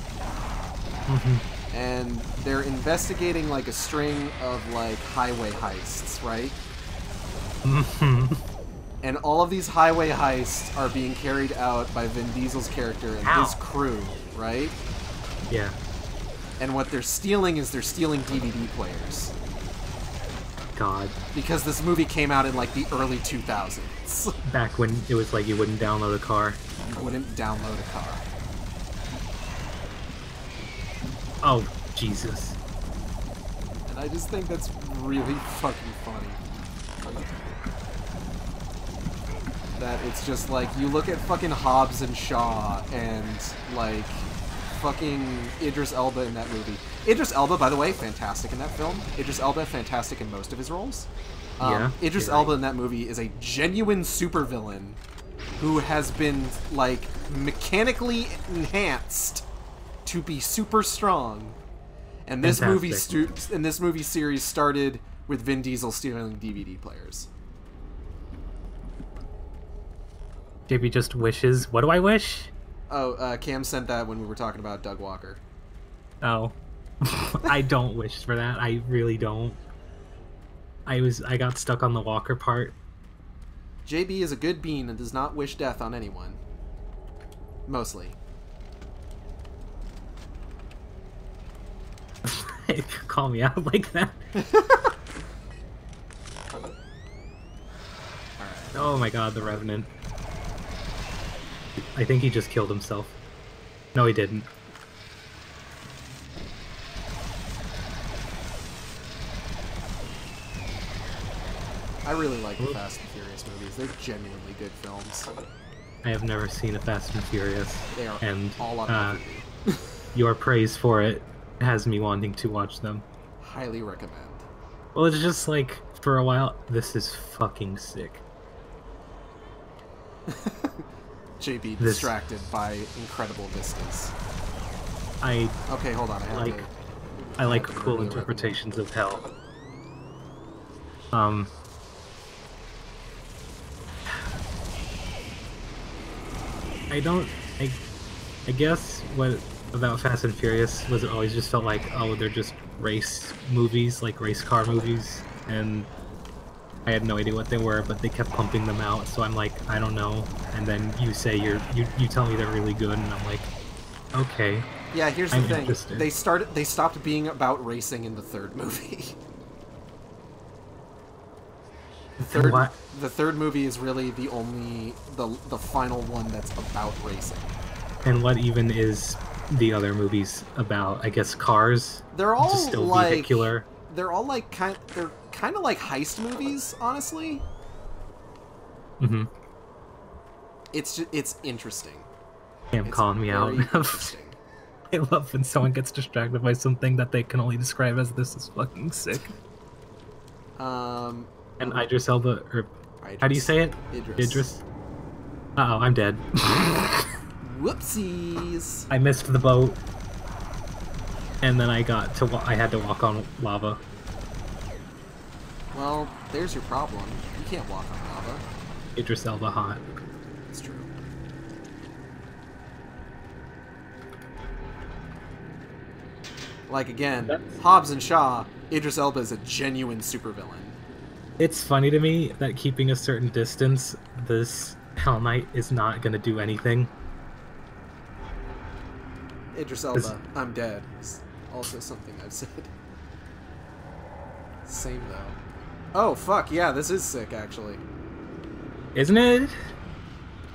And they're investigating like a string of like highway heists, right? And all of these highway heists are being carried out by Vin Diesel's character and his crew, right? Yeah. And what they're stealing is they're stealing DVD players. God. Because this movie came out in like the early 2000s. Back when it was like you wouldn't download a car. You wouldn't download a car. Oh, Jesus. And I just think that's really fucking funny. That it's just like, you look at fucking Hobbs and Shaw and like fucking Idris Elba in that movie. Idris Elba, by the way, fantastic in that film. Idris Elba, fantastic in most of his roles. Idris Elba in that movie is a genuine supervillain who has been like mechanically enhanced to be super strong, and this movie series started with Vin Diesel stealing DVD players. JB just wishes. What do I wish? Oh, Cam sent that when we were talking about Doug Walker. Oh, I don't wish for that. I really don't. I got stuck on the Walker part. JB is a good bean and does not wish death on anyone. Mostly. Call me out like that. Oh my god, the Revenant. I think he just killed himself. No, he didn't. I really like the Fast and Furious movies. They're genuinely good films. I have never seen a Fast and Furious. They are and, all on movie. Your praise for it has me wanting to watch them. Highly recommend. Well, it's just like, for a while, this is fucking sick. JB distracted by incredible vistas. Okay, hold on. I like cool interpretations of hell. I guess what about Fast and Furious was it always just felt like, oh, they're just race movies, like race car movies, and I had no idea what they were, but they kept pumping them out, so I'm like, I don't know, and then you say you tell me they're really good, and I'm like, okay. Yeah, here's the thing. Interested. They stopped being about racing in the third movie. The third movie is really the only the final one that's about racing. And what even is the other movies about? I guess cars. They're all just still like vehicular. They're all like kind of like heist movies, honestly. Mm-hmm. It's interesting. Damn, calling me out. I love when someone gets distracted by something that they can only describe as "this is fucking sick." And Idris Elba, or how do you say it? Idris. Uh-oh, I'm dead. Whoopsies! I missed the boat, and then I had to walk on lava. Well, there's your problem. You can't walk on lava. Idris Elba hot. It's true. Like again, Hobbs and Shaw, Idris Elba is a genuine supervillain. It's funny to me that keeping a certain distance, this Hell Knight is not going to do anything. Idris Elba, I'm dead, is also something I've said. Same though. Oh fuck, yeah, this is sick actually. Isn't it?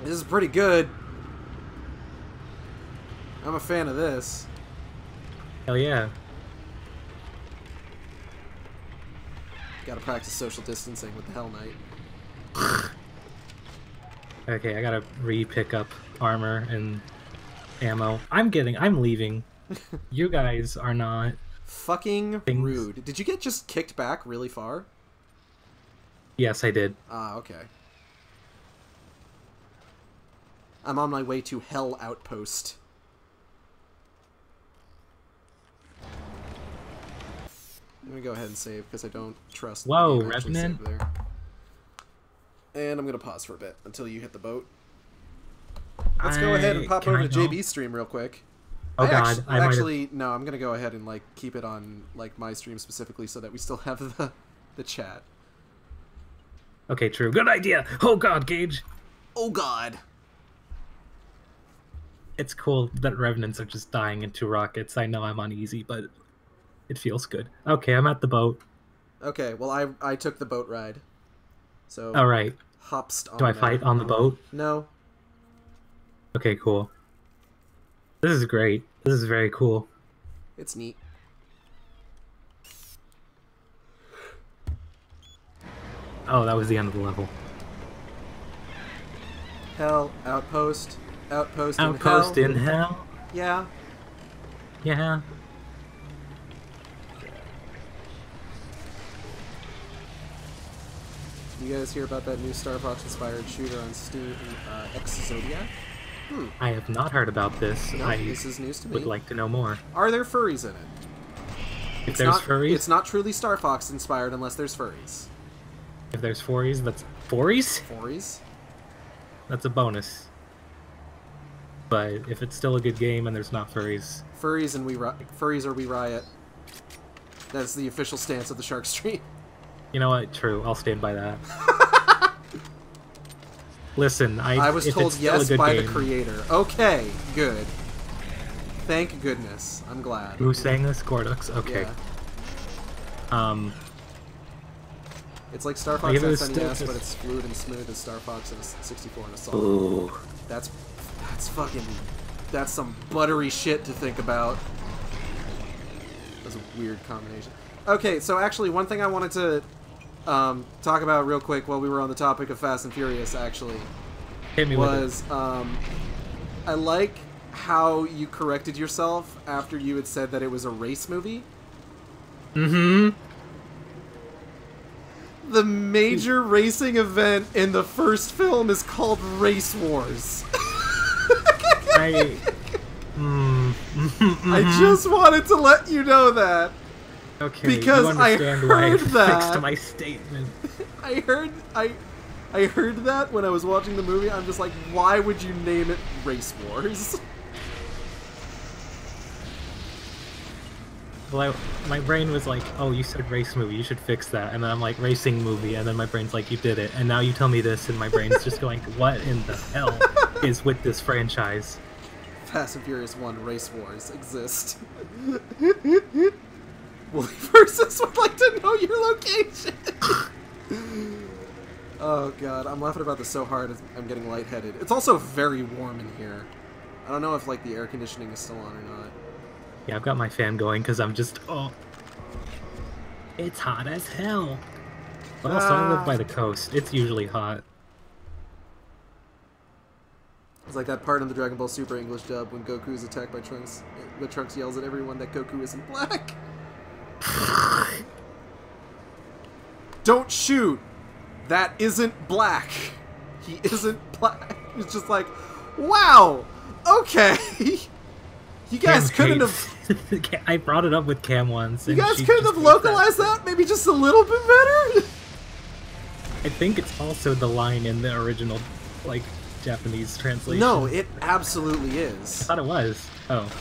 This is pretty good. I'm a fan of this. Hell yeah. Gotta practice social distancing with the Hell Knight. Okay, I gotta re-pick up armor and ammo. I'm leaving. You guys are not. Fucking rude. Did you get just kicked back really far? Yes, I did. Ah, okay. I'm on my way to Hell Outpost. Let me go ahead and save because I don't trust. Whoa, Revenant. There. And I'm gonna pause for a bit until you hit the boat. Let's go ahead and pop over to JB's stream real quick. Oh god, I actually no. I'm gonna go ahead and like keep it on like my stream specifically so that we still have the chat. Okay, true. Good idea. Oh god, Gage. Oh god. It's cool that revenants are just dying into rockets. I know I'm on easy, but it feels good. Okay, I'm at the boat. Okay, well I took the boat ride. So all right. Hopst on Do I there. fight on the boat? No. Okay, cool. This is great. This is very cool. It's neat. Oh, that was the end of the level. Hell, outpost. Outpost in hell. Yeah. Yeah. You guys hear about that new Star Fox inspired shooter on Steam, X Zodiac? I have not heard about this. No, this is news to me. Would like to know more. Are there furries in it? If there's furries? It's not truly Star Fox inspired unless there's furries. If there's furries, that's... Furries? Furries? That's a bonus. But if it's still a good game and there's not furries... Furries and furries or we riot. That's the official stance of the Shark Stream. You know what? True. I'll stand by that. Listen, I was told yes by the creator. Okay, good. Thank goodness. I'm glad. Who's saying this? Gordux? Okay. Yeah. It's like Star Fox SNES, but it's fluid and smooth as Star Fox and 64 and Assault. Ooh. That's fucking... That's some buttery shit to think about. That's a weird combination. Okay, so actually, one thing I wanted to talk about real quick while we were on the topic of Fast and Furious, actually, was I like how you corrected yourself after you had said that it was a race movie. Mm-hmm. The major racing event in the first film is called Race Wars. I just wanted to let you know that. Okay, because you understand I heard why that. I fixed my statement. I heard that when I was watching the movie. I'm just like, why would you name it Race Wars? Well, my brain was like, oh, you said race movie, you should fix that. And then I'm like, racing movie, and then my brain's like, you did it. And now you tell me this, and my brain's just going, what in the hell is with this franchise? Fast and Furious 1 Race Wars exist. Wooly Versus would like to know your location. Oh god, I'm laughing about this so hard I'm getting lightheaded. It's also very warm in here. I don't know if like the air conditioning is still on or not. Yeah, I've got my fan going because I'm just, oh, it's hot as hell. But also, I live by the coast. It's usually hot. It's like that part in the Dragon Ball Super English dub when Goku is attacked by Trunks, but Trunks yells at everyone that Goku isn't black. Don't shoot! That isn't black. He isn't black. It's just like, wow! Okay! You guys couldn't have... I brought it up with Cam once. You guys couldn't have localized that maybe just a little bit better? I think it's also the line in the original, like, Japanese translation. No, it absolutely is. I thought it was. Oh.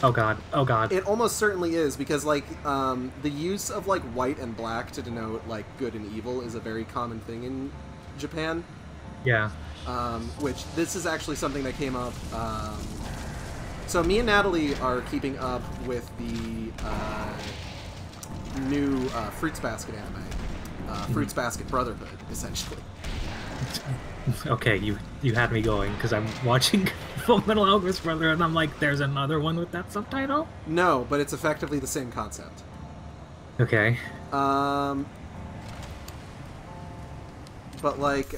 Oh god. Oh god. It almost certainly is, because, like, the use of, like, white and black to denote, like, good and evil is a very common thing in Japan. Yeah. Which, this is actually something that came up, so me and Natalie are keeping up with the, new, Fruits Basket anime. Fruits Basket Brotherhood, essentially. Okay, you had me going, because I'm watching Full Metal Alchemist Brotherhood, and I'm like, there's another one with that subtitle? No, but it's effectively the same concept. Okay. But, like,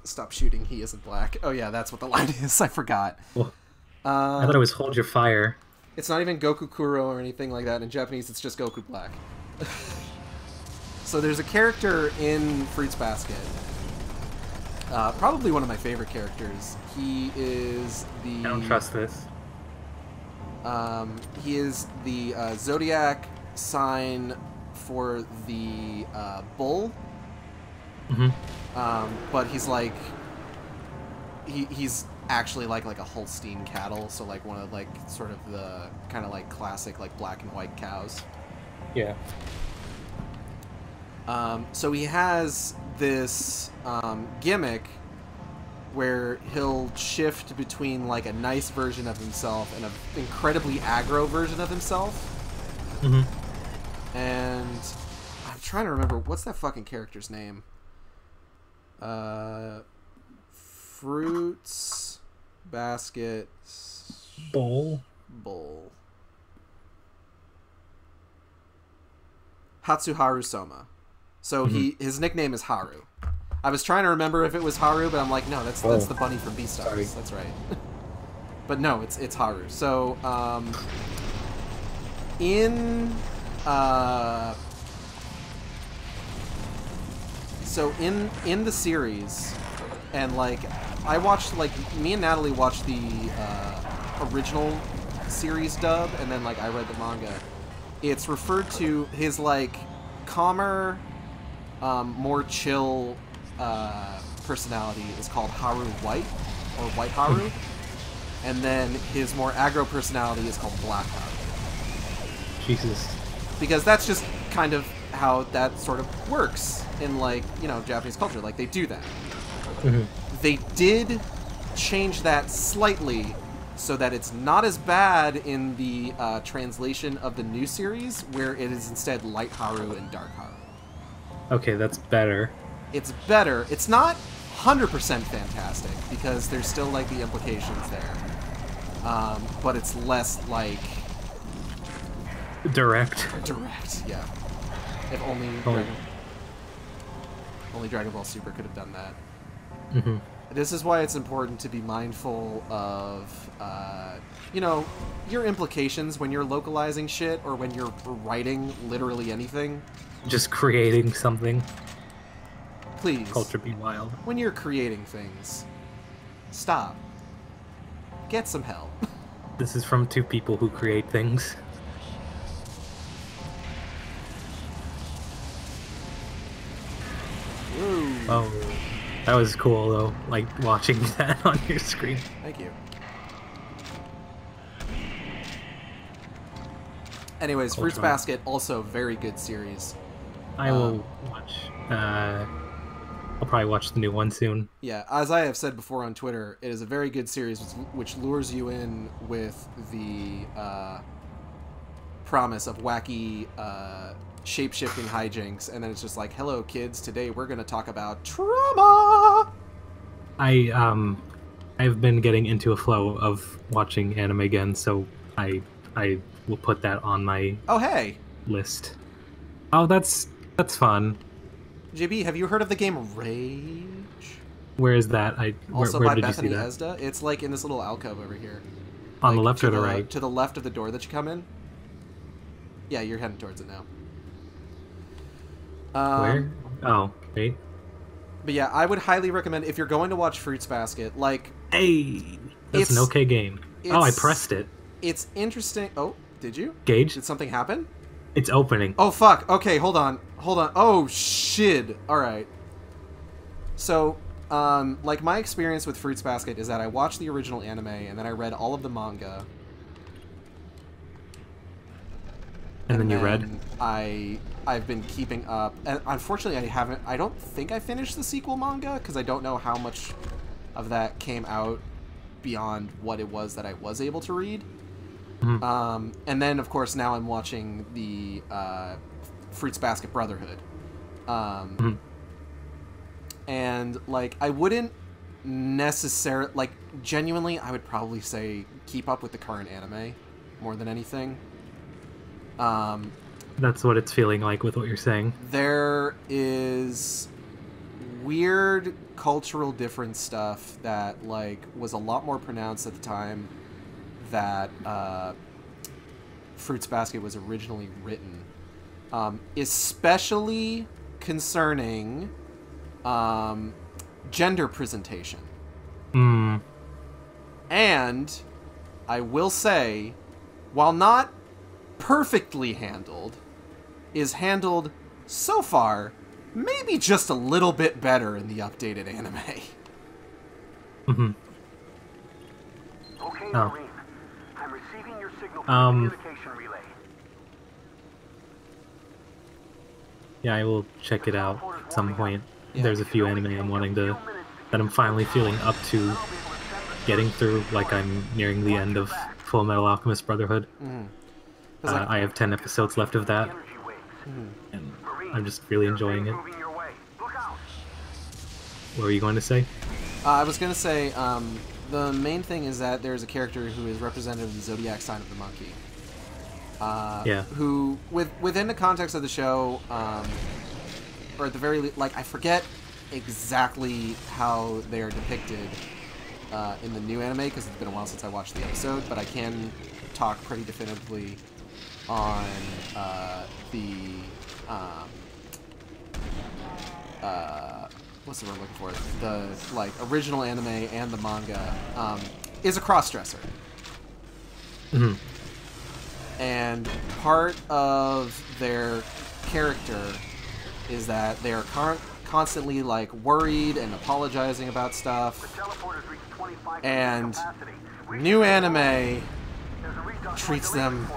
stop shooting, he isn't black. Oh yeah, that's what the line is, I forgot. Well, I thought it was Hold Your Fire. It's not even Goku Kuro or anything like that. In Japanese, it's just Goku Black. So there's a character in Fruits Basket. Probably one of my favorite characters. He is the... I don't trust this. He is the zodiac sign for the bull. Mm-hmm. But he's like... He's actually like a Holstein cattle, so like one of like sort of the kind of like classic like black and white cows. Yeah. So he has this gimmick where he'll shift between like a nice version of himself and an incredibly aggro version of himself. Mm-hmm. And I'm trying to remember, what's that fucking character's name? Fruits Basket Bowl. Hatsuharu Soma. So his nickname is Haru. I was trying to remember if it was Haru, but I'm like, no, that's the bunny from Beastars. Sorry. That's right. But no, it's Haru. So in the series, and like I watched, like me and Natalie watched the original series dub, and then like I read the manga. It's referred to his like calmer, more chill personality is called Haru White, or White Haru, and then his more aggro personality is called Black Haru. Jesus. Because that's just kind of how that sort of works in, like, you know, Japanese culture. Like, they do that. Mm-hmm. They did change that slightly so that it's not as bad in the translation of the new series, where it is instead Light Haru and Dark Haru. Okay, that's better. It's better. It's not 100% fantastic, because there's still, like, the implications there. But it's less, like... Direct, yeah. If only Dragon Ball Super could have done that. Mm-hmm. This is why it's important to be mindful of, you know, your implications when you're localizing shit, or when you're writing literally anything. Just creating something. Please. Culture be wild. When you're creating things, stop. Get some help. This is from two people who create things. Ooh. Oh, that was cool though, like watching that on your screen. Thank you. Anyways, Fruits Basket, also very good series. I will watch. I'll probably watch the new one soon. Yeah, as I have said before on Twitter, it is a very good series which lures you in with the promise of wacky shape-shifting hijinks, and then it's just like, hello kids, today we're going to talk about trauma! I've been getting into a flow of watching anime again, so I will put that on my list. Oh, that's fun. JB, have you heard of the game Rage? Where is that? Also where by did Bethany you see that? Esda. It's like in this little alcove over here. On like, the left or the right? To the left of the door that you come in. Yeah, you're heading towards it now. Where? Oh, wait. But yeah, I would highly recommend, if you're going to watch Fruits Basket, like... Hey! That's an okay game. Oh, I pressed it. It's interesting... Oh, did you? Gage? Did something happen? It's opening. Oh, fuck. Okay, hold on. Oh, shit. Alright. So, like, my experience with Fruits Basket is that I watched the original anime, and then I read all of the manga. And then you read? I've been keeping up, and unfortunately I don't think I finished the sequel manga, because I don't know how much of that came out beyond what it was that I was able to read. Mm-hmm. And then, of course, now I'm watching the Fruits Basket Brotherhood. Mm-hmm. And, like, I wouldn't necessarily... Like, genuinely, I would probably say keep up with the current anime more than anything. That's what it's feeling like with what you're saying. There is weird cultural difference stuff that, like, was a lot more pronounced at the time that Fruits Basket was originally written. Especially concerning gender presentation. And I will say, while not perfectly handled, is handled so far maybe just a little bit better in the updated anime. Mm-hmm. Okay, Oh. Marine. I'm receiving your signal from the communication relay. Yeah, I will check it out at some point. Yeah. There's a few anime I'm wanting to, that I'm finally feeling up to getting through, like I'm nearing the end of Full Metal Alchemist Brotherhood. Like, I have 10 episodes left of that, and I'm just really enjoying it. Moving your way. Look out! What were you going to say? I was gonna say, the main thing is that there's a character who is representative of the zodiac sign of the monkey. Yeah. Who, within the context of the show, or at the very like, I forget exactly how they are depicted in the new anime because it's been a while since I watched the episode, but I can talk pretty definitively on the what's the word I'm looking for? The like original anime and the manga is a cross-dresser. Mhm. And part of their character is that they are constantly like worried and apologizing about stuff. And new anime treats them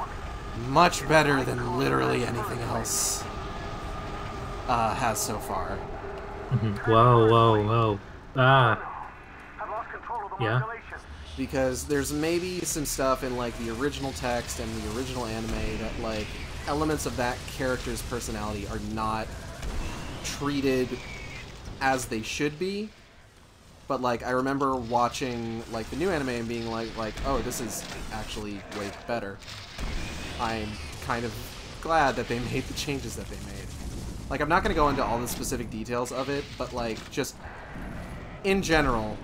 much better than literally anything else has so far. Whoa, whoa, whoa. Ah. Yeah. Because there's maybe some stuff in like the original text and the original anime that like elements of that character's personality are not treated as they should be. But like I remember watching like the new anime and being like oh, this is actually way better. I'm kind of glad that they made the changes that they made. Like I'm not going to go into all the specific details of it, but like just in general,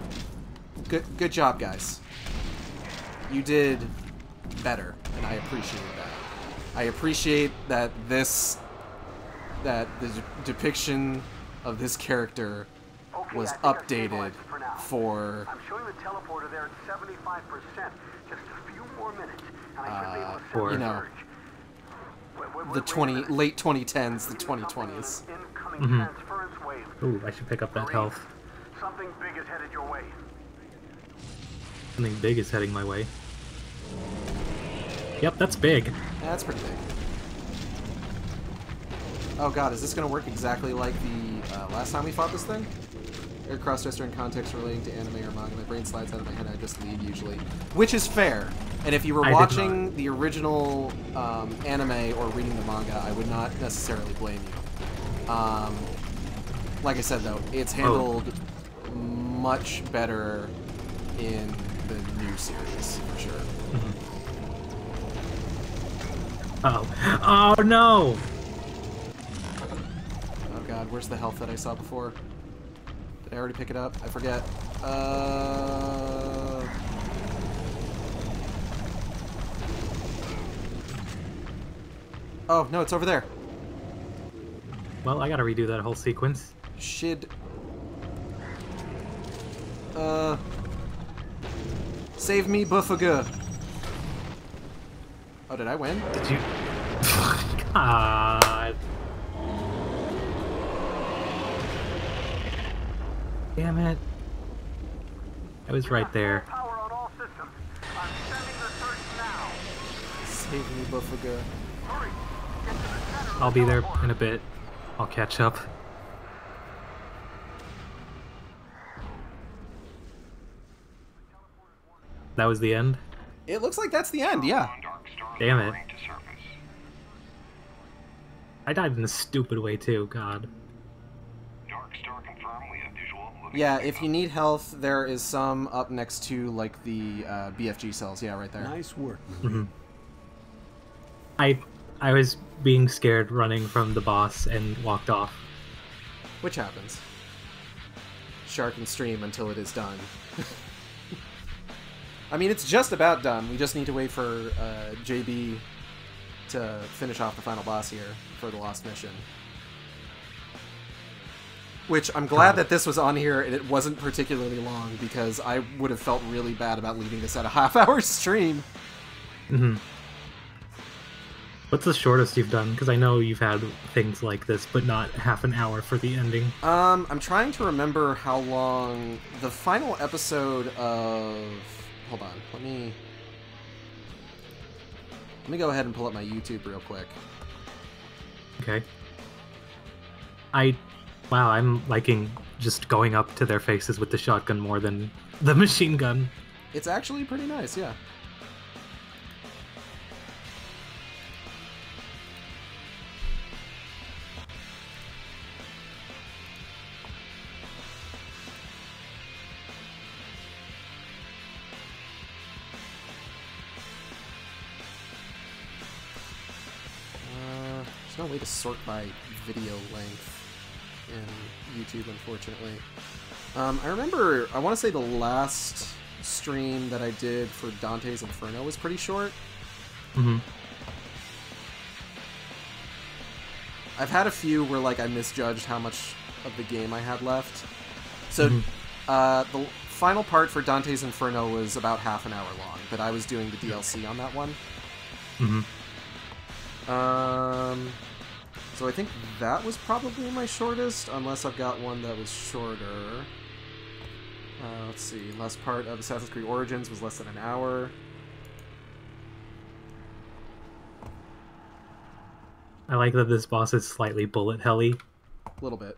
good job, guys. You did better, and I appreciate that. I appreciate that the depiction of this character was updated for I'm showing the teleporter there at 75%. Just a few more minutes, and I should be able to send you know, the late 2010s, the 2020s. Ooh, I should pick up that health. Something big is headed your way. Something big is heading my way. Yep, that's big. Yeah, that's pretty big. Oh god, is this going to work exactly like the last time we fought this thing? Air cross-dresser in context relating to anime or manga. My brain slides out of my head and I just leave usually. Which is fair. And if you were watching the original anime or reading the manga, I would not necessarily blame you. Like I said, though, it's handled much better in the new series, for sure. Oh no! Oh god, where's the health that I saw before? Did I already pick it up? I forget. Oh, no, it's over there. Well, I gotta redo that whole sequence. Shit. Save me, Buffaga. Oh, did I win? Did you? God. Damn it. I was right there. Power on all systems. I'm sending the search now. Save me, Buffaga. Hurry. Get to the center of I'll the be there teleporter. in a bit. I'll catch up. That was the end? It looks like that's the end, yeah. Damn it. I died in a stupid way too, god. Yeah, if you need health, there is some up next to, like, the BFG cells. Yeah, right there. Nice work. I was being scared running from the boss and walked off. Which happens. Shark and stream until it is done. I mean, it's just about done. We just need to wait for JB to finish off the final boss here for the Lost Mission. Which, I'm glad that this was on here and it wasn't particularly long, because I would have felt really bad about leaving this at a half-hour stream. What's the shortest you've done? Because I know you've had things like this, but not half an hour for the ending. I'm trying to remember how long the final episode of hold on. Let me go ahead and pull up my YouTube real quick. Okay. Wow, I'm liking just going up to their faces with the shotgun more than the machine gun. It's actually pretty nice, yeah. There's no way to sort by video length in YouTube, unfortunately. I remember, I want to say the last stream that I did for Dante's Inferno was pretty short. Mm-hmm. I've had a few where, like, I misjudged how much of the game I had left. So, the final part for Dante's Inferno was about half an hour long, but I was doing the DLC on that one. Mm-hmm. So I think that was probably my shortest, unless I've got one that was shorter. Let's see, last part of Assassin's Creed Origins was less than an hour. I like that this boss is slightly bullet helly. A little bit.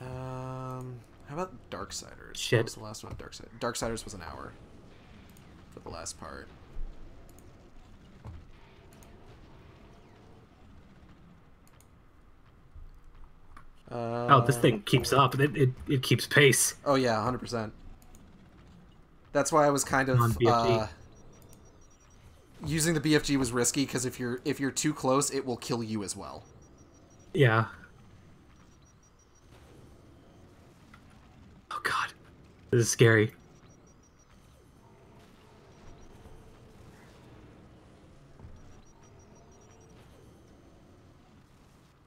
How about Darksiders? Shit. What was the last one? Darksiders was an hour for the last part. Oh, this thing keeps up. It keeps pace. Oh yeah, 100%. That's why I was kind of using the BFG was risky, because if you're too close, it will kill you as well. Yeah. Oh god, this is scary.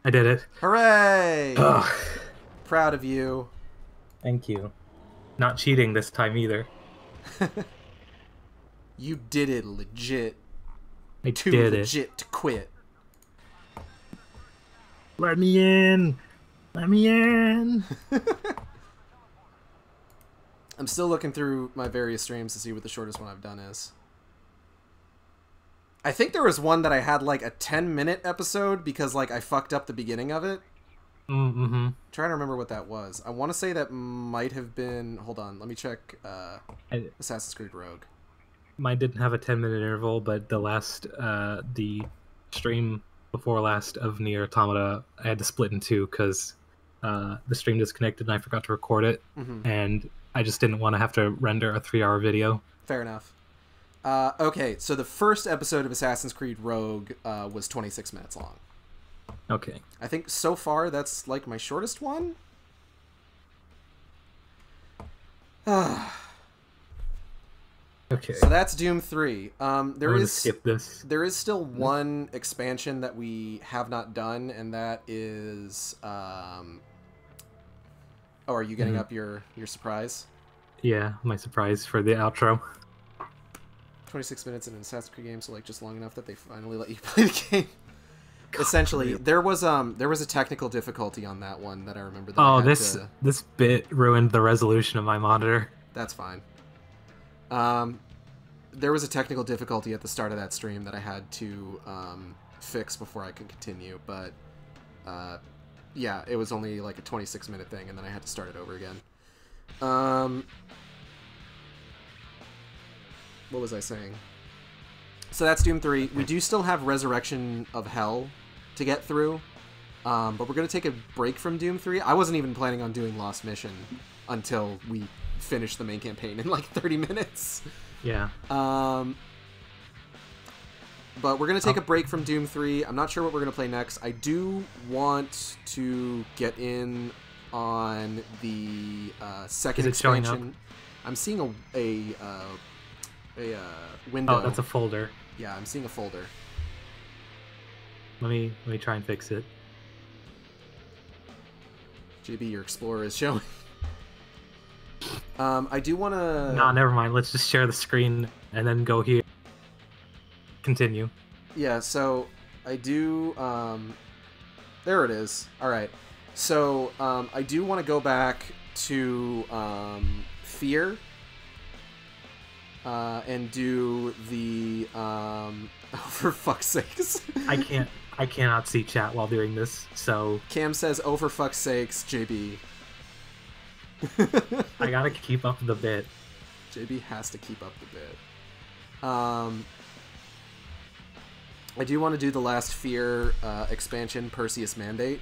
I did it. Hooray! Ugh. Proud of you. Thank you. Not cheating this time either. You did it legit. I Too did legit it. to quit. Let me in! Let me in! I'm still looking through my various streams to see what the shortest one I've done is. I think there was one that I had like a 10-minute episode because like I fucked up the beginning of it. Mm-hmm. Trying to remember what that was. I want to say that might have been... Hold on, let me check Assassin's Creed Rogue. Mine didn't have a 10-minute interval, but the stream before last of Nier Automata, I had to split in two because the stream disconnected and I forgot to record it, and I just didn't want to have to render a 3-hour video. Fair enough. Okay, so the first episode of Assassin's Creed Rogue was 26 minutes long. Okay. I think so far that's like my shortest one. Okay. So that's Doom 3. Skip this. There is still one expansion that we have not done, and that is oh, are you getting up your surprise? Yeah, my surprise for the outro. 26 minutes in an Assassin's Creed game, so like just long enough that they finally let you play the game. God, essentially, there was a technical difficulty on that one that I remember. That this bit ruined the resolution of my monitor. That's fine. There was a technical difficulty at the start of that stream that I had to fix before I could continue, but yeah, it was only like a 26-minute thing, and then I had to start it over again. What was I saying? So that's Doom 3. We do still have Resurrection of Hell to get through, but we're going to take a break from Doom 3. I wasn't even planning on doing Lost Mission until we finished the main campaign in like 30 minutes. Yeah. But we're going to take a break from Doom 3. I'm not sure what we're going to play next. I do want to get in on the second expansion. I'm seeing a window. Oh, that's a folder. Yeah, I'm seeing a folder. Let me try and fix it. JB, your Explorer is showing. I do want to... No, never mind. Let's just share the screen and then go here. Continue. Yeah, so I do... there it is. Alright. So, I do want to go back to Fear and do the for fuck's sakes. I cannot see chat while doing this, so Cam says, "Oh for fuck's sakes, JB." I gotta keep up the bit. JB has to keep up the bit. I do want to do the last Fear expansion, Perseus Mandate.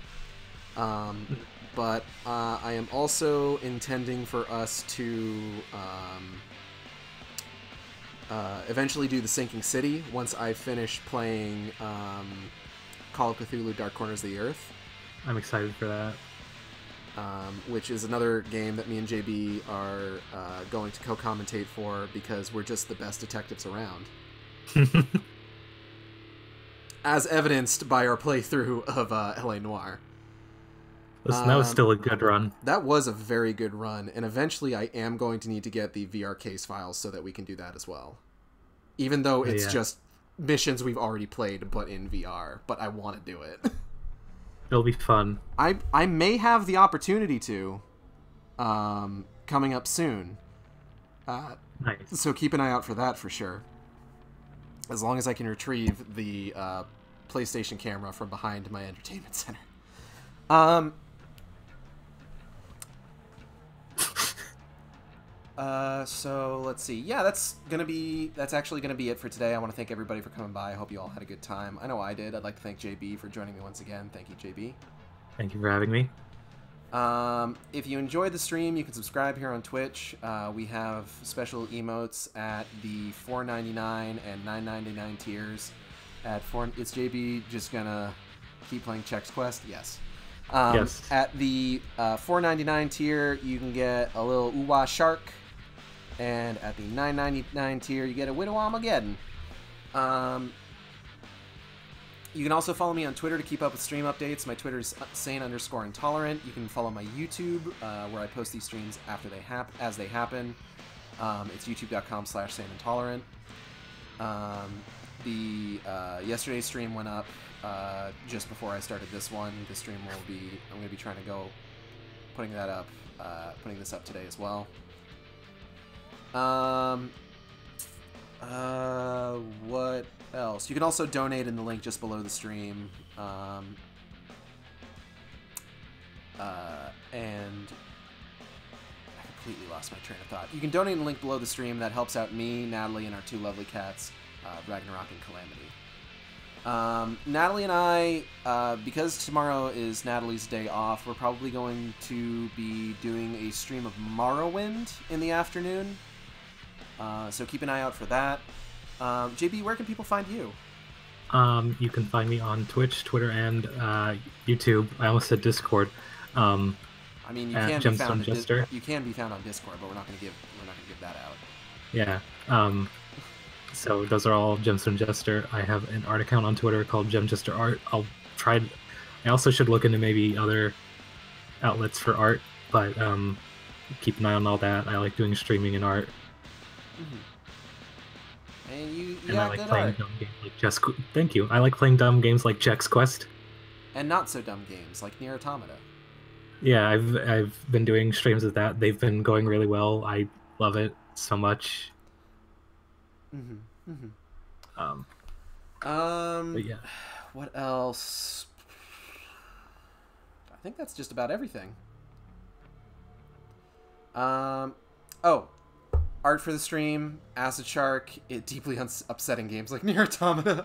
But I am also intending for us to eventually do the Sinking City once I finish playing Call of Cthulhu Dark Corners of the Earth. I'm excited for that. Which is another game that me and JB are going to co-commentate for because we're just the best detectives around. As evidenced by our playthrough of L.A. Noire. Listen, that was still a good run. That was a very good run, and eventually I am going to need to get the VR case files so that we can do that as well. Even though it's just missions we've already played, but in VR. But I want to do it. It'll be fun. I may have the opportunity to, coming up soon. Nice. So keep an eye out for that for sure. As long as I can retrieve the PlayStation camera from behind my entertainment center. So let's see. Yeah, that's actually gonna be it for today. I want to thank everybody for coming by. I hope you all had a good time. I know I did. I'd like to thank JB for joining me once again. Thank you, JB. Thank you for having me. If you enjoyed the stream, you can subscribe here on Twitch. We have special emotes at the $4.99 and $9.99 tiers. It's JB just gonna keep playing Chex Quest? Yes. Yes. At the $4.99 tier, you can get a little Uwa Shark, and at the $9.99 tier, you get a Widow Armageddon. You can also follow me on Twitter to keep up with stream updates. My Twitter is sane_intolerant. You can follow my YouTube, where I post these streams after as they happen. It's youtube.com/saneintolerant. Yesterday's stream went up just before I started this one. This stream I'm going to be trying to go putting this up today as well. What else? You can also donate in the link just below the stream. And I completely lost my train of thought. You can donate in the link below the stream. That helps out me, Natalie, and our two lovely cats, Ragnarok and Calamity. Natalie and I, because tomorrow is Natalie's day off, we're probably going to be doing a stream of Morrowind in the afternoon. So keep an eye out for that. JB, where can people find you? You can find me on Twitch, Twitter, and YouTube. I almost said Discord. I mean, you can be found. Jester. You can be found on Discord, but we're not going to give that out. Yeah. So those are all Gemstone Jester. I have an art account on Twitter called GemJesterArt. I also should look into maybe other outlets for art, but keep an eye on all that. I like doing streaming and art. Mm-hmm. And I like playing dumb games like Thank you. I like playing dumb games like Chex Quest. And not so dumb games like Nier Automata. Yeah, I've been doing streams of that. They've been going really well. I love it so much. Mm-hmm. Mm-hmm. But yeah. What else? I think that's just about everything. Oh. Art for the stream, Acid Shark, deeply upsetting games like Nier Automata.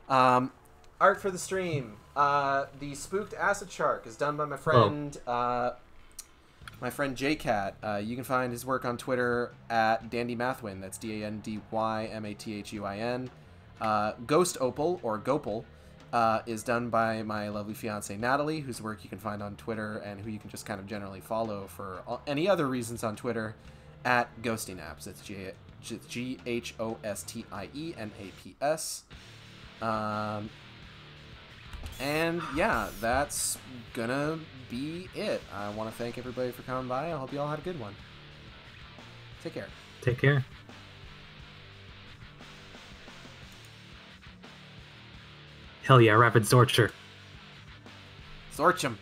Art for the stream, the spooked Acid Shark is done by my friend, JCat. You can find his work on Twitter at DandyMathwin. That's DandyMathuin. Ghost Opal, or Gopal, is done by my lovely fiance Natalie, whose work you can find on Twitter and who you can just kind of generally follow for any other reasons on Twitter. At Ghostinaps. It's GHOSTIENAPS. And yeah, that's gonna be it. I want to thank everybody for coming by. I hope you all had a good one. Take care. Take care. Hell yeah, Rapid Zorcher. Zorch 'em.